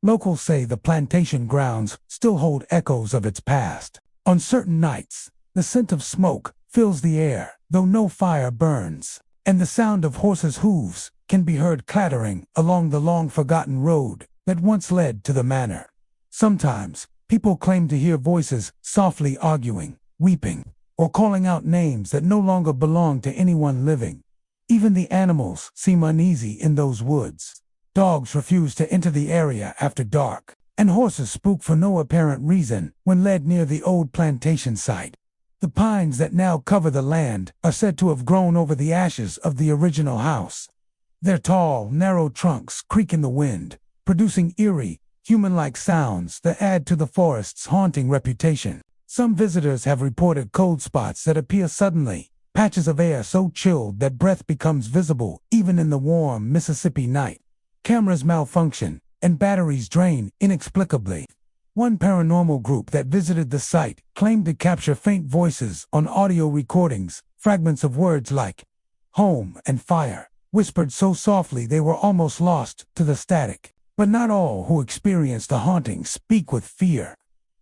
Locals say the plantation grounds still hold echoes of its past. On certain nights, the scent of smoke fills the air, though no fire burns, and the sound of horses' hooves can be heard clattering along the long-forgotten road that once led to the manor. Sometimes, people claim to hear voices softly arguing, weeping, or calling out names that no longer belong to anyone living. Even the animals seem uneasy in those woods. Dogs refuse to enter the area after dark, and horses spook for no apparent reason when led near the old plantation site. The pines that now cover the land are said to have grown over the ashes of the original house. Their tall, narrow trunks creak in the wind, producing eerie, human-like sounds that add to the forest's haunting reputation. Some visitors have reported cold spots that appear suddenly, patches of air so chilled that breath becomes visible even in the warm Mississippi night. Cameras malfunction, and batteries drain inexplicably. One paranormal group that visited the site claimed to capture faint voices on audio recordings, fragments of words like home and fire, whispered so softly they were almost lost to the static. But not all who experience the haunting speak with fear.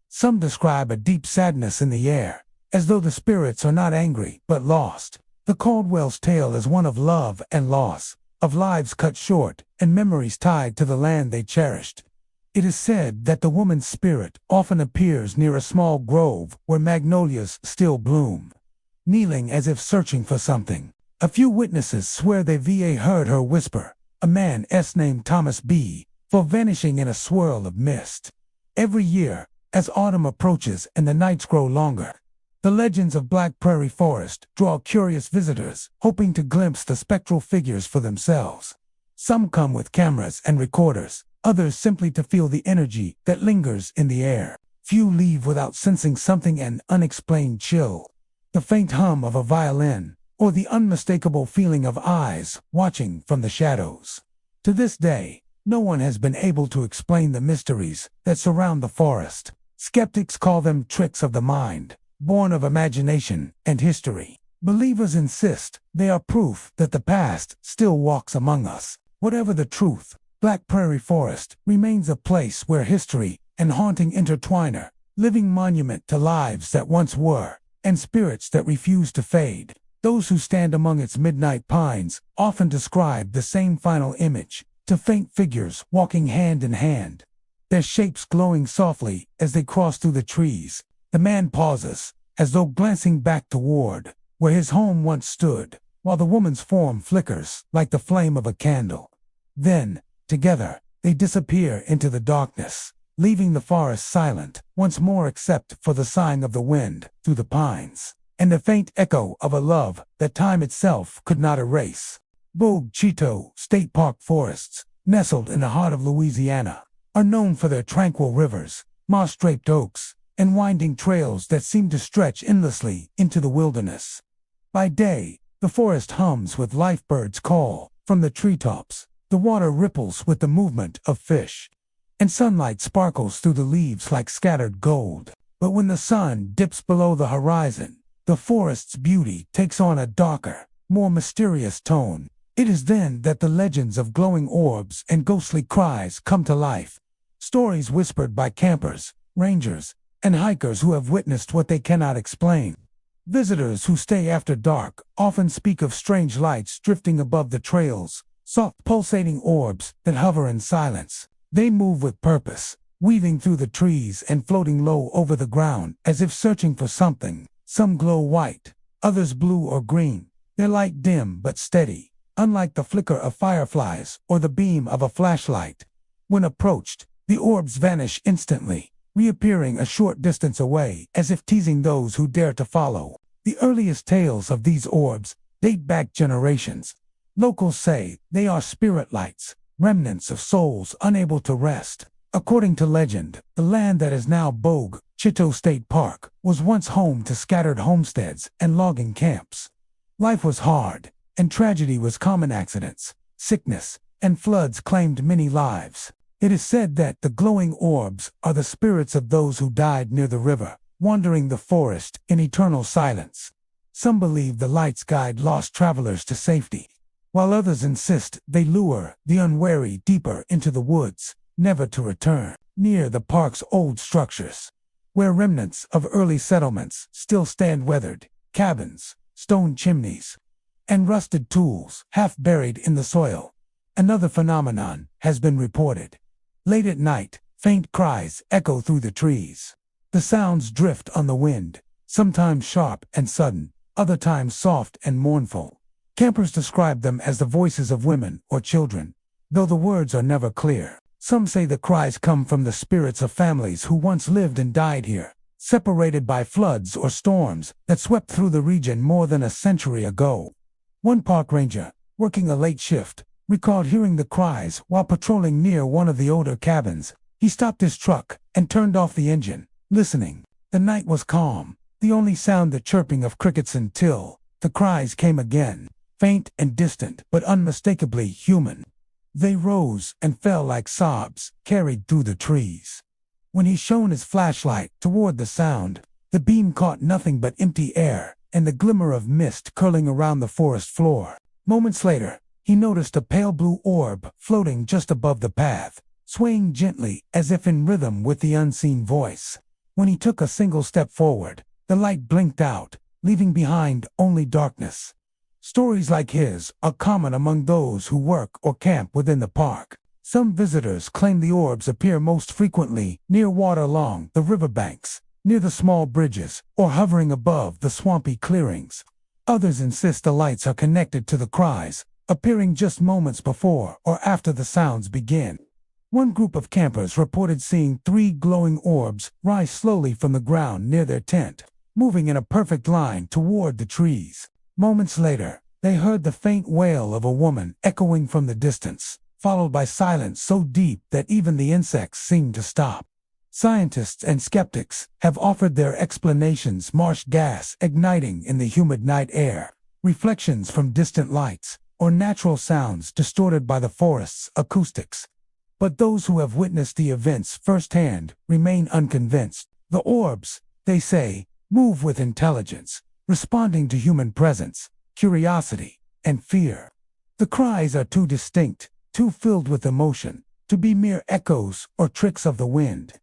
Some describe a deep sadness in the air, as though the spirits are not angry but lost. The Caldwell's tale is one of love and loss, of lives cut short and memories tied to the land they cherished. It is said that the woman's spirit often appears near a small grove where magnolias still bloom, kneeling as if searching for something. A few witnesses swear they heard her whisper, a man's named Thomas B., for vanishing in a swirl of mist. Every year, as autumn approaches and the nights grow longer, the legends of Black Prairie Forest draw curious visitors, hoping to glimpse the spectral figures for themselves. Some come with cameras and recorders, others simply to feel the energy that lingers in the air. Few leave without sensing something, an unexplained chill, the faint hum of a violin, or the unmistakable feeling of eyes watching from the shadows. To this day, no one has been able to explain the mysteries that surround the forest. Skeptics call them tricks of the mind, born of imagination and history. Believers insist they are proof that the past still walks among us. Whatever the truth, Black Prairie Forest remains a place where history and haunting intertwine, a living monument to lives that once were, and spirits that refuse to fade. Those who stand among its midnight pines often describe the same final image, to faint figures walking hand in hand, their shapes glowing softly as they cross through the trees. The man pauses, as though glancing back toward where his home once stood, while the woman's form flickers like the flame of a candle. Then, together, they disappear into the darkness, leaving the forest silent once more except for the sighing of the wind through the pines, and the faint echo of a love that time itself could not erase. Tishomingo State Park forests, nestled in the heart of Louisiana, are known for their tranquil rivers, moss-draped oaks, and winding trails that seem to stretch endlessly into the wilderness. By day, the forest hums with life, birds call from the treetops, the water ripples with the movement of fish, and sunlight sparkles through the leaves like scattered gold. But when the sun dips below the horizon, the forest's beauty takes on a darker, more mysterious tone. It is then that the legends of glowing orbs and ghostly cries come to life. Stories whispered by campers, rangers, and hikers who have witnessed what they cannot explain. Visitors who stay after dark often speak of strange lights drifting above the trails, soft pulsating orbs that hover in silence. They move with purpose, weaving through the trees and floating low over the ground as if searching for something. Some glow white, others blue or green, their light dim but steady, unlike the flicker of fireflies or the beam of a flashlight. When approached, the orbs vanish instantly, reappearing a short distance away as if teasing those who dare to follow. The earliest tales of these orbs date back generations. Locals say they are spirit lights, remnants of souls unable to rest. According to legend, the land that is now Tishomingo State Park was once home to scattered homesteads and logging camps. Life was hard, and tragedy was common. Accidents, sickness, and floods claimed many lives. It is said that the glowing orbs are the spirits of those who died near the river, wandering the forest in eternal silence. Some believe the lights guide lost travelers to safety, while others insist they lure the unwary deeper into the woods, never to return. Near the park's old structures, where remnants of early settlements still stand, weathered cabins, stone chimneys, and rusted tools half buried in the soil, another phenomenon has been reported. Late at night, faint cries echo through the trees. The sounds drift on the wind, sometimes sharp and sudden, other times soft and mournful. Campers describe them as the voices of women or children, though the words are never clear. Some say the cries come from the spirits of families who once lived and died here, separated by floods or storms that swept through the region more than a century ago. One park ranger, working a late shift, recalled hearing the cries while patrolling near one of the older cabins. He stopped his truck and turned off the engine, listening. The night was calm, the only sound the chirping of crickets until the cries came again, faint and distant but unmistakably human. They rose and fell like sobs carried through the trees. When he shone his flashlight toward the sound, the beam caught nothing but empty air and the glimmer of mist curling around the forest floor. Moments later, he noticed a pale blue orb floating just above the path, swaying gently as if in rhythm with the unseen voice. When he took a single step forward, the light blinked out, leaving behind only darkness. Stories like his are common among those who work or camp within the park. Some visitors claim the orbs appear most frequently near water along the riverbanks, near the small bridges, or hovering above the swampy clearings. Others insist the lights are connected to the cries, appearing just moments before or after the sounds begin. One group of campers reported seeing 3 glowing orbs rise slowly from the ground near their tent, moving in a perfect line toward the trees. Moments later, they heard the faint wail of a woman echoing from the distance, followed by silence so deep that even the insects seemed to stop. Scientists and skeptics have offered their explanations: marsh gas igniting in the humid night air, reflections from distant lights, or natural sounds distorted by the forest's acoustics. But those who have witnessed the events firsthand remain unconvinced. The orbs, they say, move with intelligence, responding to human presence, curiosity, and fear. The cries are too distinct, too filled with emotion, to be mere echoes or tricks of the wind.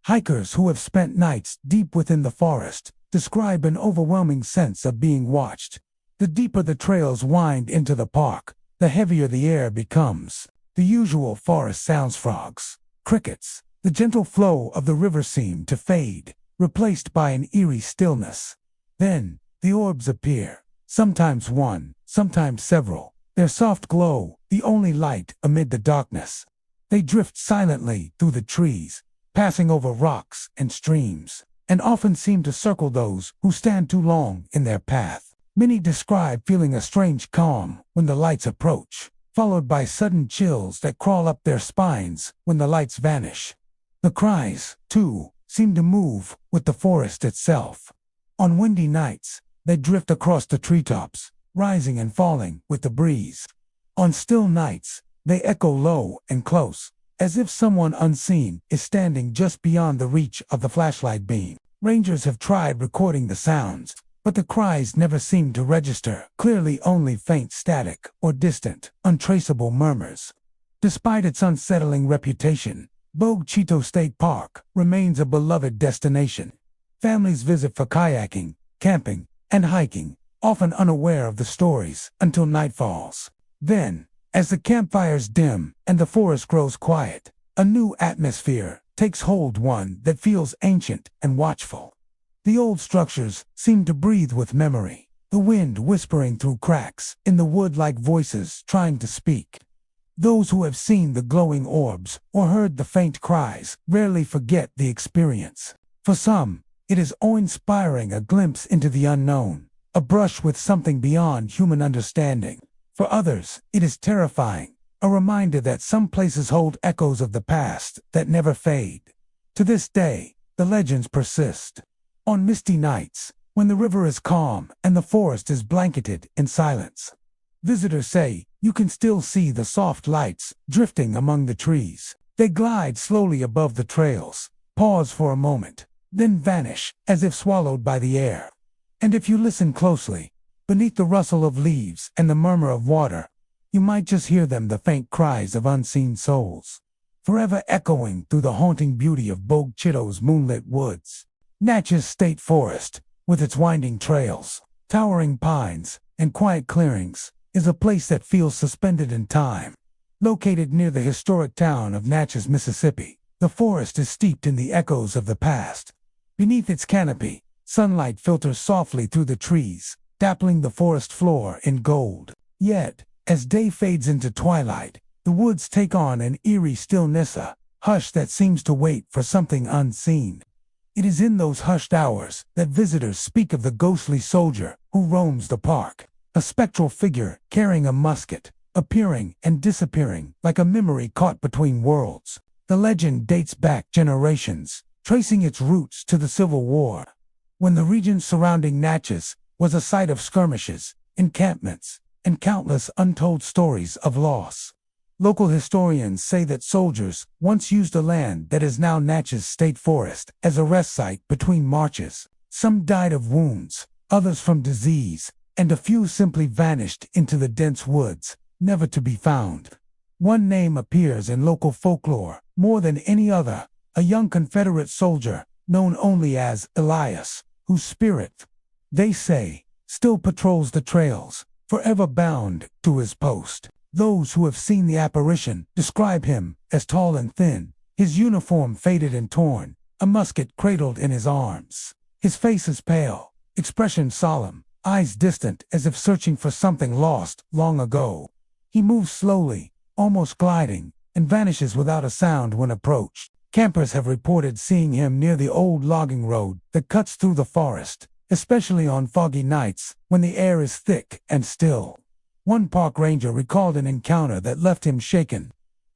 Hikers who have spent nights deep within the forest describe an overwhelming sense of being watched. The deeper the trails wind into the park, the heavier the air becomes. The usual forest sounds, frogs, crickets, the gentle flow of the river, seem to fade, replaced by an eerie stillness. Then, the orbs appear, sometimes one, sometimes several, their soft glow the only light amid the darkness. They drift silently through the trees, passing over rocks and streams, and often seem to circle those who stand too long in their path. Many describe feeling a strange calm when the lights approach, followed by sudden chills that crawl up their spines when the lights vanish. The cries, too, seem to move with the forest itself. On windy nights, they drift across the treetops, rising and falling with the breeze. On still nights, they echo low and close, as if someone unseen is standing just beyond the reach of the flashlight beam. Rangers have tried recording the sounds, but the cries never seem to register clearly, only faint static or distant, untraceable murmurs. Despite its unsettling reputation, Sightings State Park remains a beloved destination. Families visit for kayaking, camping, and hiking, often unaware of the stories until night falls. Then, as the campfires dim and the forest grows quiet, a new atmosphere takes hold, one that feels ancient and watchful. The old structures seem to breathe with memory, the wind whispering through cracks in the wood like voices trying to speak. Those who have seen the glowing orbs or heard the faint cries rarely forget the experience. For some, it is awe-inspiring, a glimpse into the unknown, a brush with something beyond human understanding. For others, it is terrifying, a reminder that some places hold echoes of the past that never fade. To this day, the legends persist. On misty nights, when the river is calm and the forest is blanketed in silence, visitors say you can still see the soft lights drifting among the trees. They glide slowly above the trails, pause for a moment, then vanish as if swallowed by the air. And if you listen closely, beneath the rustle of leaves and the murmur of water, you might just hear them, the faint cries of unseen souls, forever echoing through the haunting beauty of Sightings' moonlit woods. Natchez State Forest, with its winding trails, towering pines, and quiet clearings, is a place that feels suspended in time. Located near the historic town of Natchez, Mississippi, the forest is steeped in the echoes of the past. Beneath its canopy, sunlight filters softly through the trees, dappling the forest floor in gold. Yet, as day fades into twilight, the woods take on an eerie stillness, a hush that seems to wait for something unseen. It is in those hushed hours that visitors speak of the ghostly soldier who roams the park, a spectral figure carrying a musket, appearing and disappearing like a memory caught between worlds. The legend dates back generations, tracing its roots to the Civil War, when the region surrounding Natchez was a site of skirmishes, encampments, and countless untold stories of loss. Local historians say that soldiers once used the land that is now Natchez State Forest as a rest site between marches. Some died of wounds, others from disease, and a few simply vanished into the dense woods, never to be found. One name appears in local folklore more than any other, a young Confederate soldier known only as Elias, whose spirit, they say, still patrols the trails, forever bound to his post. Those who have seen the apparition describe him as tall and thin, his uniform faded and torn, a musket cradled in his arms. His face is pale, expression solemn, eyes distant as if searching for something lost long ago. He moves slowly, almost gliding, and vanishes without a sound when approached. Campers have reported seeing him near the old logging road that cuts through the forest, especially on foggy nights when the air is thick and still. One park ranger recalled an encounter that left him shaken.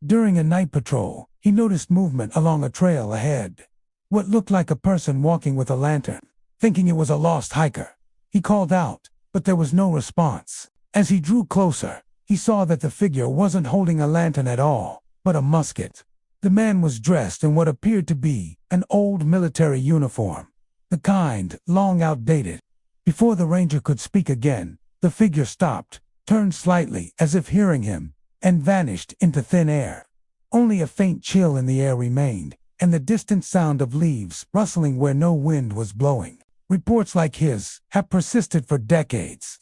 During a night patrol, he noticed movement along a trail ahead. What looked like a person walking with a lantern. Thinking it was a lost hiker, he called out, but there was no response. As he drew closer, he saw that the figure wasn't holding a lantern at all, but a musket. The man was dressed in what appeared to be an old military uniform, the kind long outdated. Before the ranger could speak again, the figure stopped, turned slightly as if hearing him, and vanished into thin air. Only a faint chill in the air remained, and the distant sound of leaves rustling where no wind was blowing. Reports like his have persisted for decades.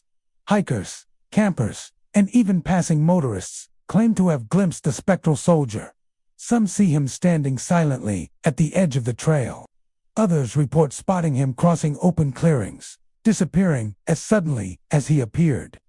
Hikers, campers, and even passing motorists claim to have glimpsed the spectral soldier. Some see him standing silently at the edge of the trail. Others report spotting him crossing open clearings, disappearing as suddenly as he appeared.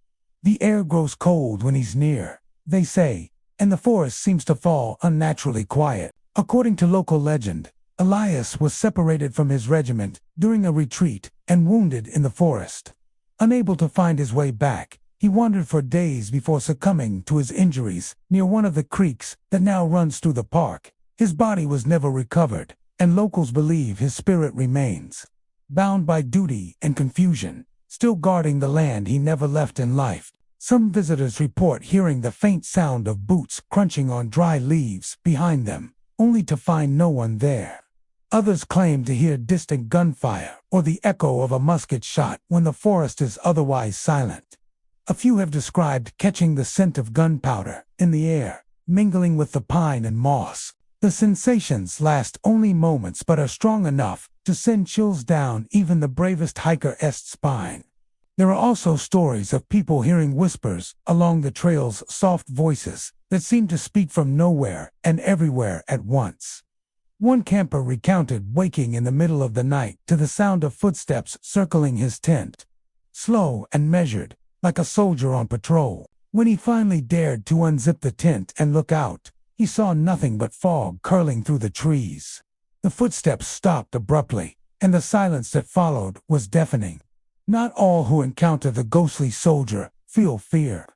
The air grows cold when he's near, they say, and the forest seems to fall unnaturally quiet. According to local legend, Elias was separated from his regiment during a retreat and wounded in the forest. Unable to find his way back, he wandered for days before succumbing to his injuries near one of the creeks that now runs through the park. His body was never recovered, and locals believe his spirit remains, bound by duty and confusion, still guarding the land he never left in life. Some visitors report hearing the faint sound of boots crunching on dry leaves behind them, only to find no one there. Others claim to hear distant gunfire or the echo of a musket shot when the forest is otherwise silent. A few have described catching the scent of gunpowder in the air, mingling with the pine and moss. The sensations last only moments but are strong enough to send chills down even the bravest hiker's spine. There are also stories of people hearing whispers along the trail's soft voices that seem to speak from nowhere and everywhere at once. One camper recounted waking in the middle of the night to the sound of footsteps circling his tent, slow and measured, like a soldier on patrol. When he finally dared to unzip the tent and look out, he saw nothing but fog curling through the trees. The footsteps stopped abruptly, and the silence that followed was deafening. Not all who encounter the ghostly soldier feel fear.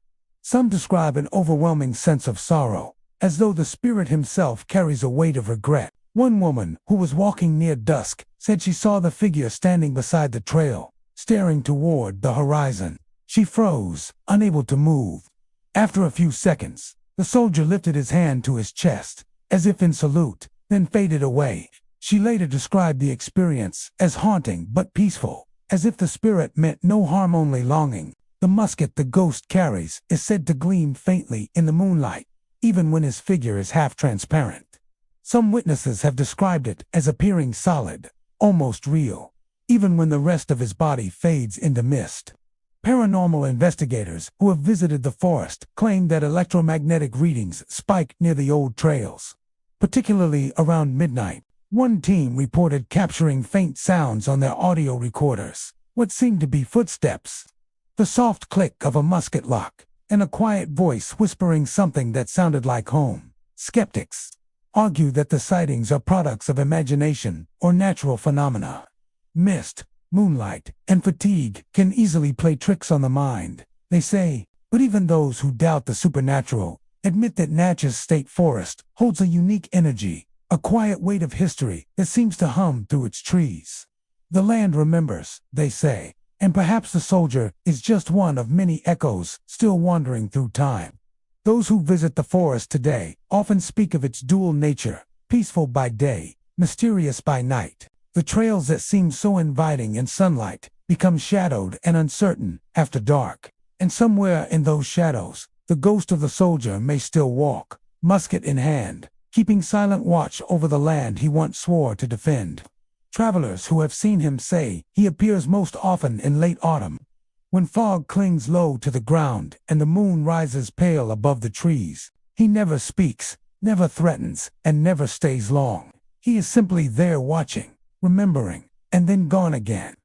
Some describe an overwhelming sense of sorrow, as though the spirit himself carries a weight of regret. One woman who was walking near dusk said she saw the figure standing beside the trail, staring toward the horizon. She froze, unable to move. After a few seconds, the soldier lifted his hand to his chest, as if in salute, then faded away. She later described the experience as haunting but peaceful, as if the spirit meant no harm, only longing. The musket the ghost carries is said to gleam faintly in the moonlight, even when his figure is half transparent. Some witnesses have described it as appearing solid, almost real, even when the rest of his body fades into mist. Paranormal investigators who have visited the forest claim that electromagnetic readings spike near the old trails, particularly around midnight. One team reported capturing faint sounds on their audio recorders, what seemed to be footsteps, the soft click of a musket lock, and a quiet voice whispering something that sounded like home. Skeptics argue that the sightings are products of imagination or natural phenomena. Mist, moonlight, and fatigue can easily play tricks on the mind, they say, but even those who doubt the supernatural admit that Natchez State Forest holds a unique energy, a quiet weight of history that seems to hum through its trees. The land remembers, they say, and perhaps the soldier is just one of many echoes still wandering through time. Those who visit the forest today often speak of its dual nature, peaceful by day, mysterious by night. The trails that seem so inviting in sunlight become shadowed and uncertain after dark. And somewhere in those shadows, the ghost of the soldier may still walk, musket in hand, keeping silent watch over the land he once swore to defend. Travelers who have seen him say he appears most often in late autumn, when fog clings low to the ground and the moon rises pale above the trees. He never speaks, never threatens, and never stays long. He is simply there watching, remembering, and then gone again,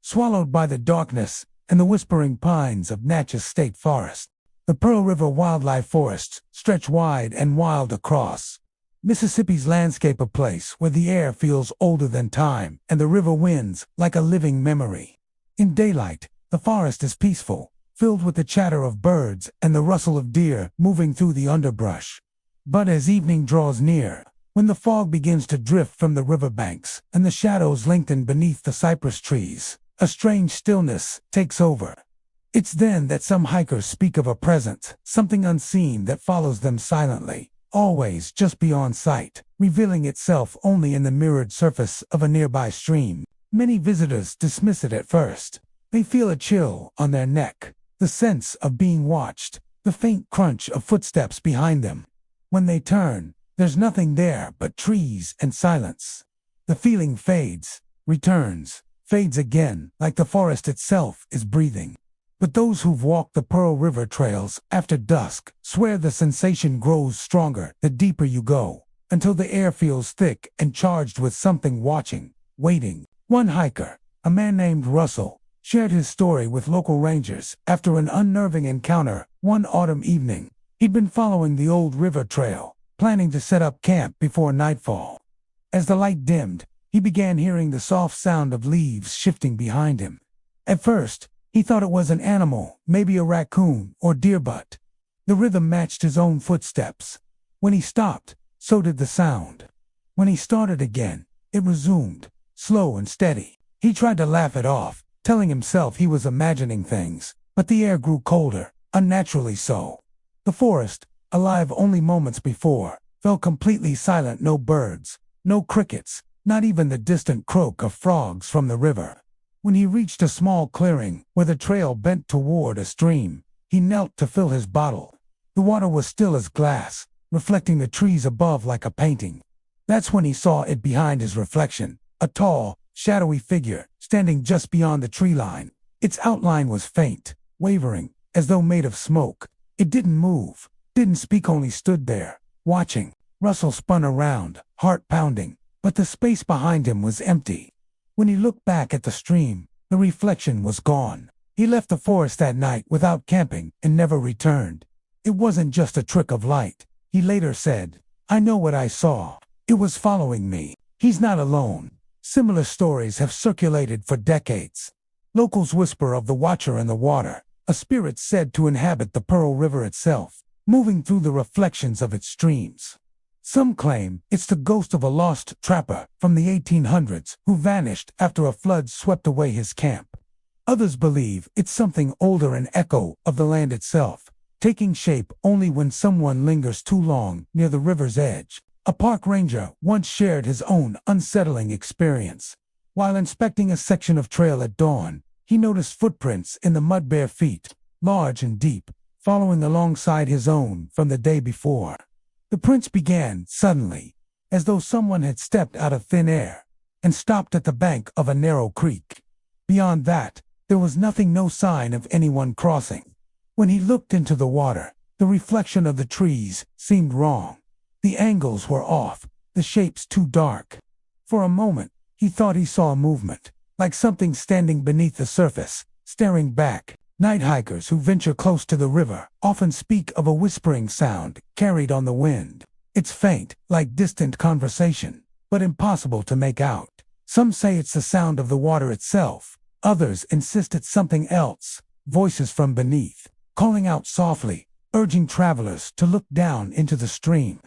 swallowed by the darkness and the whispering pines of Natchez State Forest. The Pearl River wildlife forests stretch wide and wild across Mississippi's landscape, a place where the air feels older than time and the river winds like a living memory. In daylight, the forest is peaceful, filled with the chatter of birds and the rustle of deer moving through the underbrush. But as evening draws near, when the fog begins to drift from the riverbanks and the shadows lengthen beneath the cypress trees, a strange stillness takes over. It's then that some hikers speak of a presence, something unseen that follows them silently, always just beyond sight, revealing itself only in the mirrored surface of a nearby stream. Many visitors dismiss it at first. They feel a chill on their neck, the sense of being watched, the faint crunch of footsteps behind them. When they turn, there's nothing there but trees and silence. The feeling fades, returns, fades again, like the forest itself is breathing. But those who've walked the Pearl River trails after dusk swear the sensation grows stronger the deeper you go, until the air feels thick and charged with something watching, waiting. One hiker, a man named Russell, shared his story with local rangers after an unnerving encounter one autumn evening. He'd been following the old river trail, planning to set up camp before nightfall. As the light dimmed, he began hearing the soft sound of leaves shifting behind him. At first, he thought it was an animal, maybe a raccoon or deer, but the rhythm matched his own footsteps. When he stopped, so did the sound. When he started again, it resumed, slow and steady. He tried to laugh it off, telling himself he was imagining things, but the air grew colder, unnaturally so. The forest, alive only moments before, fell completely silent. No birds, no crickets, not even the distant croak of frogs from the river. When he reached a small clearing where the trail bent toward a stream, he knelt to fill his bottle. The water was still as glass, reflecting the trees above like a painting. That's when he saw it behind his reflection, a tall, shadowy figure standing just beyond the tree line. Its outline was faint, wavering, as though made of smoke. It didn't move, didn't speak, only stood there, watching. Russell spun around, heart pounding, but the space behind him was empty. When he looked back at the stream, the reflection was gone. He left the forest that night without camping and never returned. It wasn't just a trick of light, he later said. I know what I saw. It was following me. He's not alone. Similar stories have circulated for decades. Locals whisper of the Watcher in the water, a spirit said to inhabit the Pearl River itself, moving through the reflections of its streams. Some claim it's the ghost of a lost trapper from the 1800s who vanished after a flood swept away his camp. Others believe it's something older, an echo of the land itself, taking shape only when someone lingers too long near the river's edge. A park ranger once shared his own unsettling experience. While inspecting a section of trail at dawn, he noticed footprints in the mud bare feet, large and deep, following alongside his own from the day before. The prints began suddenly, as though someone had stepped out of thin air, and stopped at the bank of a narrow creek. Beyond that, there was nothing, no sign of anyone crossing. When he looked into the water, the reflection of the trees seemed wrong. The angles were off, the shapes too dark. For a moment, he thought he saw a movement, like something standing beneath the surface, staring back. Night hikers who venture close to the river often speak of a whispering sound carried on the wind. It's faint, like distant conversation, but impossible to make out. Some say it's the sound of the water itself. Others insist it's something else, voices from beneath, calling out softly, urging travelers to look down into the stream.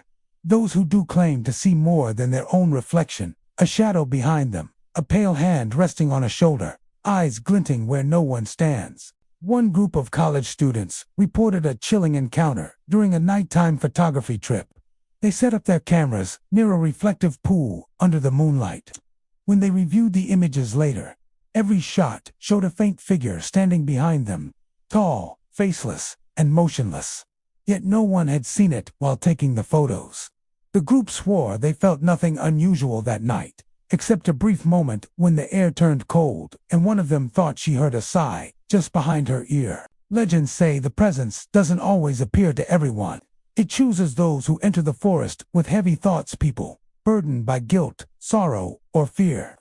Those who do claim to see more than their own reflection, a shadow behind them, a pale hand resting on a shoulder, eyes glinting where no one stands. One group of college students reported a chilling encounter during a nighttime photography trip. They set up their cameras near a reflective pool under the moonlight. When they reviewed the images later, every shot showed a faint figure standing behind them, tall, faceless, and motionless. Yet no one had seen it while taking the photos. The group swore they felt nothing unusual that night, except a brief moment when the air turned cold and one of them thought she heard a sigh just behind her ear. Legends say the presence doesn't always appear to everyone. It chooses those who enter the forest with heavy thoughts, people burdened by guilt, sorrow, or fear.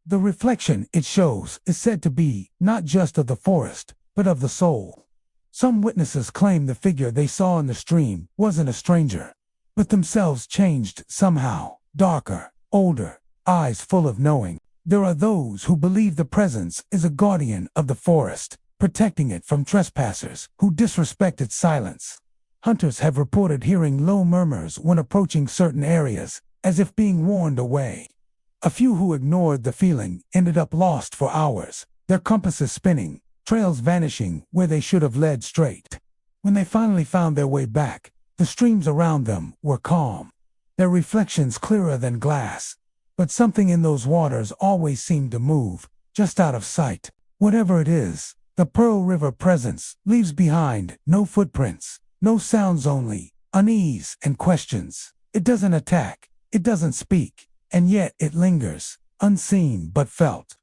The reflection it shows is said to be not just of the forest, but of the soul. Some witnesses claim the figure they saw in the stream wasn't a stranger, but themselves changed somehow, darker, older, eyes full of knowing. There are those who believe the presence is a guardian of the forest, protecting it from trespassers who disrespect its silence. Hunters have reported hearing low murmurs when approaching certain areas, as if being warned away. A few who ignored the feeling ended up lost for hours, their compasses spinning, trails vanishing where they should have led straight. When they finally found their way back, the streams around them were calm, their reflections clearer than glass. But something in those waters always seemed to move, just out of sight. Whatever it is, the Pearl River presence leaves behind no footprints, no sounds, only unease and questions. It doesn't attack, it doesn't speak, and yet it lingers, unseen but felt,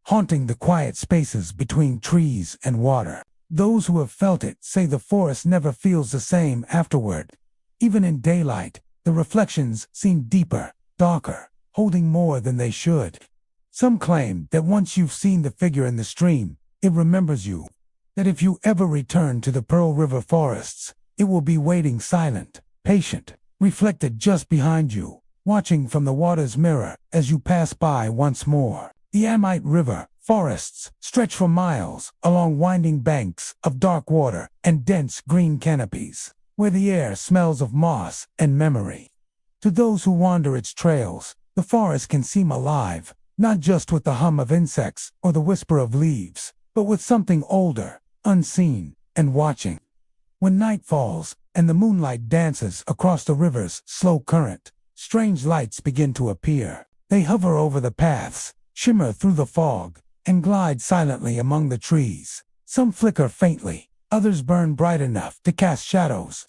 haunting the quiet spaces between trees and water. Those who have felt it say the forest never feels the same afterward. Even in daylight, the reflections seem deeper, darker, holding more than they should. Some claim that once you've seen the figure in the stream, it remembers you. That if you ever return to the Pearl River forests, it will be waiting silent, patient, reflected just behind you, watching from the water's mirror as you pass by once more. The Amite River forests stretch for miles along winding banks of dark water and dense green canopies, where the air smells of moss and memory. To those who wander its trails, the forest can seem alive, not just with the hum of insects or the whisper of leaves, but with something older, unseen, and watching. When night falls and the moonlight dances across the river's slow current, strange lights begin to appear. They hover over the paths, shimmer through the fog, and glide silently among the trees. Some flicker faintly, others burn bright enough to cast shadows.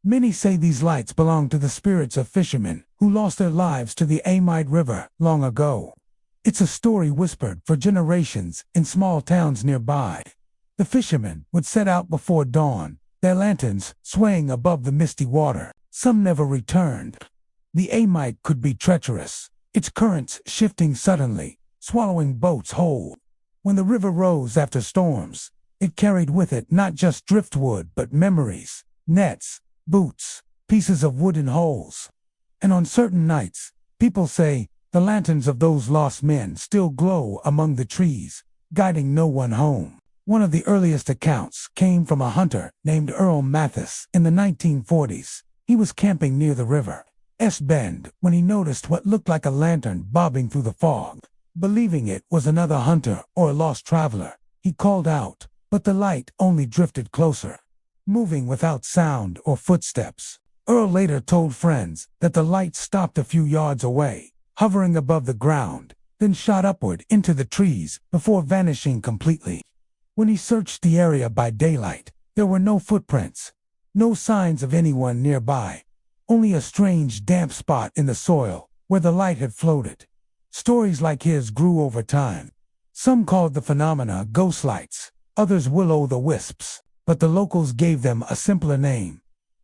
Many say these lights belong to the spirits of fishermen who lost their lives to the Amite River long ago. It's a story whispered for generations in small towns nearby. The fishermen would set out before dawn, their lanterns swaying above the misty water. Some never returned. The Amite could be treacherous, its currents shifting suddenly, swallowing boats whole. When the river rose after storms, it carried with it not just driftwood but memories, nets, boots, pieces of wooden holes. And on certain nights, people say, the lanterns of those lost men still glow among the trees, guiding no one home. One of the earliest accounts came from a hunter named Earl Mathis in the 1940s. He was camping near the river's bend when he noticed what looked like a lantern bobbing through the fog. Believing it was another hunter or a lost traveler, he called out, but the light only drifted closer, moving without sound or footsteps. Earl later told friends that the light stopped a few yards away, hovering above the ground, then shot upward into the trees before vanishing completely. When he searched the area by daylight, there were no footprints, no signs of anyone nearby, only a strange damp spot in the soil where the light had floated. Stories like his grew over time. Some called the phenomena ghost lights, others will-o'-the-wisps, but the locals gave them a simpler name.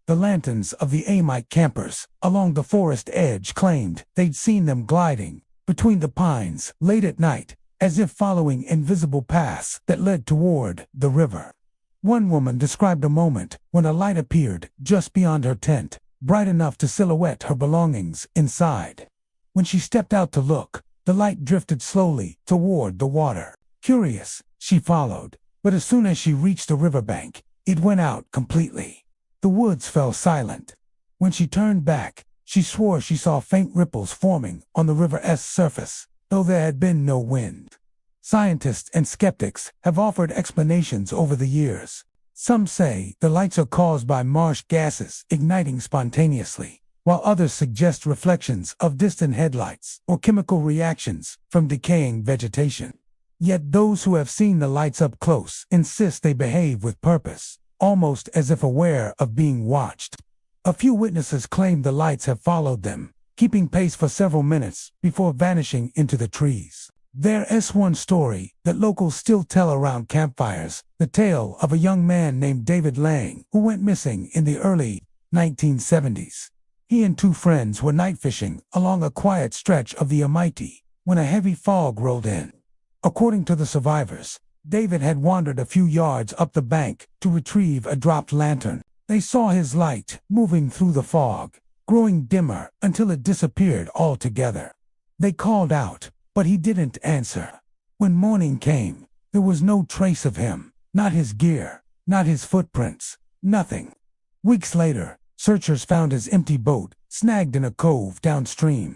The lanterns of the Amite campers along the forest edge claimed they'd seen them gliding between the pines late at night, as if following invisible paths that led toward the river. One woman described a moment when a light appeared just beyond her tent, bright enough to silhouette her belongings inside. When she stepped out to look, the light drifted slowly toward the water. Curious, she followed, but as soon as she reached the riverbank, it went out completely. The woods fell silent. When she turned back, she swore she saw faint ripples forming on the river's surface, though there had been no wind. Scientists and skeptics have offered explanations over the years. Some say the lights are caused by marsh gases igniting spontaneously, while others suggest reflections of distant headlights or chemical reactions from decaying vegetation. Yet those who have seen the lights up close insist they behave with purpose, almost as if aware of being watched. A few witnesses claim the lights have followed them, keeping pace for several minutes before vanishing into the trees. There's one story that locals still tell around campfires, the tale of a young man named David Lang who went missing in the early 1970s. He and two friends were night fishing along a quiet stretch of the Amite when a heavy fog rolled in. According to the survivors, David had wandered a few yards up the bank to retrieve a dropped lantern. They saw his light moving through the fog, growing dimmer until it disappeared altogether. They called out, but he didn't answer. When morning came, there was no trace of him, not his gear, not his footprints, nothing. Weeks later, searchers found his empty boat snagged in a cove downstream.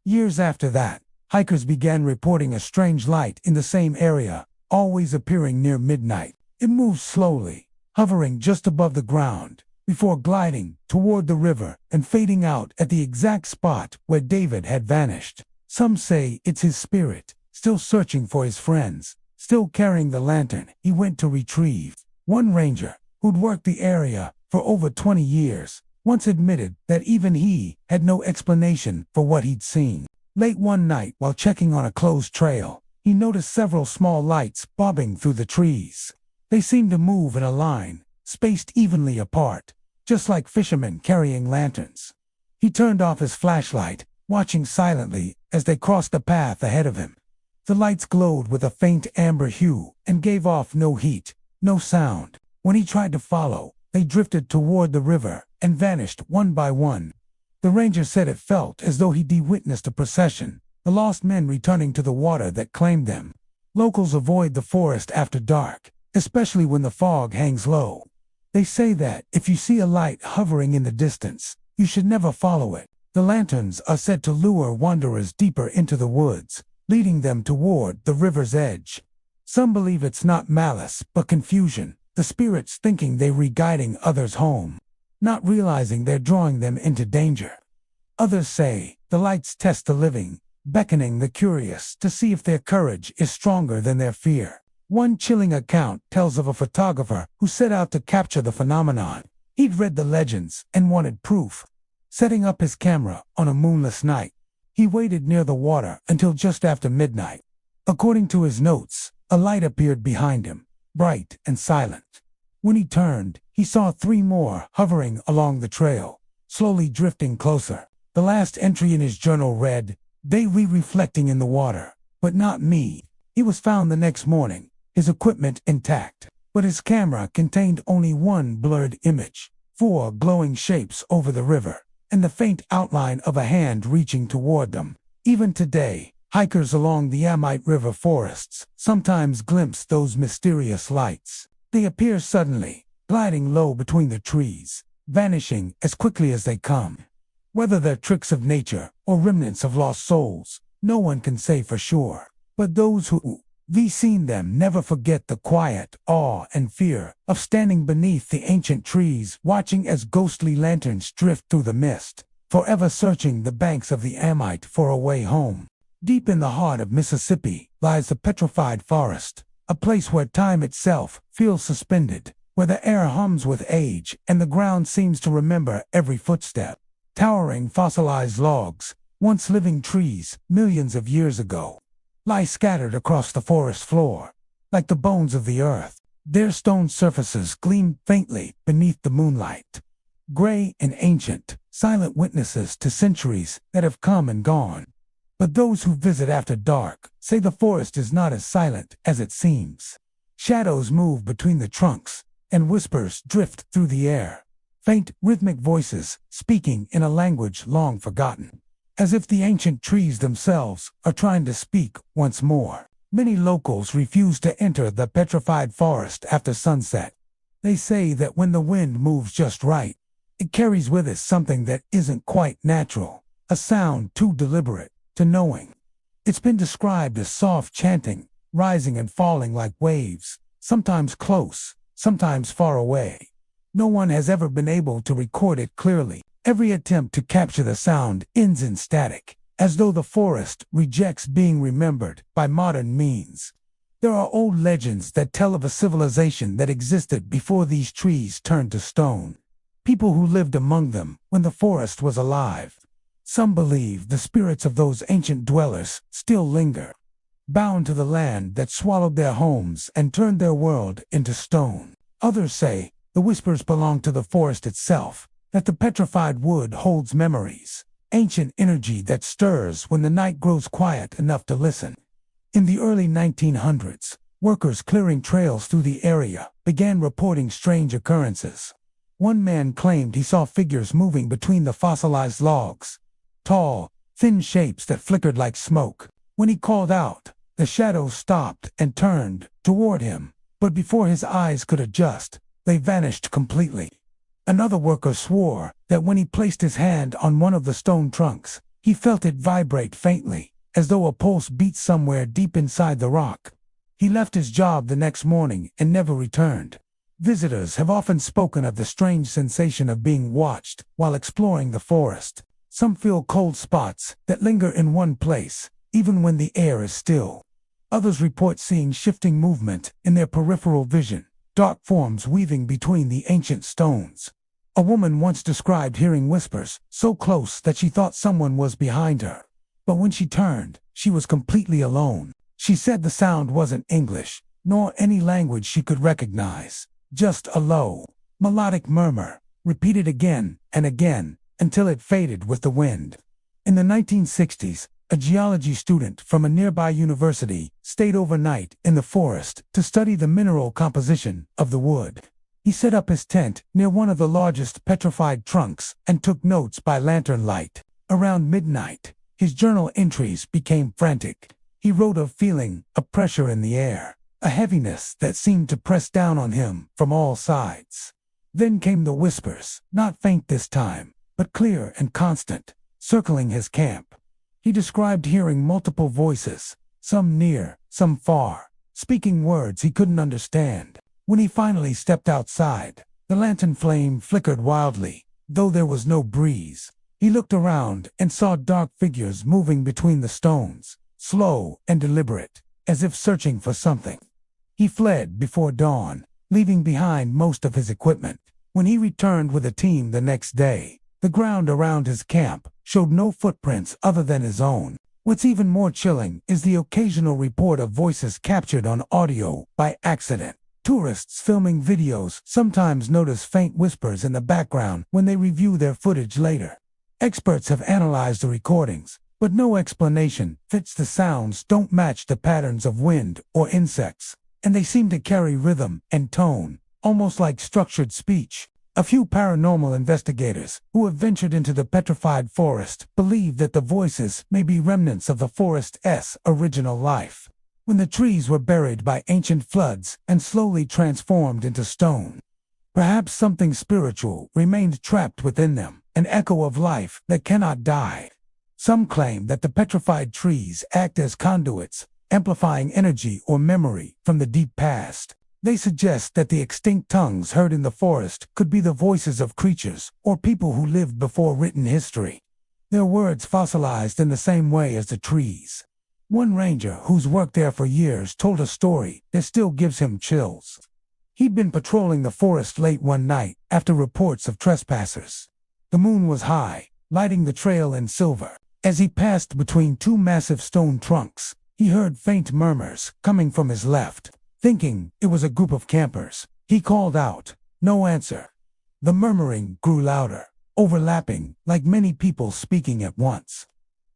Years after that, hikers began reporting a strange light in the same area, always appearing near midnight. It moved slowly, hovering just above the ground, before gliding toward the river and fading out at the exact spot where David had vanished. Some say it's his spirit, still searching for his friends, still carrying the lantern he went to retrieve. One ranger, who'd worked the area for over 20 years, once admitted that even he had no explanation for what he'd seen. Late one night, while checking on a closed trail, he noticed several small lights bobbing through the trees. They seemed to move in a line, spaced evenly apart, just like fishermen carrying lanterns. He turned off his flashlight, watching silently as they crossed the path ahead of him. The lights glowed with a faint amber hue and gave off no heat, no sound. When he tried to follow, they drifted toward the river and vanished one by one. The ranger said it felt as though he'd witnessed a procession, the lost men returning to the water that claimed them. Locals avoid the forest after dark, especially when the fog hangs low. They say that if you see a light hovering in the distance, you should never follow it. The lanterns are said to lure wanderers deeper into the woods, leading them toward the river's edge. Some believe it's not malice, but confusion, the spirits thinking they're re-guiding others home, not realizing they're drawing them into danger. Others say the lights test the living, beckoning the curious to see if their courage is stronger than their fear. One chilling account tells of a photographer who set out to capture the phenomenon. He'd read the legends and wanted proof. Setting up his camera on a moonless night, he waited near the water until just after midnight. According to his notes, a light appeared behind him, bright and silent. When he turned, he saw three more hovering along the trail, slowly drifting closer. The last entry in his journal read, "They reflecting in the water, but not me." He was found the next morning, his equipment intact, but his camera contained only one blurred image, 4 glowing shapes over the river, and the faint outline of a hand reaching toward them. Even today, hikers along the Amite River forests sometimes glimpse those mysterious lights. They appear suddenly, gliding low between the trees, vanishing as quickly as they come. Whether they're tricks of nature or remnants of lost souls, no one can say for sure. But those who've seen them never forget the quiet awe and fear of standing beneath the ancient trees, watching as ghostly lanterns drift through the mist, forever searching the banks of the Amite for a way home. Deep in the heart of Mississippi lies the petrified forest, a place where time itself feels suspended, where the air hums with age and the ground seems to remember every footstep. Towering fossilized logs, once living trees millions of years ago, lie scattered across the forest floor, like the bones of the earth. Their stone surfaces gleam faintly beneath the moonlight. Gray and ancient, silent witnesses to centuries that have come and gone. But those who visit after dark say the forest is not as silent as it seems. Shadows move between the trunks, and whispers drift through the air. Faint, rhythmic voices speaking in a language long forgotten, as if the ancient trees themselves are trying to speak once more. Many locals refuse to enter the petrified forest after sunset. They say that when the wind moves just right, it carries with it something that isn't quite natural, a sound too deliberate to knowing. It's been described as soft chanting, rising and falling like waves, sometimes close, sometimes far away. No one has ever been able to record it clearly. Every attempt to capture the sound ends in static, as though the forest rejects being remembered by modern means. There are old legends that tell of a civilization that existed before these trees turned to stone. People who lived among them when the forest was alive. Some believe the spirits of those ancient dwellers still linger, bound to the land that swallowed their homes and turned their world into stone. Others say the whispers belong to the forest itself, that the petrified wood holds memories, ancient energy that stirs when the night grows quiet enough to listen. In the early 1900s, workers clearing trails through the area began reporting strange occurrences. One man claimed he saw figures moving between the fossilized logs, tall, thin shapes that flickered like smoke. When he called out, the shadows stopped and turned toward him, but before his eyes could adjust, they vanished completely. Another worker swore that when he placed his hand on one of the stone trunks, he felt it vibrate faintly, as though a pulse beat somewhere deep inside the rock. He left his job the next morning and never returned. Visitors have often spoken of the strange sensation of being watched while exploring the forest. Some feel cold spots that linger in one place, even when the air is still. Others report seeing shifting movement in their peripheral vision, dark forms weaving between the ancient stones. A woman once described hearing whispers so close that she thought someone was behind her. But when she turned, she was completely alone. She said the sound wasn't English, nor any language she could recognize, just a low, melodic murmur, repeated again and again, until it faded with the wind. In the 1960s, a geology student from a nearby university stayed overnight in the forest to study the mineral composition of the wood. He set up his tent near one of the largest petrified trunks and took notes by lantern light. Around midnight, his journal entries became frantic. He wrote of feeling a pressure in the air, a heaviness that seemed to press down on him from all sides. Then came the whispers, not faint this time, but clear and constant, circling his camp. He described hearing multiple voices, some near, some far, speaking words he couldn't understand. When he finally stepped outside, the lantern flame flickered wildly, though there was no breeze. He looked around and saw dark figures moving between the stones, slow and deliberate, as if searching for something. He fled before dawn, leaving behind most of his equipment. When he returned with a team the next day, the ground around his camp showed no footprints other than his own. What's even more chilling is the occasional report of voices captured on audio by accident. Tourists filming videos sometimes notice faint whispers in the background when they review their footage later. Experts have analyzed the recordings, but no explanation fits. The sounds don't match the patterns of wind or insects, and they seem to carry rhythm and tone, almost like structured speech. A few paranormal investigators who have ventured into the petrified forest believe that the voices may be remnants of the forest's original life, when the trees were buried by ancient floods and slowly transformed into stone. Perhaps something spiritual remained trapped within them, an echo of life that cannot die. Some claim that the petrified trees act as conduits, amplifying energy or memory from the deep past. They suggest that the extinct tongues heard in the forest could be the voices of creatures or people who lived before written history. Their words fossilized in the same way as the trees. One ranger who's worked there for years told a story that still gives him chills. He'd been patrolling the forest late one night after reports of trespassers. The moon was high, lighting the trail in silver. As he passed between two massive stone trunks, he heard faint murmurs coming from his left. Thinking it was a group of campers, he called out. No answer. The murmuring grew louder, overlapping like many people speaking at once.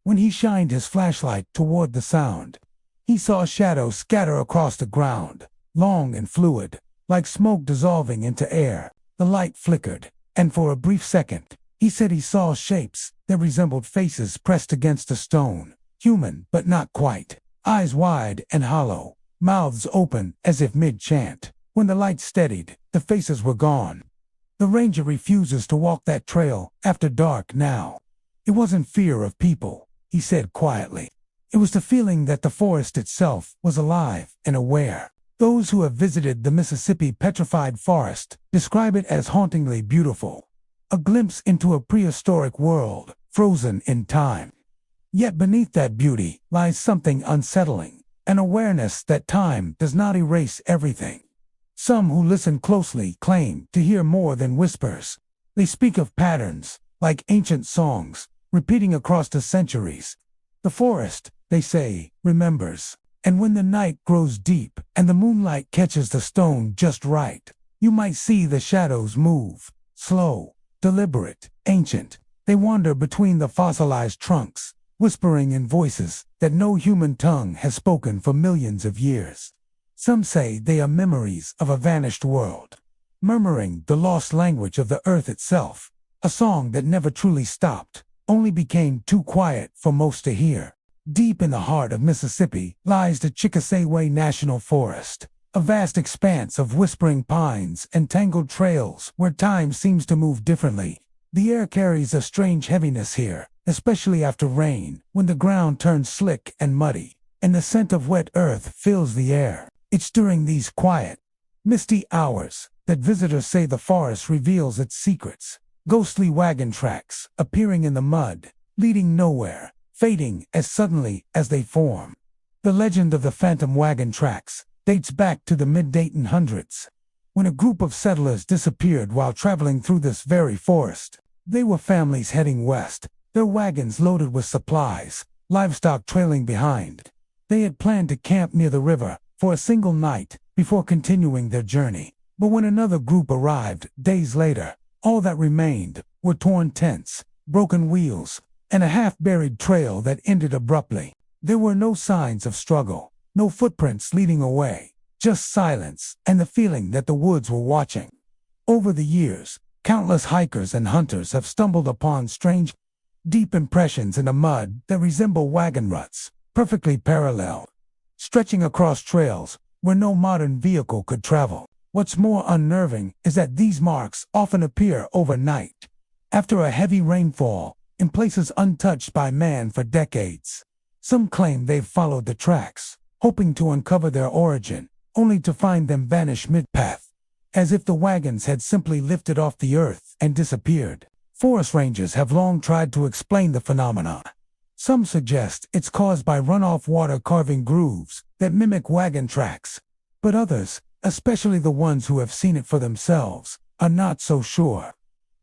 When he shined his flashlight toward the sound, he saw shadows scatter across the ground, long and fluid, like smoke dissolving into air. The light flickered, and for a brief second, he said he saw shapes that resembled faces pressed against the stone, human but not quite, eyes wide and hollow, mouths open as if mid-chant. When the light steadied, the faces were gone. The ranger refuses to walk that trail after dark now. It wasn't fear of people, he said quietly. It was the feeling that the forest itself was alive and aware. Those who have visited the Mississippi Petrified Forest describe it as hauntingly beautiful, a glimpse into a prehistoric world, frozen in time. Yet beneath that beauty lies something unsettling, an awareness that time does not erase everything. Some who listen closely claim to hear more than whispers. They speak of patterns, like ancient songs, repeating across the centuries. The forest, they say, remembers. And when the night grows deep and the moonlight catches the stone just right, you might see the shadows move, slow, deliberate, ancient. They wander between the fossilized trunks, whispering in voices that no human tongue has spoken for millions of years. Some say they are memories of a vanished world, murmuring the lost language of the earth itself, a song that never truly stopped, only became too quiet for most to hear. Deep in the heart of Mississippi lies the Chickasaw National Forest, a vast expanse of whispering pines and tangled trails where time seems to move differently. The air carries a strange heaviness here, especially after rain, when the ground turns slick and muddy, and the scent of wet earth fills the air. It's during these quiet, misty hours that visitors say the forest reveals its secrets. Ghostly wagon tracks appearing in the mud, leading nowhere, fading as suddenly as they form. The legend of the phantom wagon tracks dates back to the mid-1800s, when a group of settlers disappeared while traveling through this very forest. They were families heading west, their wagons loaded with supplies, livestock trailing behind. They had planned to camp near the river for a single night before continuing their journey. But when another group arrived days later, all that remained were torn tents, broken wheels, and a half-buried trail that ended abruptly. There were no signs of struggle, no footprints leading away, just silence and the feeling that the woods were watching. Over the years, countless hikers and hunters have stumbled upon strange, deep impressions in the mud that resemble wagon ruts, perfectly parallel, stretching across trails where no modern vehicle could travel. What's more unnerving is that these marks often appear overnight, after a heavy rainfall, in places untouched by man for decades. Some claim they've followed the tracks, hoping to uncover their origin, only to find them vanish mid-path, as if the wagons had simply lifted off the earth and disappeared. Forest rangers have long tried to explain the phenomenon. Some suggest it's caused by runoff water carving grooves that mimic wagon tracks, but others, especially the ones who have seen it for themselves, are not so sure.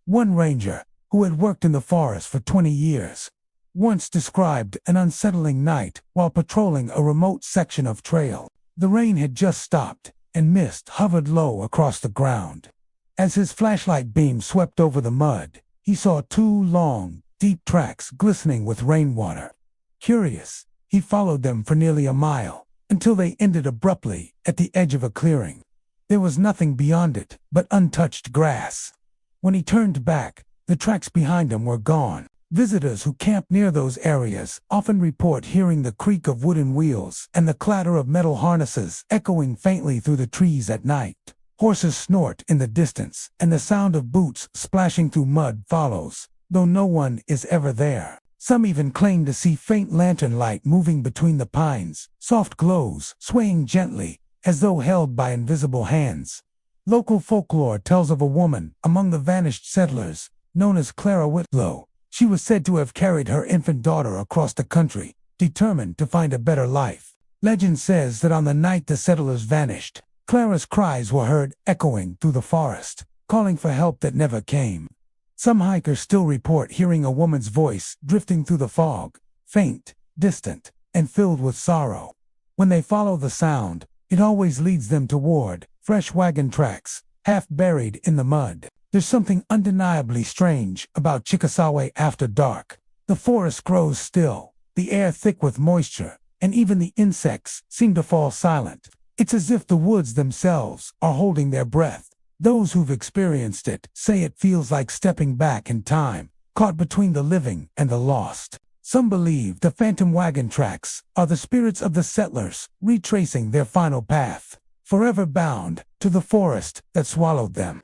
One ranger, who had worked in the forest for 20 years, once described an unsettling night while patrolling a remote section of trail. The rain had just stopped, and mist hovered low across the ground. As his flashlight beam swept over the mud, he saw two long, deep tracks glistening with rainwater. Curious, he followed them for nearly a mile, until they ended abruptly at the edge of a clearing. There was nothing beyond it but untouched grass. When he turned back, the tracks behind him were gone. Visitors who camp near those areas often report hearing the creak of wooden wheels and the clatter of metal harnesses echoing faintly through the trees at night. Horses snort in the distance, and the sound of boots splashing through mud follows, though no one is ever there. Some even claim to see faint lantern light moving between the pines, soft glows swaying gently, as though held by invisible hands. Local folklore tells of a woman among the vanished settlers, known as Clara Whitlow. She was said to have carried her infant daughter across the country, determined to find a better life. Legend says that on the night the settlers vanished, Clara's cries were heard echoing through the forest, calling for help that never came. Some hikers still report hearing a woman's voice drifting through the fog, faint, distant, and filled with sorrow. When they follow the sound, it always leads them toward fresh wagon tracks, half buried in the mud. There's something undeniably strange about Chickasaw after dark. The forest grows still, the air thick with moisture, and even the insects seem to fall silent. It's as if the woods themselves are holding their breath. Those who've experienced it say it feels like stepping back in time, caught between the living and the lost. Some believe the phantom wagon tracks are the spirits of the settlers retracing their final path, forever bound to the forest that swallowed them.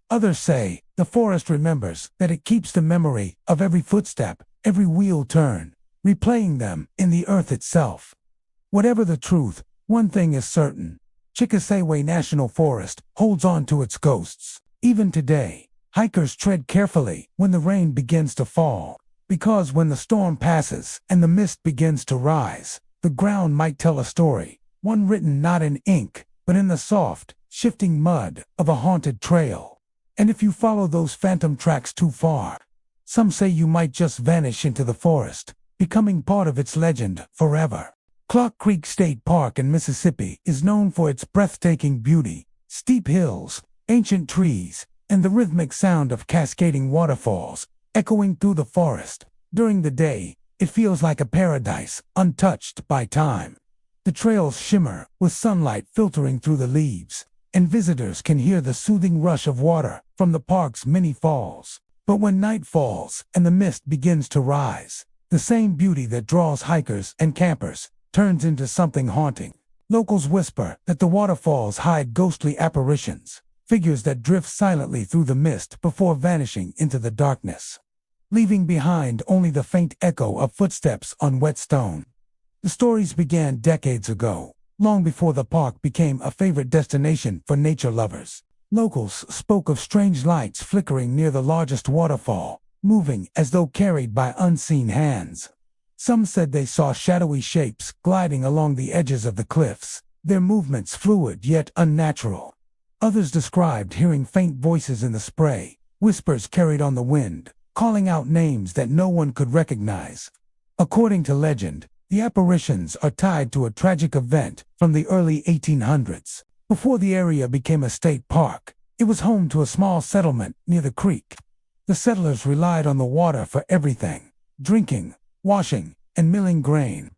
Others say the forest remembers, that it keeps the memory of every footstep, every wheel turn, replaying them in the earth itself. Whatever the truth, one thing is certain. Chickasaw National Forest holds on to its ghosts. Even today, hikers tread carefully when the rain begins to fall, because when the storm passes and the mist begins to rise, the ground might tell a story, one written not in ink, but in the soft, shifting mud of a haunted trail. And if you follow those phantom tracks too far, some say you might just vanish into the forest, becoming part of its legend forever. Clock Creek State Park in Mississippi is known for its breathtaking beauty, steep hills, ancient trees, and the rhythmic sound of cascading waterfalls echoing through the forest. During the day, it feels like a paradise, untouched by time. The trails shimmer with sunlight filtering through the leaves, and visitors can hear the soothing rush of water from the park's many falls. But when night falls and the mist begins to rise, the same beauty that draws hikers and campers turns into something haunting. Locals whisper that the waterfalls hide ghostly apparitions, figures that drift silently through the mist before vanishing into the darkness, leaving behind only the faint echo of footsteps on wet stone. The stories began decades ago, long before the park became a favorite destination for nature lovers. Locals spoke of strange lights flickering near the largest waterfall, moving as though carried by unseen hands. Some said they saw shadowy shapes gliding along the edges of the cliffs, their movements fluid yet unnatural. Others described hearing faint voices in the spray, whispers carried on the wind, calling out names that no one could recognize. According to legend, the apparitions are tied to a tragic event from the early 1800s. Before the area became a state park, it was home to a small settlement near the creek. The settlers relied on the water for everything: drinking, washing, and milling grain.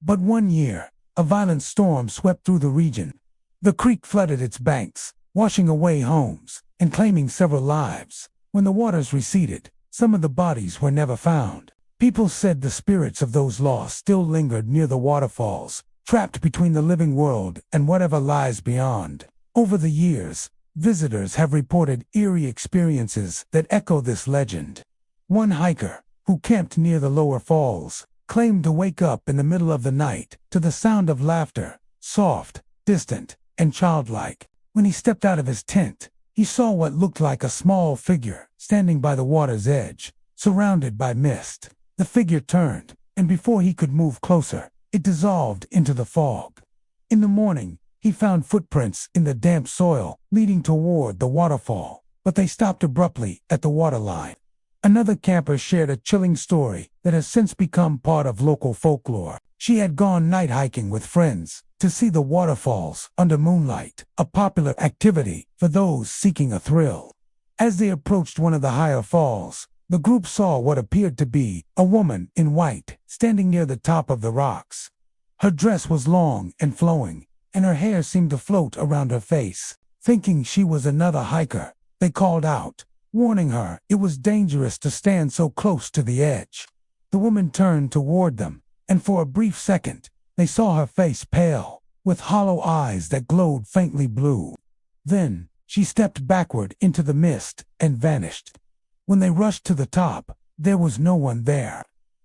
But one year, a violent storm swept through the region. The creek flooded its banks, washing away homes and claiming several lives. When the waters receded, some of the bodies were never found. People said the spirits of those lost still lingered near the waterfalls, trapped between the living world and whatever lies beyond. Over the years, visitors have reported eerie experiences that echo this legend. One hiker, who camped near the lower falls, claimed to wake up in the middle of the night to the sound of laughter, soft, distant, and childlike. When he stepped out of his tent, he saw what looked like a small figure standing by the water's edge, surrounded by mist. The figure turned, and before he could move closer, it dissolved into the fog. In the morning, he found footprints in the damp soil leading toward the waterfall, but they stopped abruptly at the waterline. Another camper shared a chilling story that has since become part of local folklore. She had gone night hiking with friends to see the waterfalls under moonlight, a popular activity for those seeking a thrill. As they approached one of the higher falls, the group saw what appeared to be a woman in white standing near the top of the rocks. Her dress was long and flowing, and her hair seemed to float around her face. Thinking she was another hiker, they called out, warning her it was dangerous to stand so close to the edge. The woman turned toward them, and for a brief second, they saw her face pale, with hollow eyes that glowed faintly blue. Then, she stepped backward into the mist and vanished. When they rushed to the top, there was no one there.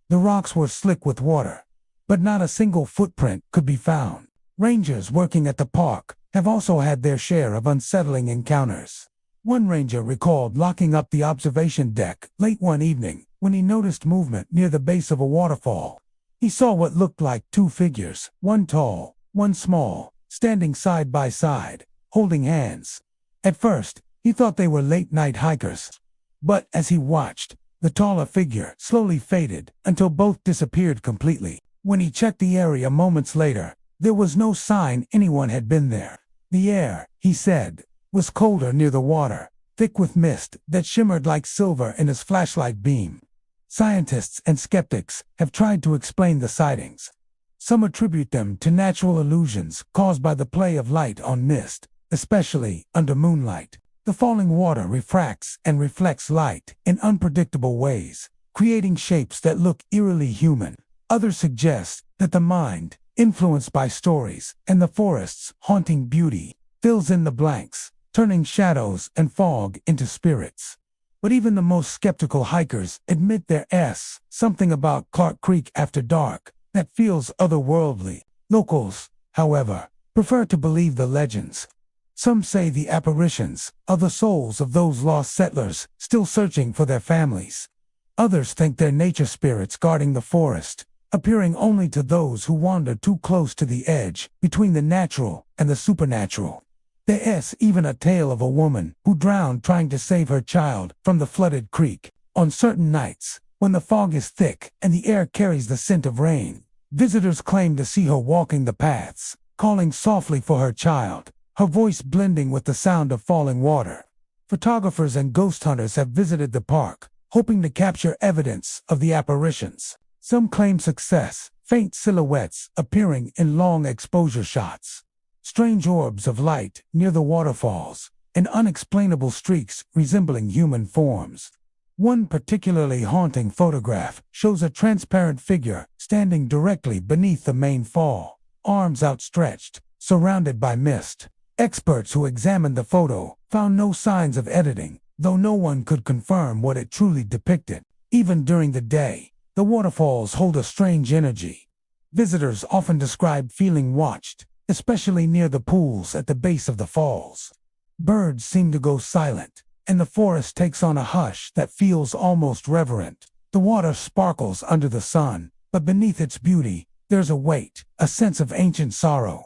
The rocks were slick with water, but not a single footprint could be found. Rangers working at the park have also had their share of unsettling encounters. One ranger recalled locking up the observation deck late one evening when he noticed movement near the base of a waterfall. He saw what looked like two figures, one tall, one small, standing side by side, holding hands. At first, he thought they were late-night hikers. But as he watched, the taller figure slowly faded until both disappeared completely. When he checked the area moments later, there was no sign anyone had been there. The air, he said, was colder near the water, thick with mist that shimmered like silver in his flashlight beam. Scientists and skeptics have tried to explain the sightings. Some attribute them to natural illusions caused by the play of light on mist, especially under moonlight. The falling water refracts and reflects light in unpredictable ways, creating shapes that look eerily human. Others suggest that the mind, influenced by stories and the forest's haunting beauty, fills in the blanks, turning shadows and fog into spirits. But even the most skeptical hikers admit there's something about Clark Creek after dark that feels otherworldly. Locals, however, prefer to believe the legends. Some say the apparitions are the souls of those lost settlers still searching for their families. Others think they're nature spirits guarding the forest, appearing only to those who wander too close to the edge between the natural and the supernatural. There's even a tale of a woman who drowned trying to save her child from the flooded creek. On certain nights, when the fog is thick and the air carries the scent of rain, visitors claim to see her walking the paths, calling softly for her child, her voice blending with the sound of falling water. Photographers and ghost hunters have visited the park, hoping to capture evidence of the apparitions. Some claim success, faint silhouettes appearing in long exposure shots, strange orbs of light near the waterfalls, and unexplainable streaks resembling human forms. One particularly haunting photograph shows a transparent figure standing directly beneath the main fall, arms outstretched, surrounded by mist. Experts who examined the photo found no signs of editing, though no one could confirm what it truly depicted. Even during the day, the waterfalls hold a strange energy. Visitors often describe feeling watched, especially near the pools at the base of the falls. Birds seem to go silent, and the forest takes on a hush that feels almost reverent. The water sparkles under the sun, but beneath its beauty, there's a weight, a sense of ancient sorrow.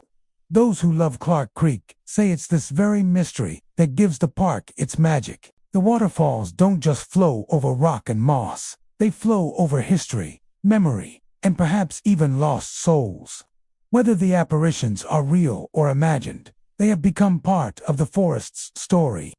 Those who love Clark Creek say it's this very mystery that gives the park its magic. The waterfalls don't just flow over rock and moss, they flow over history, memory, and perhaps even lost souls. Whether the apparitions are real or imagined, they have become part of the forest's story,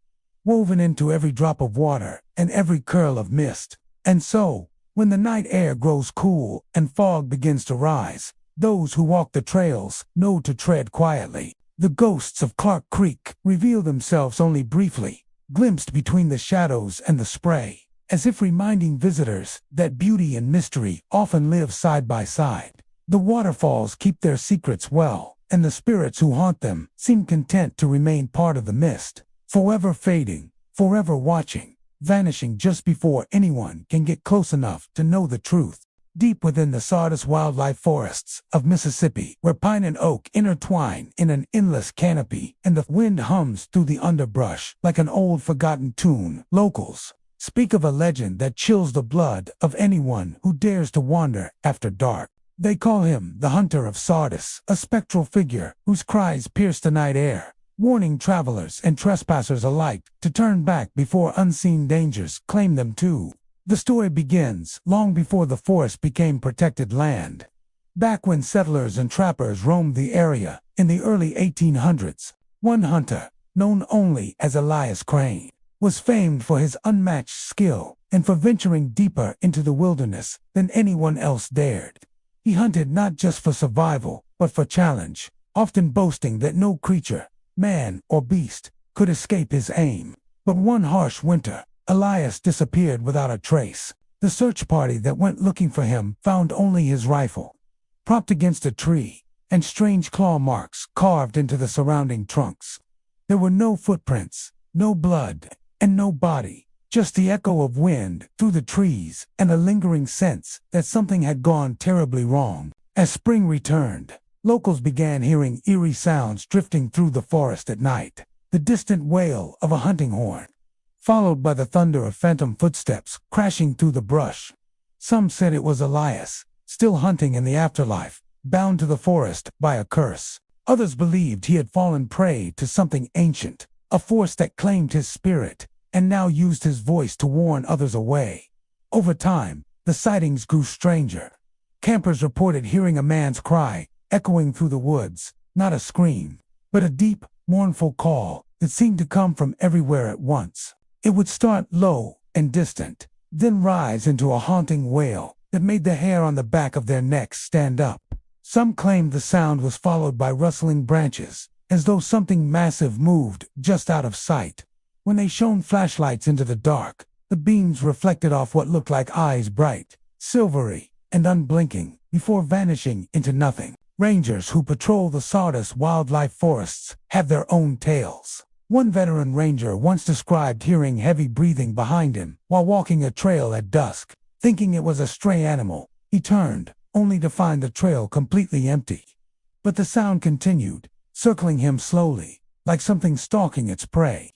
woven into every drop of water and every curl of mist. And so, when the night air grows cool and fog begins to rise, those who walk the trails know to tread quietly. The ghosts of Clark Creek reveal themselves only briefly, glimpsed between the shadows and the spray, as if reminding visitors that beauty and mystery often live side by side. The waterfalls keep their secrets well, and the spirits who haunt them seem content to remain part of the mist, forever fading, forever watching, vanishing just before anyone can get close enough to know the truth. Deep within the Sardis wildlife forests of Mississippi, where pine and oak intertwine in an endless canopy and the wind hums through the underbrush like an old forgotten tune, locals speak of a legend that chills the blood of anyone who dares to wander after dark. They call him the Hunter of Sardis, a spectral figure whose cries pierce the night air, warning travelers and trespassers alike to turn back before unseen dangers claim them too. The story begins long before the forest became protected land. Back when settlers and trappers roamed the area in the early 1800s, one hunter, known only as Elias Crane, was famed for his unmatched skill and for venturing deeper into the wilderness than anyone else dared. He hunted not just for survival, but for challenge, often boasting that no creature, man or beast, could escape his aim. But one harsh winter, Elias disappeared without a trace. The search party that went looking for him found only his rifle, propped against a tree, and strange claw marks carved into the surrounding trunks. There were no footprints, no blood, and no body, just the echo of wind through the trees and a lingering sense that something had gone terribly wrong. As spring returned, locals began hearing eerie sounds drifting through the forest at night, the distant wail of a hunting horn, followed by the thunder of phantom footsteps crashing through the brush. Some said it was Elias, still hunting in the afterlife, bound to the forest by a curse. Others believed he had fallen prey to something ancient, a force that claimed his spirit, and now used his voice to warn others away. Over time, the sightings grew stranger. Campers reported hearing a man's cry echoing through the woods, not a scream, but a deep, mournful call that seemed to come from everywhere at once. It would start low and distant, then rise into a haunting wail that made the hair on the back of their necks stand up. Some claimed the sound was followed by rustling branches, as though something massive moved just out of sight. When they shone flashlights into the dark, the beams reflected off what looked like eyes, bright, silvery, and unblinking, before vanishing into nothing. Rangers who patrol the Sardis wildlife forests have their own tales. One veteran ranger once described hearing heavy breathing behind him while walking a trail at dusk. Thinking it was a stray animal, he turned, only to find the trail completely empty. But the sound continued, circling him slowly, like something stalking its prey.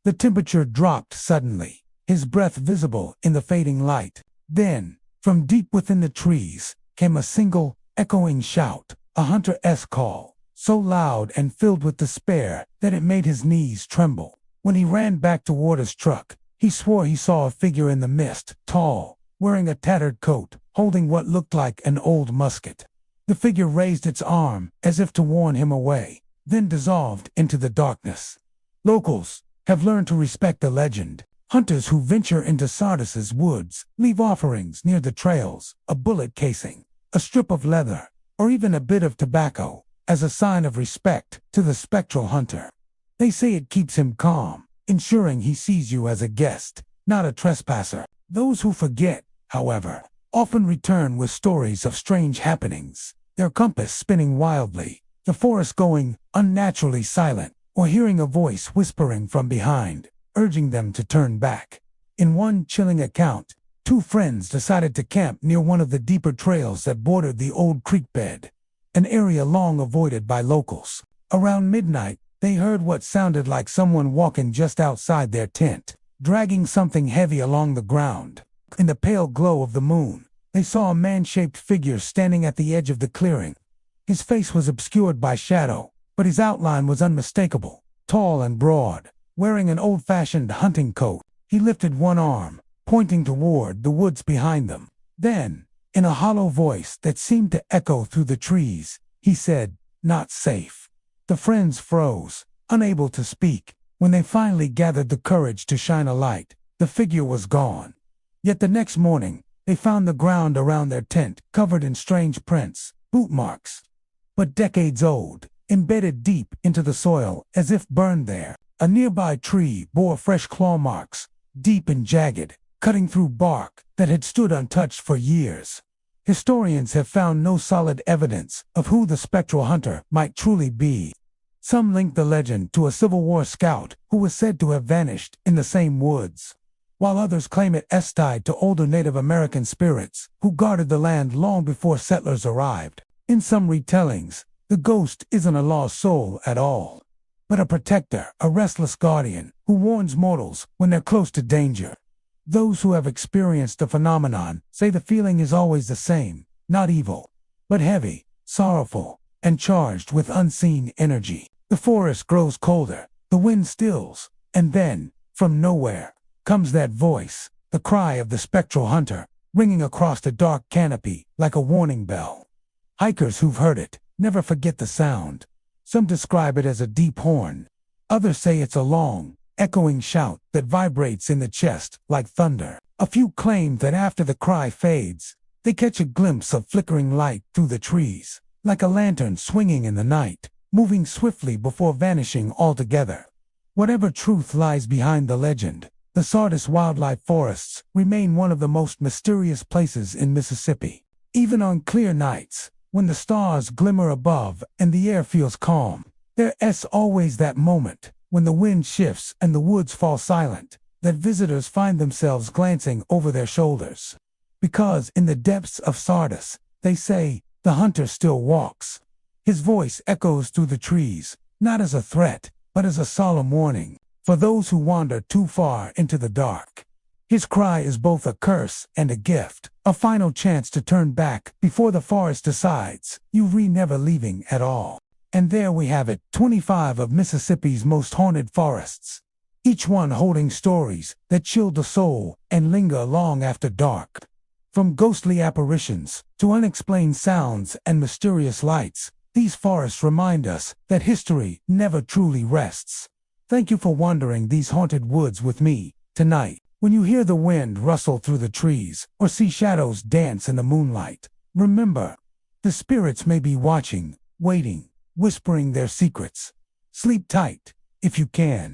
The temperature dropped suddenly, his breath visible in the fading light. Then, from deep within the trees, came a single, echoing shout, a hunter-esque call, so loud and filled with despair that it made his knees tremble. When he ran back toward his truck, he swore he saw a figure in the mist, tall, wearing a tattered coat, holding what looked like an old musket. The figure raised its arm as if to warn him away, then dissolved into the darkness. Locals have learned to respect the legend. Hunters who venture into Sardis's woods leave offerings near the trails, a bullet casing, a strip of leather, or even a bit of tobacco, as a sign of respect to the spectral hunter. They say it keeps him calm, ensuring he sees you as a guest, not a trespasser. Those who forget, however, often return with stories of strange happenings, their compass spinning wildly, the forest going unnaturally silent, or hearing a voice whispering from behind, urging them to turn back. In one chilling account, two friends decided to camp near one of the deeper trails that bordered the old creek bed, an area long avoided by locals. Around midnight, they heard what sounded like someone walking just outside their tent, dragging something heavy along the ground. In the pale glow of the moon, they saw a man-shaped figure standing at the edge of the clearing. His face was obscured by shadow, but his outline was unmistakable. Tall and broad, wearing an old-fashioned hunting coat, he lifted one arm, pointing toward the woods behind them. Then, in a hollow voice that seemed to echo through the trees, he said, "Not safe." The friends froze, unable to speak. When they finally gathered the courage to shine a light, the figure was gone. Yet the next morning, they found the ground around their tent covered in strange prints, boot marks, but decades old, embedded deep into the soil as if burned there. A nearby tree bore fresh claw marks, deep and jagged, cutting through bark that had stood untouched for years. Historians have found no solid evidence of who the spectral hunter might truly be. Some link the legend to a Civil War scout who was said to have vanished in the same woods, while others claim it is tied to older Native American spirits who guarded the land long before settlers arrived. In some retellings, the ghost isn't a lost soul at all, but a protector, a restless guardian who warns mortals when they're close to danger. Those who have experienced the phenomenon say the feeling is always the same, not evil, but heavy, sorrowful, and charged with unseen energy. The forest grows colder, the wind stills, and then, from nowhere, comes that voice, the cry of the spectral hunter, ringing across the dark canopy like a warning bell. Hikers who've heard it never forget the sound. Some describe it as a deep horn. Others say it's a long, echoing shout that vibrates in the chest like thunder. A few claim that after the cry fades, they catch a glimpse of flickering light through the trees, like a lantern swinging in the night, moving swiftly before vanishing altogether. Whatever truth lies behind the legend, the Sardis wildlife forests remain one of the most mysterious places in Mississippi. Even on clear nights, when the stars glimmer above and the air feels calm, there's always that moment, when the wind shifts and the woods fall silent, that visitors find themselves glancing over their shoulders. Because in the depths of Sardis, they say, the hunter still walks. His voice echoes through the trees, not as a threat, but as a solemn warning for those who wander too far into the dark. His cry is both a curse and a gift, a final chance to turn back before the forest decides you're never leaving at all. And there we have it, 25 of Mississippi's most haunted forests, each one holding stories that chill the soul and linger long after dark. From ghostly apparitions to unexplained sounds and mysterious lights, these forests remind us that history never truly rests. Thank you for wandering these haunted woods with me tonight. When you hear the wind rustle through the trees or see shadows dance in the moonlight, remember, the spirits may be watching, waiting, whispering their secrets. Sleep tight, if you can.